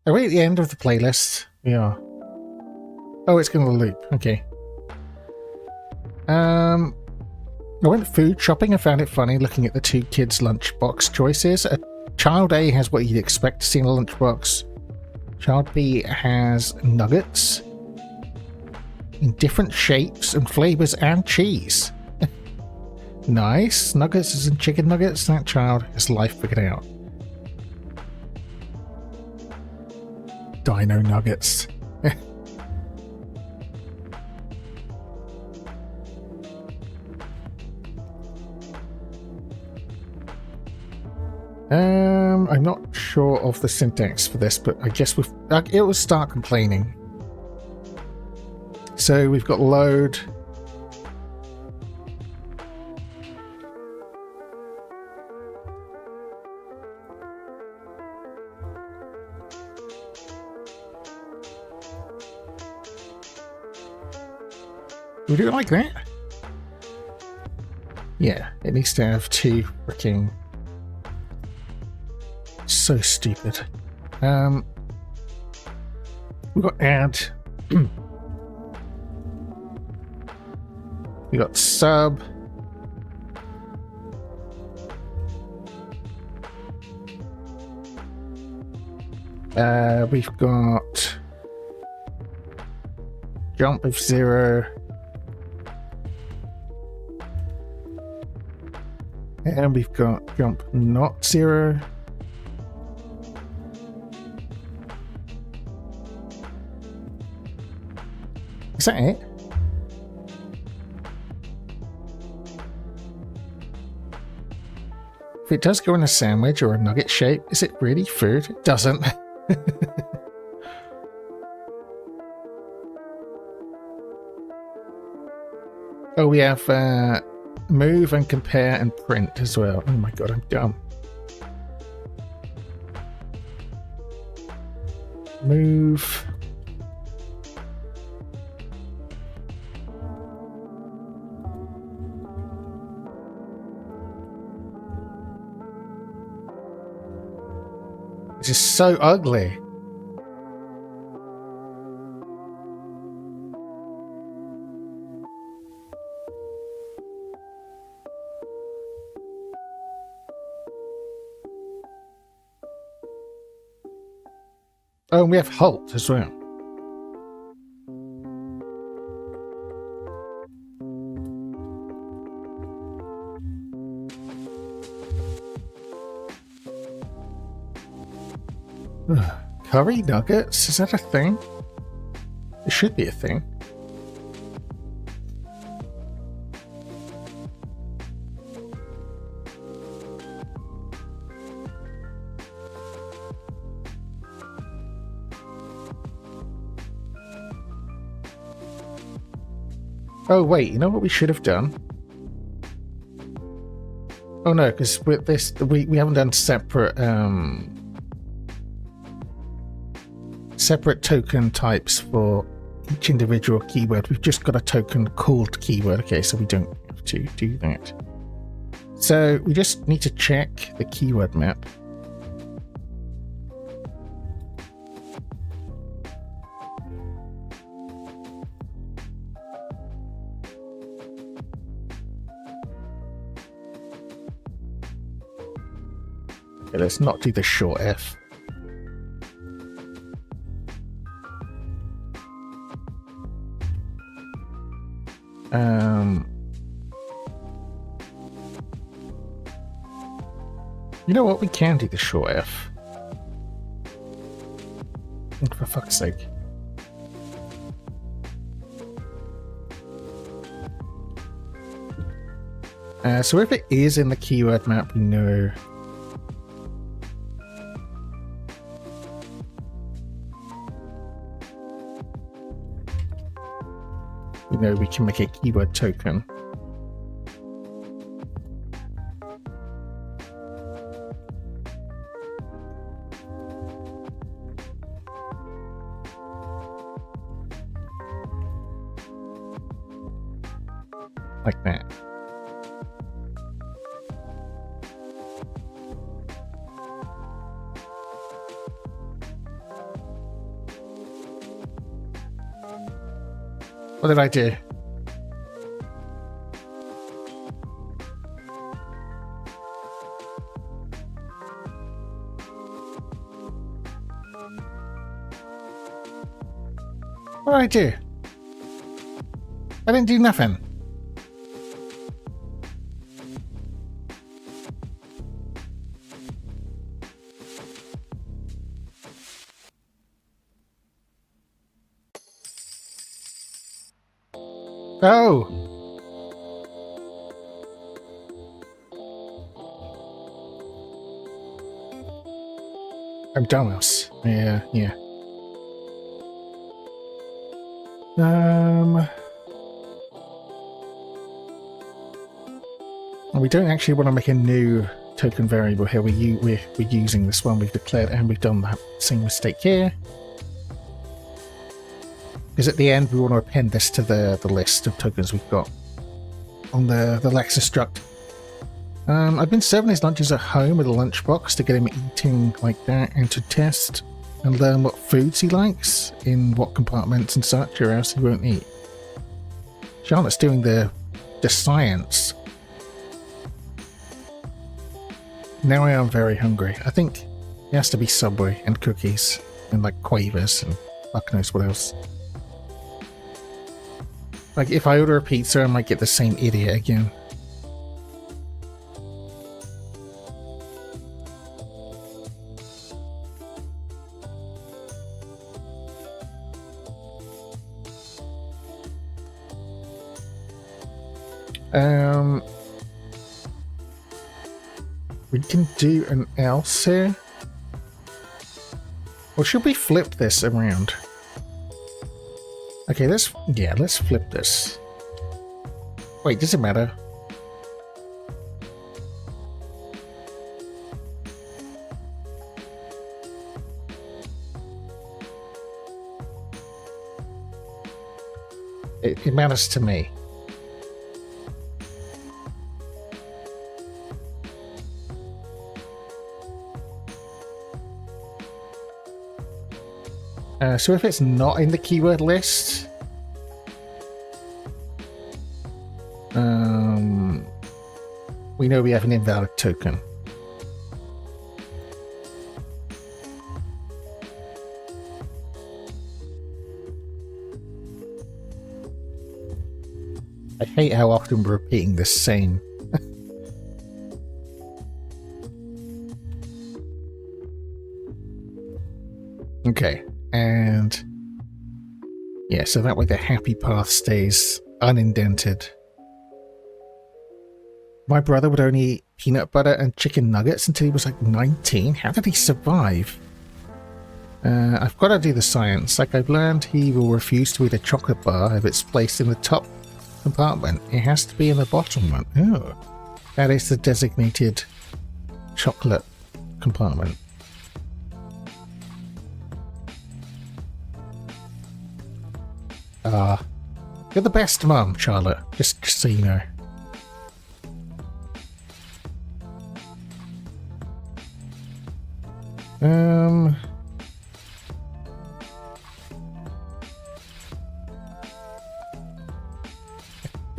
Are we at the end of the playlist? Yeah. Oh, it's going to loop. Okay. I went food shopping and found it funny looking at the two kids' lunchbox choices. Child A has what you'd expect to see in a lunchbox. Child B has nuggets in different shapes and flavors and cheese. Nice. Nuggets is in chicken nuggets. That child has life figured out. Dino nuggets. I'm not sure of the syntax for this, but I guess it will start complaining. So we've got load. We do it like that? Yeah, it needs to have two freaking... So stupid. We've got add. We got sub. We've got jump of 0. And we've got jump not 0. Is that it? If it does go in a sandwich or a nugget shape, is it really food? It doesn't. Oh, we have move and compare and print as well. Oh my god, I'm dumb. Move. This is so ugly. Oh, and we have halt as well. Curry nuggets? Is that a thing? It should be a thing. Oh wait, you know what we should have done? Oh no, because with this we haven't done separate separate token types for each individual keyword. We've just got a token called keyword. Okay, so we don't have to do that. So we just need to check the keyword map. Okay, let's not do the short F. You know what? We can do the short F. For fuck's sake. So if it is in the keyword map, we know. We know we can make a keyword token. Like that. What did I do? What did I do? I didn't do nothing. Oh! I'm dumbass. Yeah. We don't actually want to make a new token variable here. We're using this one we've declared, and we've done that same mistake here. Because at the end we want to append this to the list of tokens we've got on the Lexus struct. I've been serving his lunches at home with a lunchbox to get him eating like that and to test and learn what foods he likes, in what compartments and such, or else he won't eat. Charlotte's doing the science. Now I am very hungry. I think it has to be Subway and cookies and like Quavers and fuck knows what else. Like if I order a pizza, I might get the same idiot again. We can do an else here. Or should we flip this around? Okay, let's flip this. Wait, does it matter? It matters to me. So if it's not in the keyword list, we know we have an invalid token. I hate how often we're repeating the same. Okay, and yeah, so that way the happy path stays unindented. My brother would only eat peanut butter and chicken nuggets until he was like 19. How did he survive? I've got to do the science. Like I've learned, he will refuse to eat a chocolate bar if it's placed in the top compartment. It has to be in the bottom one. Oh, that is the designated chocolate compartment. You're the best mum, Charlotte. Just so you know.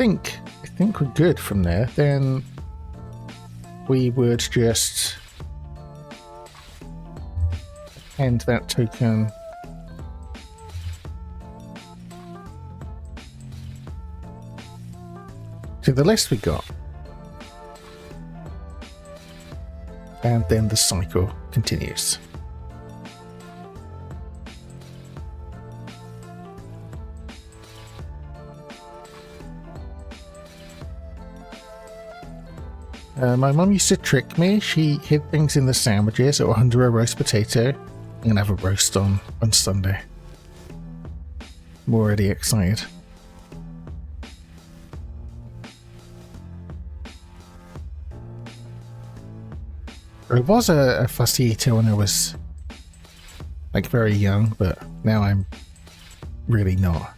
I think we're good from there. Then we would just end that token. To the list we got. And then the cycle continues. My mum used to trick me. She hid things in the sandwiches or under a roast potato. I'm gonna have a roast on Sunday. I'm already excited. I was a fussy eater when I was like very young, but now I'm really not.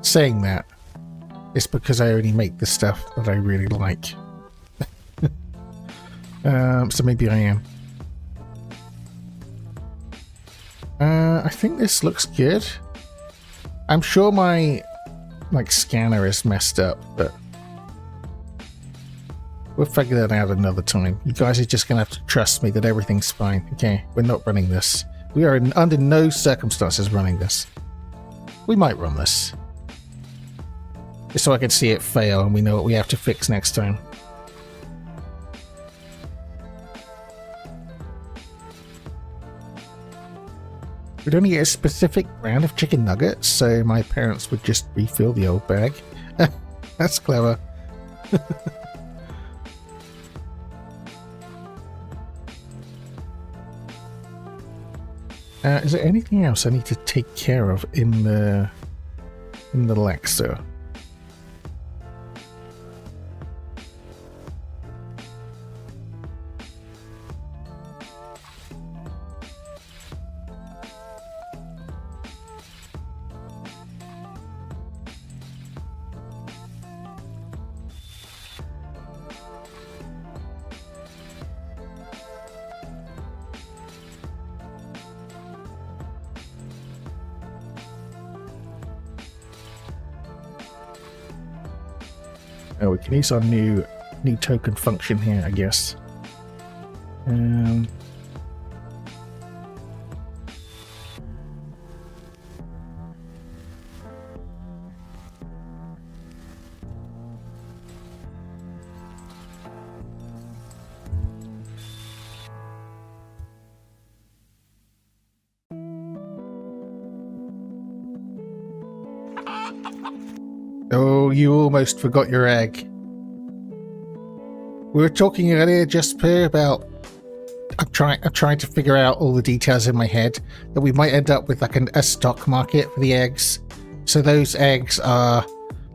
Saying that, it's because I only make the stuff that I really like. So maybe I am. I think this looks good. I'm sure my scanner is messed up, but we'll figure that out another time. You guys are just gonna have to trust me that everything's fine. Okay, we're not running this. We are under no circumstances running this. We might run this. Just so I can see it fail and we know what we have to fix next time. We'd only get a specific brand of chicken nuggets, so my parents would just refill the old bag. That's clever. Is there anything else I need to take care of in the Lexer? Oh, we can use our new token function here, I guess. Oh, you almost forgot your egg. We were talking earlier, Jasper, about I'm trying to figure out all the details in my head that we might end up with like a stock market for the eggs. So those eggs are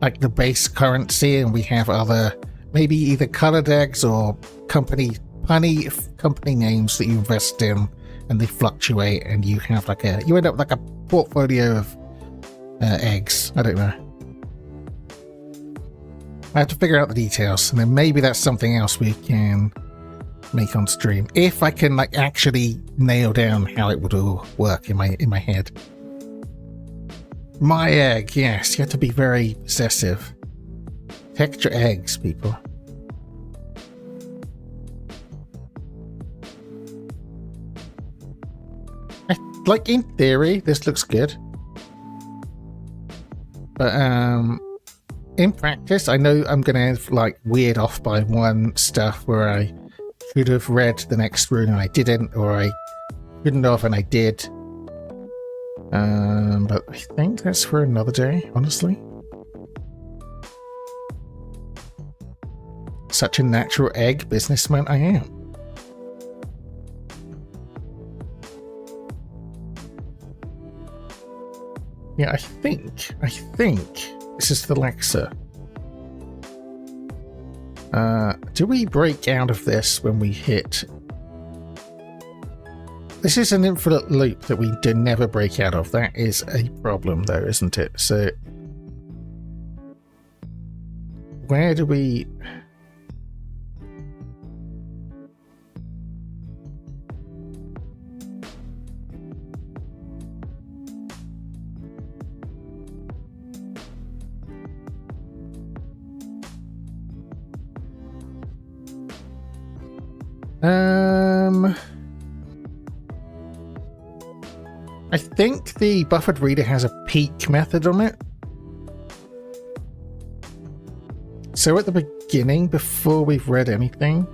like the base currency, and we have other maybe either colored eggs or company names that you invest in, and they fluctuate, and you have like you end up like a portfolio of eggs. I don't know. I have to figure out the details, and then maybe that's something else we can make on stream if I can like actually nail down how it would all work in my head. My egg, yes, you have to be very possessive. Texture eggs, people. Like in theory, this looks good, but in practice, I know I'm gonna like weird off by one stuff where I should have read the next rune and I didn't, or I shouldn't have and I did. But I think that's for another day, honestly. Such a natural egg businessman I am. Yeah, I think this is the Lexa. Do we break out of this when we hit? This is an infinite loop that we do never break out of. That is a problem though, isn't it? So where do we... I think the buffered reader has a peak method on it. So at the beginning, before we've read anything,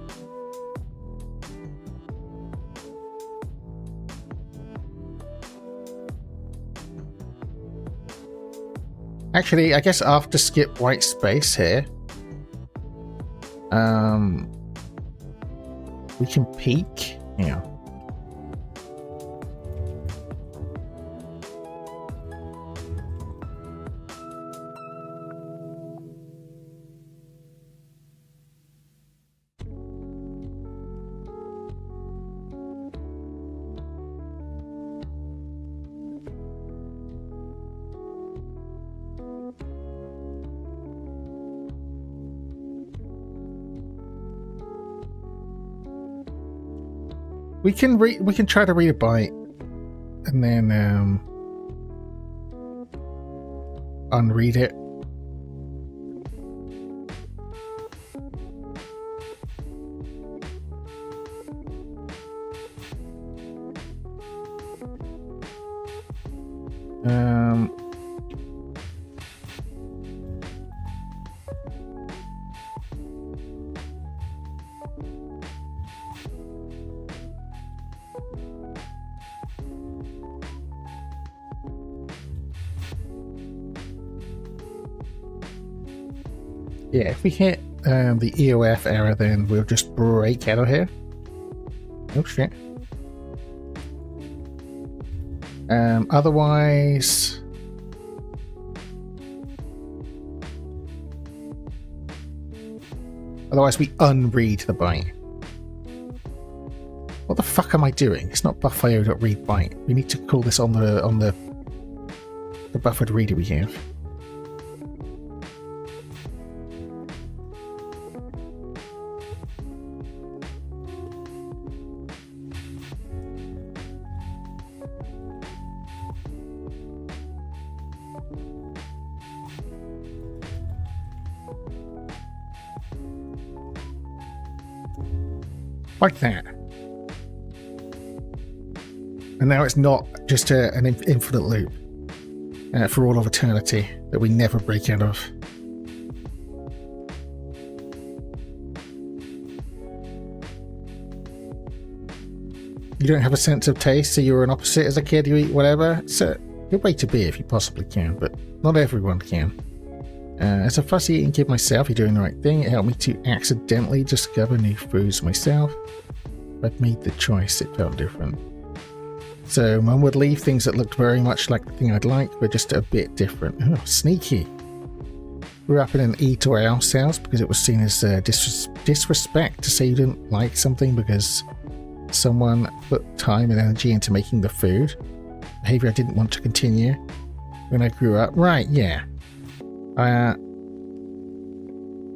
actually, I guess after skip white space here, we can peek. Yeah. We can read. We can try to read a byte, and then unread it. Yeah, if we hit the EOF error, then we'll just break out of here. Oh shit. Otherwise... Otherwise we unread the byte. What the fuck am I doing? It's not buffio.read byte. We need to call this on the buffered reader we have. Like that. And now it's not just an infinite loop for all of eternity that we never break out of. You don't have a sense of taste, so you're an opposite as a kid, you eat whatever. It's a good way to be if you possibly can, but not everyone can. As a fussy eating kid myself, you're doing the right thing. It helped me to accidentally discover new foods myself. If I'd made the choice, it felt different. So Mum would leave things that looked very much like the thing I'd like, but just a bit different. Oh, sneaky. Grew up in an eat or else house because it was seen as disrespect to say you didn't like something because someone put time and energy into making the food. Behavior I didn't want to continue when I grew up. Right, yeah.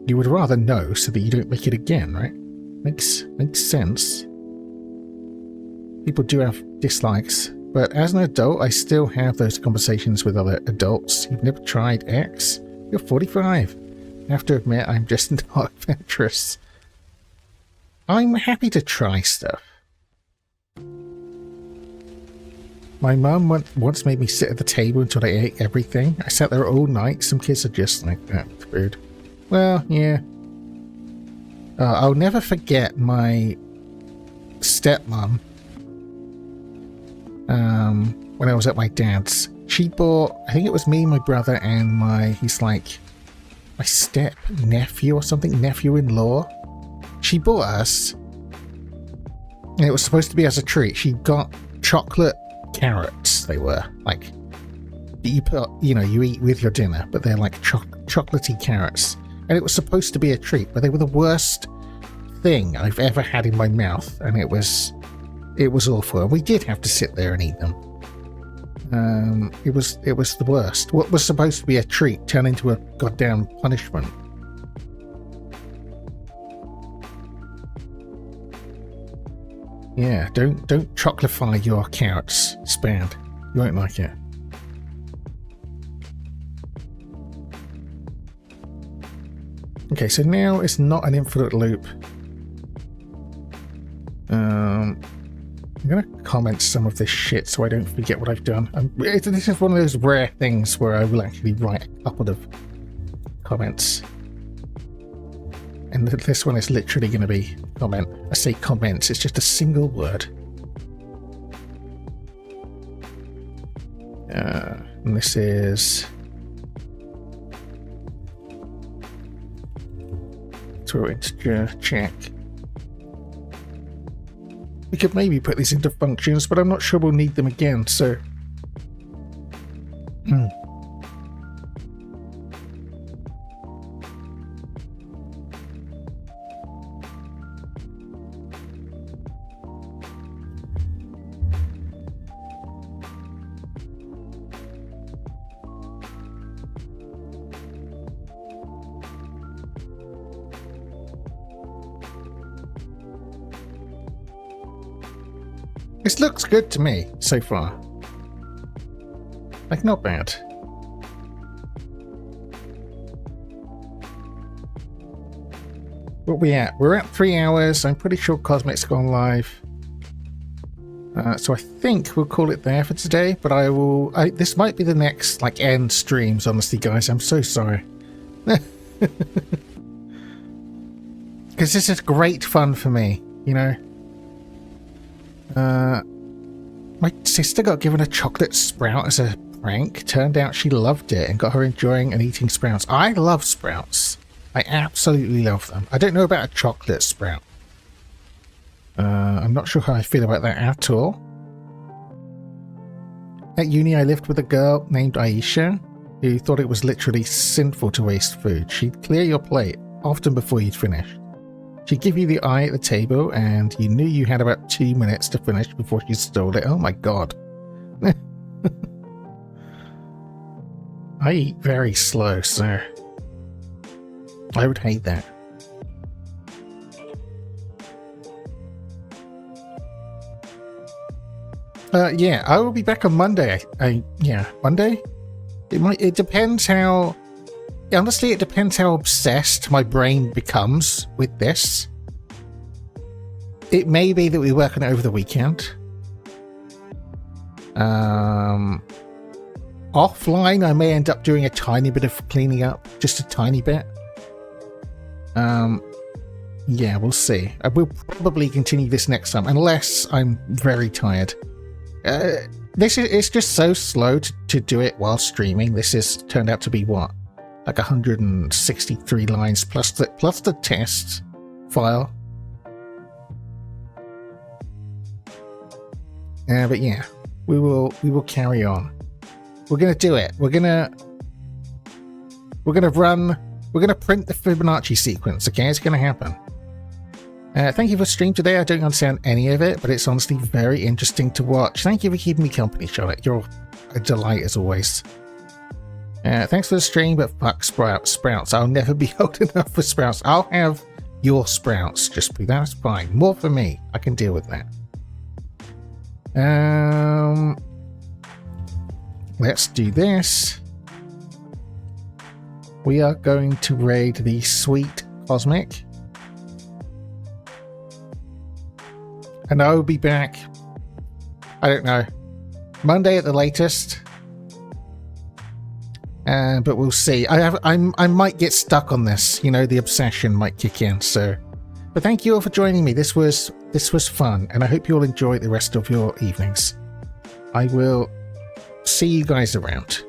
You would rather know so that you don't make it again, right? Makes sense. People do have dislikes, but as an adult, I still have those conversations with other adults. You've never tried X? You're 45. I have to admit, I'm just not adventurous. I'm happy to try stuff. My mum once made me sit at the table until I ate everything. I sat there all night. Some kids are just like that with food. Well, yeah. I'll never forget my stepmom. When I was at my dad's, she bought, I think it was me, my brother, and my step nephew or something, nephew-in-law. She bought us, and it was supposed to be as a treat. She got chocolate carrots. They were like, you eat with your dinner, but they're like chocolatey carrots. And it was supposed to be a treat, but they were the worst thing I've ever had in my mouth, and it was awful. And we did have to sit there and eat them. It was the worst. What was supposed to be a treat turned into a goddamn punishment. Yeah, don't chocolify your carrots. It's bad. You won't like it. Okay, so now it's not an infinite loop. I'm gonna comment some of this shit so I don't forget what I've done. This is one of those rare things where I will actually write a couple of comments. And this one is literally going to be comment. I say comments, it's just a single word. And this is... throw it into check. We could maybe put these into functions, but I'm not sure we'll need them again, so... This looks good to me, so far. Like, not bad. What are we at? We're at 3 hours. I'm pretty sure Cosmic's gone live. So I think we'll call it there for today, but this might be the next, like, end streams, honestly, guys. I'm so sorry. Because this is great fun for me, you know? My sister got given a chocolate sprout as a prank. Turned out she loved it and got her enjoying and eating sprouts. I love sprouts. I absolutely love them. I don't know about a chocolate sprout. I'm not sure how I feel about that at all. At uni, I lived with a girl named Aisha who thought it was literally sinful to waste food. She'd clear your plate often before you'd finish. She'd give you the eye at the table, and you knew you had about 2 minutes to finish before she stole it. Oh my god. I eat very slow, so I would hate that. Yeah, I will be back on Monday. Yeah, Monday? It depends how... Honestly, it depends how obsessed my brain becomes with this. It may be that we work on it over the weekend. Offline, I may end up doing a tiny bit of cleaning up. Just a tiny bit. Yeah, we'll see. I will probably continue this next time, unless I'm very tired. It's just so slow to do it while streaming. This has turned out to be what? Like 163 lines plus the test file. But yeah, we will carry on. We're gonna do it. We're gonna print the Fibonacci sequence. Okay, it's gonna happen. Thank you for stream today. I don't understand any of it, but it's honestly very interesting to watch. Thank you for keeping me company, Charlotte. You're a delight as always. Thanks for the stream, but fuck Sprouts. I'll never be old enough for Sprouts. I'll have your Sprouts. Just be that's fine. More for me. I can deal with that. Let's do this. We are going to raid the Sweet Cosmic. And I will be back, I don't know, Monday at the latest. But we'll see. I might get stuck on this. You know, the obsession might kick in. So, but thank you all for joining me. This was fun, and I hope you all enjoy the rest of your evenings. I will see you guys around.